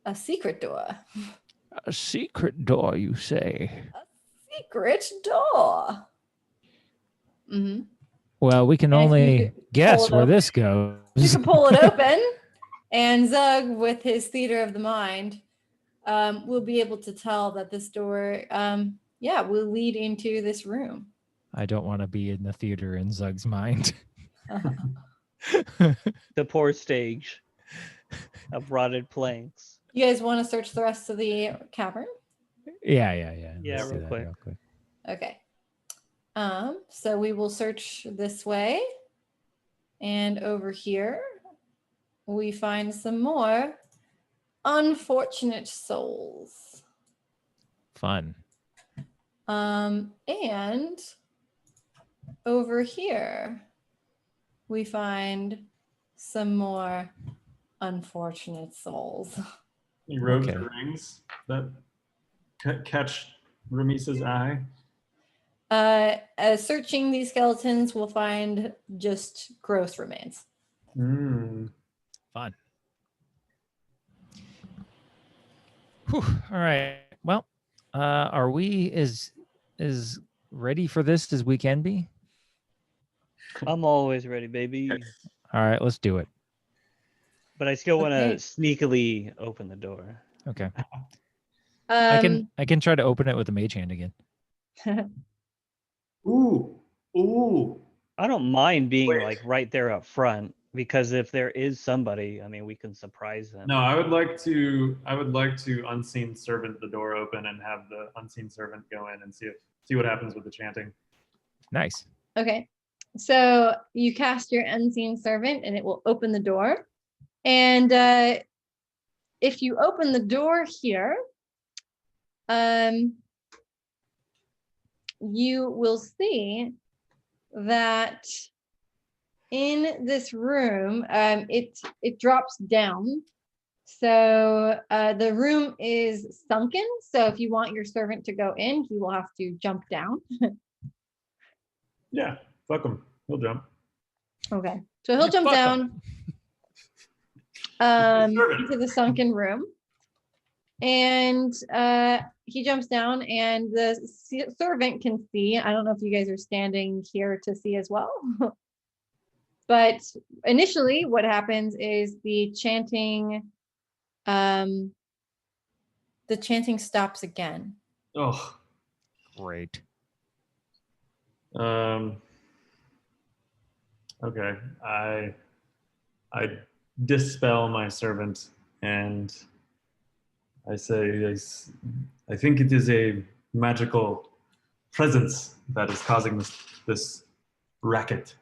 a secret door. A secret door, you say? Secret door. Mm-hmm. Well, we can And if only you guess pull it where open- this goes. You can pull it open, and Zug, with his theater of the mind, will be able to tell that this door, yeah, will lead into this room. I don't want to be in the theater in Zug's mind. The poor stage of rotted planks. You guys want to search the rest of the cavern? Yeah. Yeah, Let's do real that quick. real quick. Okay. So we will search this way. And over here, we find some more unfortunate souls. Fun. And over here, we find some more unfortunate souls. Any robes Okay. or rings that catch Ramisa's eye? Searching these skeletons, we'll find just gross remains. Mm. Fun. Whew. All right. Well, are we as ready for this as we can be? I'm always ready, baby. All right, let's do it. But I still want to Okay. sneakily open the door. Okay. I Um, can try to open it with a mage hand again. Ooh. I don't mind being Wait. like right there up front because if there is somebody, I mean, we can surprise them. No, I would like to unseen servant the door open and have the unseen servant go in and see what happens with the chanting. Nice. Okay, so you cast your unseen servant and it will open the door. And if you open the door here, you will see that in this room, it drops down. So the room is sunken. So if you want your servant to go in, he will have to jump down. Yeah, fuck him. He'll jump. Okay, so he'll jump Fuck down Servant. into the sunken room, and he jumps down, and the servant can see. I don't know if you guys are standing here to see as well, but initially, what happens is the chanting stops again. Oh, Great. Um, okay, I dispel my servant and I say, I think it is a magical presence that is causing this racket.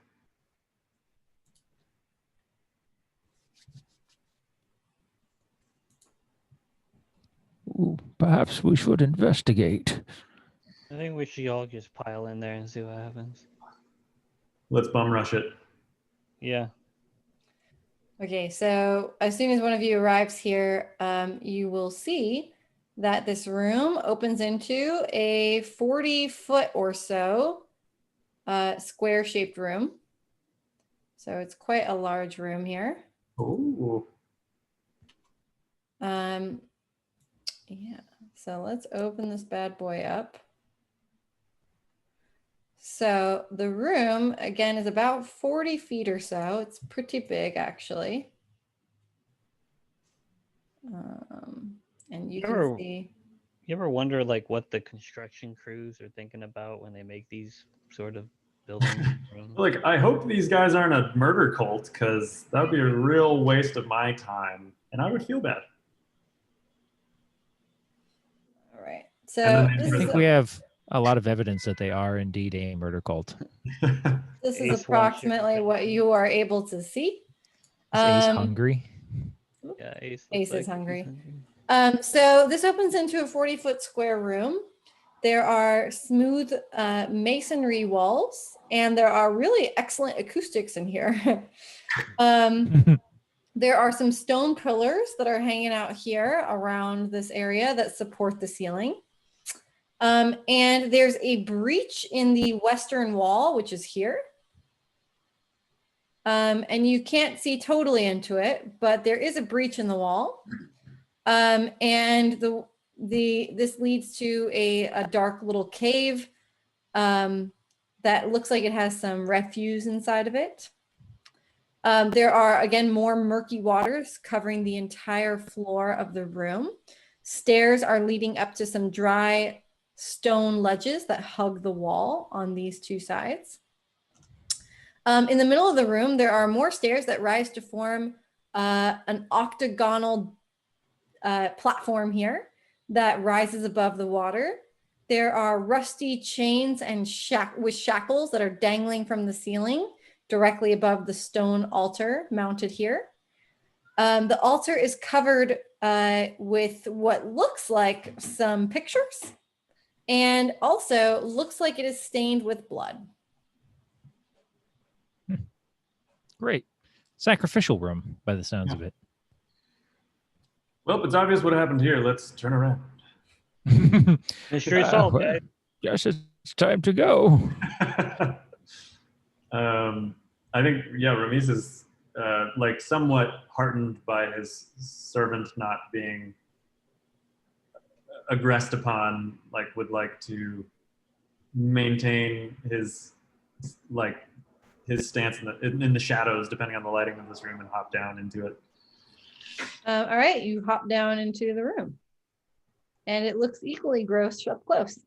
Ooh, perhaps we should investigate. I think we should all just pile in there and see what happens. Let's bum rush it. Yeah. Okay, so as soon as one of you arrives here, you will see that this room opens into a 40-foot or so square-shaped room. So it's quite a large room here. Ooh. Yeah, so let's open this bad boy up. So the room, again, is about 40 feet or so. It's pretty big, actually. And you can see. You ever wonder like what the construction crews are thinking about when they make these sort of buildings? Like, I hope these guys aren't a murder cult, because that would be a real waste of my time, and I would feel bad. All right. And So then they I this turn is think we have a lot of evidence that they are indeed a murder cult. this is Ace approximately what you are able to see. Is Ace hungry? Yeah, Ace. Ace is hungry. So this opens into a 40-foot square room. There are smooth masonry walls, and there are really excellent acoustics in here. There are some stone pillars that are hanging out here around this area that support the ceiling. And there's a breach in the western wall, which is here. And you can't see totally into it, but there is a breach in the wall. And this leads to a dark little cave that looks like it has some refuse inside of it. There are, again, more murky waters covering the entire floor of the room. Stairs are leading up to some dry stone ledges that hug the wall on these two sides. In the middle of the room, there are more stairs that rise to form an octagonal platform here that rises above the water. There are rusty chains and with shackles that are dangling from the ceiling directly above the stone altar mounted here. The altar is covered with what looks like some pictures, and also looks like it is stained with blood. Great. Sacrificial room by the sounds of it. Well, it's obvious what happened here. Let's turn around. Mystery solved, well, guys. guess it's time to go. I think, yeah, Ramis is like somewhat heartened by his servant not being aggressed upon, like would like to maintain his stance in the shadows, depending on the lighting of this room, and hop down into it. All right, you hop down into the room, and it looks equally gross up close.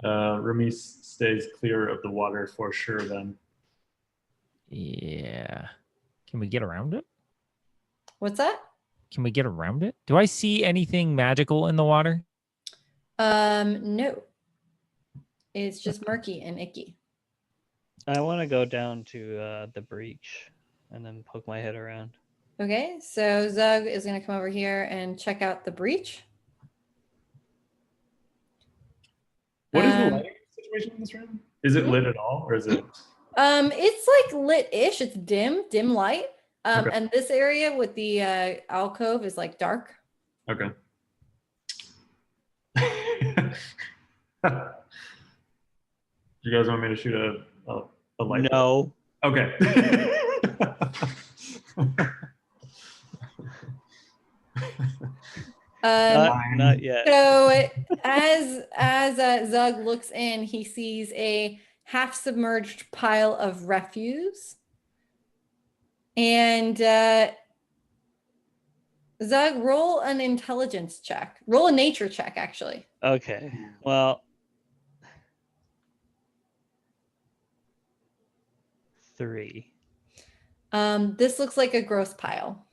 Ramis stays clear of the water for sure then. Yeah. Can we get around it? What's that? Can we get around it? Do I see anything magical in the water? No. It's just murky and icky. I want to go down to the breach and then poke my head around. Okay, so Zug is going to come over here and check out the breach. What is the lighting situation in this room? Is it lit at all, or is it? It's like lit-ish. It's dim light. Okay. And this area with the alcove is like dark. Okay. Do you guys want me to shoot a light? No. Okay. Not yet. So as Zug looks in, he sees a half-submerged pile of refuse. And Zug, roll an intelligence check. Roll a nature check, actually. Okay. Well, 3. This looks like a gross pile.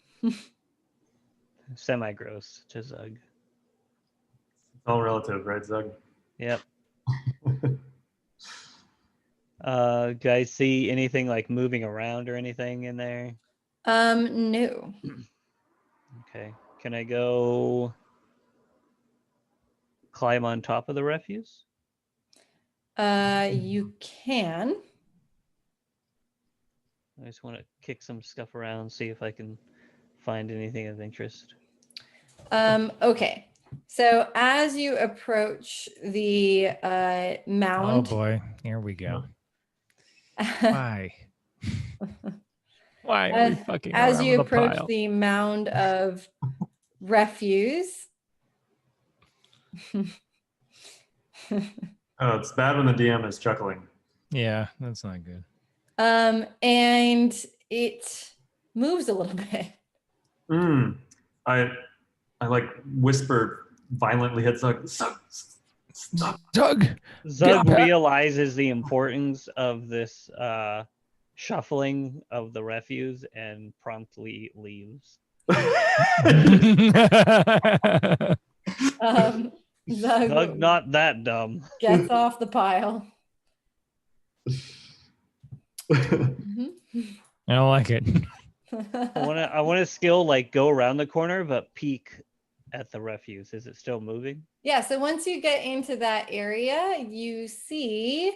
Semi-gross to Zug. It's all relative, right, Zug? Yep. Guys, see anything like moving around or anything in there? No. Okay. Can I go climb on top of the refuse? You can. I just want to kick some stuff around, see if I can find anything of interest. Okay. So as you approach the Oh mound, boy, here we go. Why? Why are we fucking as around you with a approach pile? the mound of refuse, Oh, it's bad when the DM is chuckling. Yeah, that's not good. and it moves a little bit. I like whisper violently at Zug. Zug, stop. Doug, Zug back. realizes the importance of this shuffling of the refuse and promptly leaves. Zug Zug, not that dumb. gets off the pile. Mhm. I don't like it. I want to skill like go around the corner but peek at the refuse. Is it still moving? Yeah, so once you get into that area, you see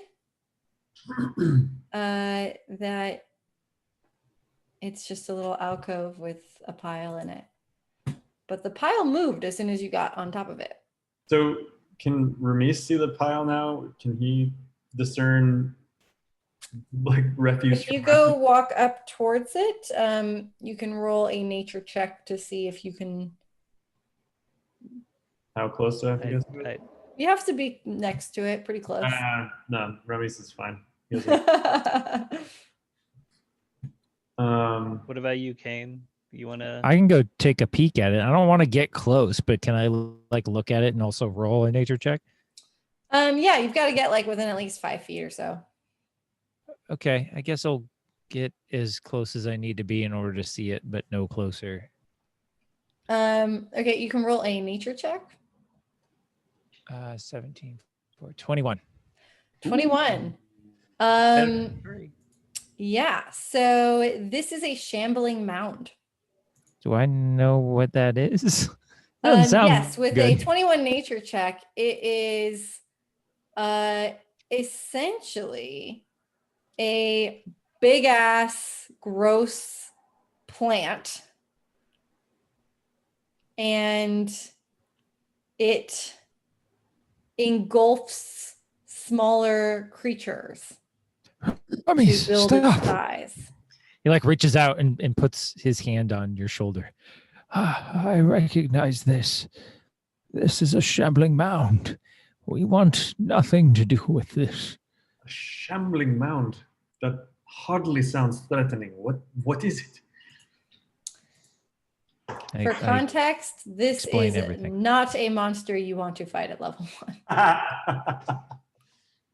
that it's just a little alcove with a pile in it. But the pile moved as soon as you got on top of it. So can Ramis see the pile now? Can he discern like refuse? If you go walk up towards it, you can roll a nature check to see if you can. How close do I have to get to it? You have to be next to it, pretty close. No, Ramis is fine. He has What about you, Kane? You want to? I can go take a peek at it. I don't want to get close, but can I like look at it and also roll a nature check? Yeah, you've got to get like within at least 5 feet or so. Okay, I guess I'll get as close as I need to be in order to see it, but no closer. Okay, you can roll a nature check. 17 for 21. 21. Yeah, so this is a shambling mound. Do I know what that is? Doesn't sound Yes, with good. a 21 nature check, it is essentially a big ass gross plant, and it engulfs smaller creatures I mean, to build its stop. size. He like reaches out and puts his hand on your shoulder. I recognize this. This is a shambling mound. We want nothing to do with this. a shambling mound. That hardly sounds threatening. What is it? For context, this explain is everything. not a monster you want to fight at level 1.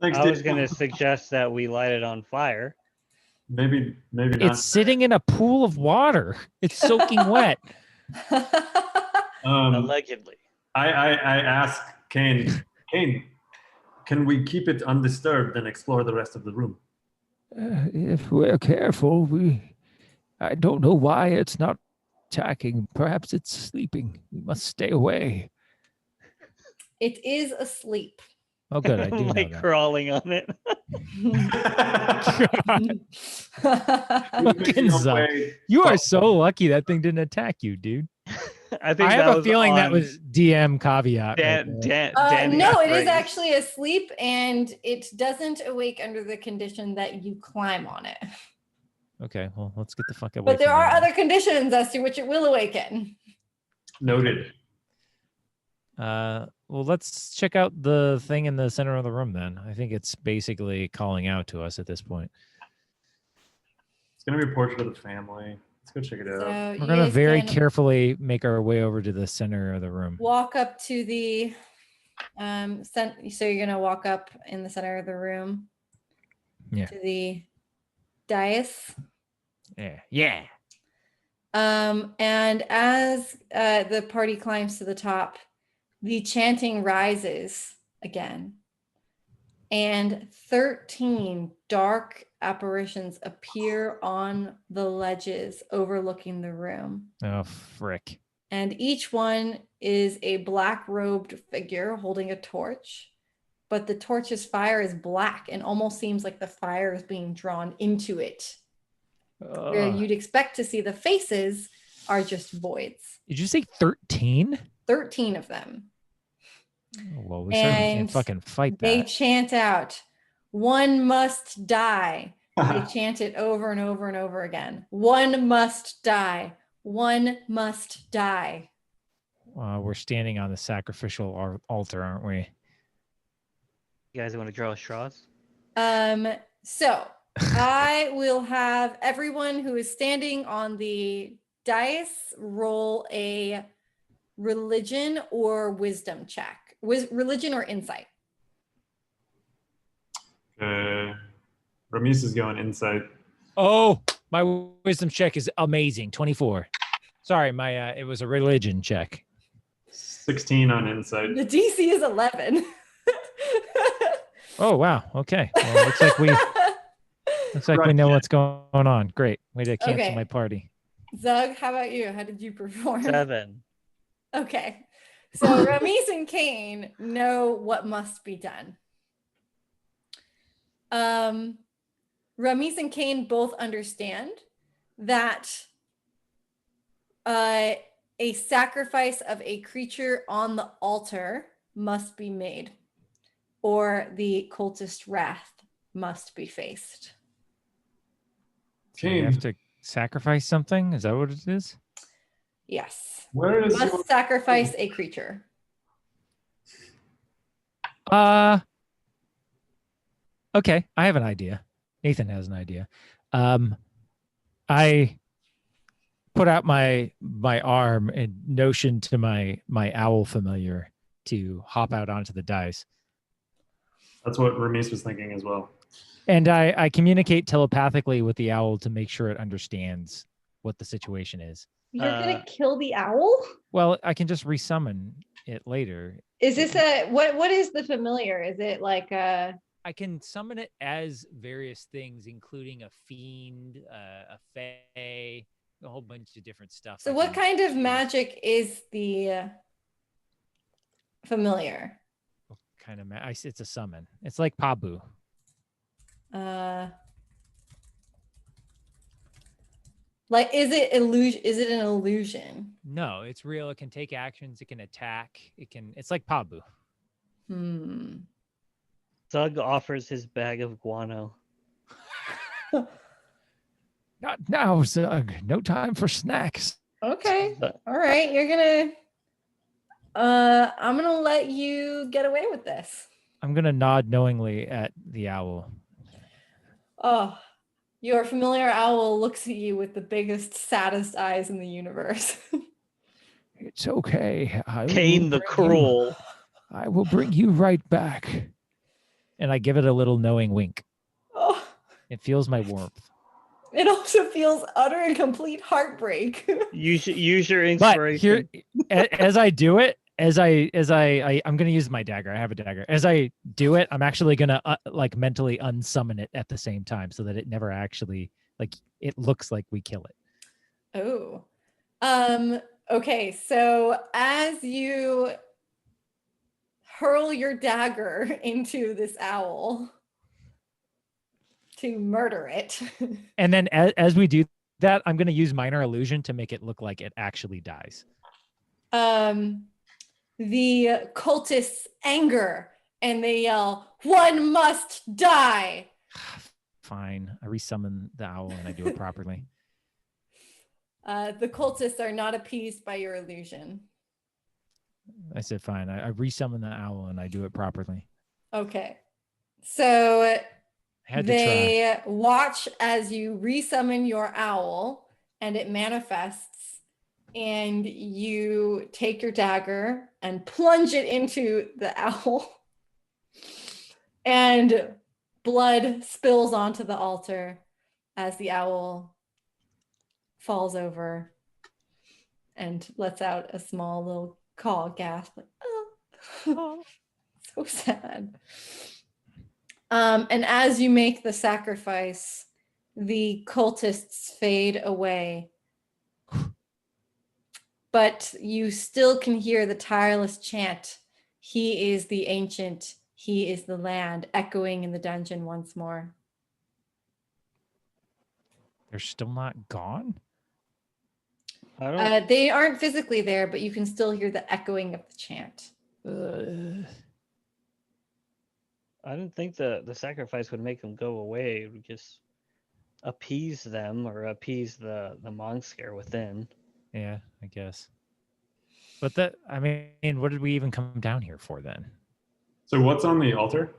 Thanks, I was Dave. going to suggest that we light it on fire. Maybe not. It's sitting in a pool of water. It's soaking wet. Allegedly. I ask Kane, can we keep it undisturbed and explore the rest of the room? If we're careful, I don't know why it's not attacking. Perhaps it's sleeping. We must stay away. It is asleep. Oh, good. I do know like that. crawling on it. Fucking Zug. You are so lucky that thing didn't attack you, dude. I think I that have a was feeling that on was DM caveat. right there. Danny No, it is Upgrade. actually asleep, and it doesn't awake under the condition that you climb on it. Okay, well, let's get the fuck away. But there from are that. other conditions as to which it will awaken. Noted. Well, let's check out the thing in the center of the room then. I think it's basically calling out to us at this point. It's gonna be a portrait of the family. Let's go check it out. So We're going to very can carefully make our way over to the center of the room. walk up to the so you're gonna walk up in the center of the room. Yeah. To the dais. Yeah. And as the party climbs to the top, the chanting rises again. And 13 dark apparitions appear on the ledges overlooking the room. Oh, frick. And each one is a black-robed figure holding a torch. But the torch's fire is black and almost seems like the fire is being drawn into it. Where you'd expect to see the faces are just voids. Did you say 13? 13 of them. Well, we certainly can't And fucking fight They that. chant out, "One must die." They chant it over and over and over again. One must die. One must die. We're standing on the sacrificial altar, aren't we? You guys want to draw straws? So I will have everyone who is standing on the dais roll a religion or wisdom check. Religion or insight. Ramis is going insight. Oh, my wisdom check is amazing. 24. Sorry, it was a religion check. 16 on insight. The DC is 11. Oh, wow. Okay. Well, looks like we know what's going on. Great. Way to cancel Okay. my party. Zug, how about you? How did you perform? 7. Okay. So Ramis and Kane know what must be done. Ramis and Kane both understand that a sacrifice of a creature on the altar must be made, or the cultist wrath must be faced. So we have to sacrifice something? Is that what it is? Yes. Where is Must sacrifice a creature. Okay, I have an idea. Nathan has an idea. I put out my arm and notion to my owl familiar to hop out onto the dais. That's what Ramis was thinking as well. And I communicate telepathically with the owl to make sure it understands what the situation is. You're gonna kill the owl? Well, I can just resummon it later. Is this what is the familiar? Is it like a I can summon it as various things, including a fiend, a fae, a whole bunch of different stuff. So what kind of magic is the familiar? What kind of it's a summon. It's like Pabu. Like, is it illusion? Is it an illusion? No, it's real. It can take actions. It can attack. It's like Pabu. Zug offers his bag of guano. Not now, Zug. No time for snacks. Okay. All right. You're gonna I'm gonna let you get away with this. I'm gonna nod knowingly at the owl. Oh, your familiar owl looks at you with the biggest, saddest eyes in the universe. It's okay. Kane the Cruel. I will bring you right back. And I give it a little knowing wink. Oh, It feels my warmth. it also feels utter and complete heartbreak. Use your But inspiration. here, as I do it, I'm going to use my dagger. I have a dagger. As I do it, I'm actually going to like mentally unsummon it at the same time so that it never actually, like, it looks like we kill it. Oh, okay. So as you hurl your dagger into this owl to murder it. And then as we do that, I'm going to use minor illusion to make it look like it actually dies. The cultists anger and they yell, "One must die." Fine. I resummon the owl and I do it properly. The cultists are not appeased by your illusion. I said fine. I resummon the owl and I do it properly. Okay. So Had to try. they watch as you resummon your owl and it manifests, and you take your dagger and plunge it into the owl, and blood spills onto the altar as the owl falls over and lets out a small little caw gasp, like, oh, so sad. And as you make the sacrifice, the cultists fade away. But you still can hear the tireless chant, "He is the ancient, he is the land," echoing in the dungeon once more. They're still not gone? I don't. They aren't physically there, but you can still hear the echoing of the chant. I don't think the sacrifice would make them go away. It would just appease them or appease the monk scare within. Yeah, I guess. But I mean, what did we even come down here for then? So what's on the altar?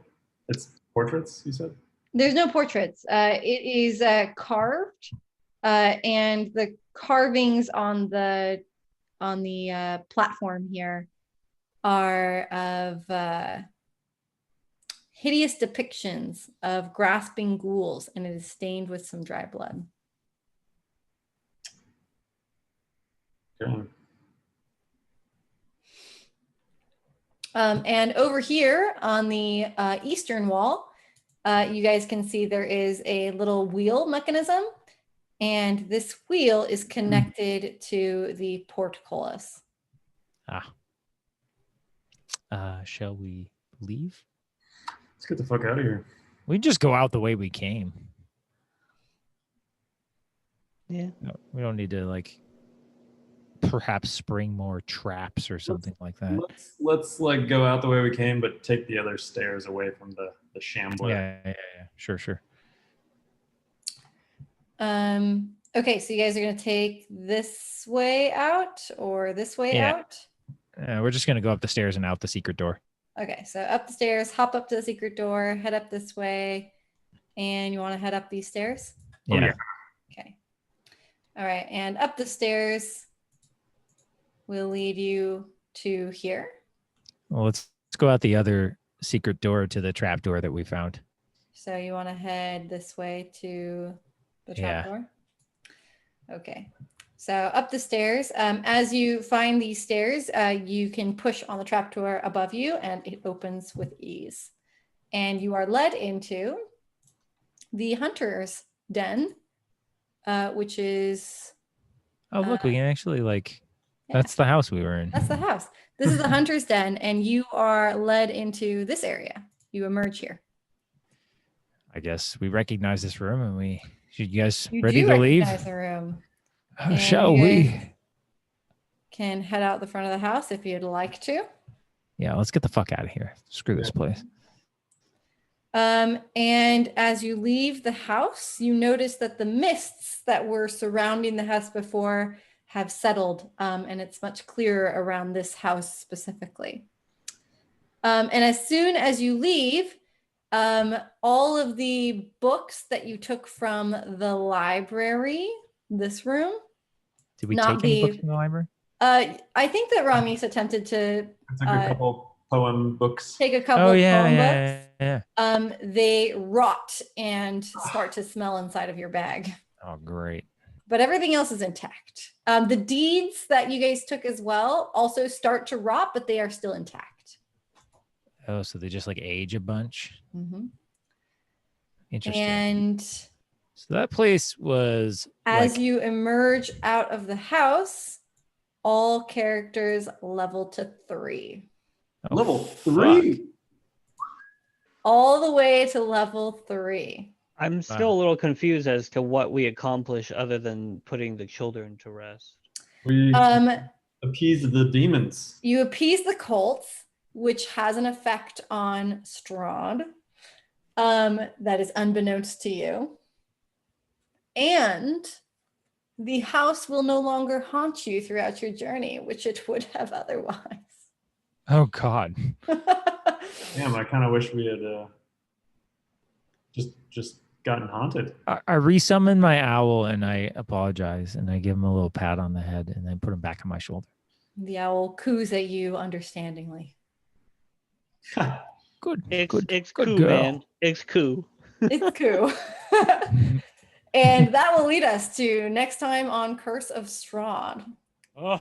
It's portraits, you said? There's no portraits. It is carved, and the carvings on the platform here are of hideous depictions of grasping ghouls, and it is stained with some dry blood. Okay. And over here on the eastern wall, you guys can see there is a little wheel mechanism, and this wheel is connected to the portcullis. Shall we leave? Let's get the fuck out of here. We just go out the way we came. Yeah. No, we don't need to like perhaps spring more traps or something like that. Let's like go out the way we came, but take the other stairs away from the shambler. Yeah. Sure. Okay, so you guys are gonna take this way out or this way Yeah. out? We're just gonna go up the stairs and out the secret door. Okay, so up the stairs, hop up to the secret door, head up this way, and you want to head up these stairs? Oh, Yeah. yeah. Okay. All right, and up the stairs will lead you to here. Well, let's go out the other secret door to the trap door that we found. So you want to head this way to the trap door? Okay. So up the stairs, as you find these stairs, you can push on the trapdoor above you and it opens with ease. And you are led into the hunter's den, which is... Oh, look, we can actually like, yeah. that's the house we were in. That's the house. This is the hunter's den, and you are led into this area. You emerge here. I guess we recognize this room and you guys You ready do to leave? recognize the room. How And shall you we? guys can head out the front of the house if you'd like to. Yeah, let's get the fuck out of here. Screw this place. And as you leave the house, you notice that the mists that were surrounding the house before have settled, and it's much clearer around this house specifically. And as soon as you leave, all of the books that you took from the library, this room, Did we not take any the- books from the library? I think that Ramis attempted to It's like a couple poem books. take a couple Oh of yeah, poem yeah, books. yeah. They rot and start to smell inside of your bag. Oh, great. But everything else is intact. The deeds that you guys took as well also start to rot, but they are still intact. Oh, so they just like age a bunch. Mm-hmm. Interesting. And So that place was as like, you emerge out of the house, all characters level to 3. oh, Level fuck. 3. All the way to level 3. I'm still a little confused as to what we accomplish other than putting the children to rest. We appease the demons. You appease the cults, which has an effect on Strahd that is unbeknownst to you. And the house will no longer haunt you throughout your journey, which it would have otherwise. Oh God. Damn, I kind of wish we had just gotten haunted. I resummon my owl and I apologize and I give him a little pat on the head and then put him back on my shoulder. The owl coos at you understandingly. Good. It's good cool, girl. man. It's cool. It's cool. And that will lead us to next time on Curse of Strahd. Oh.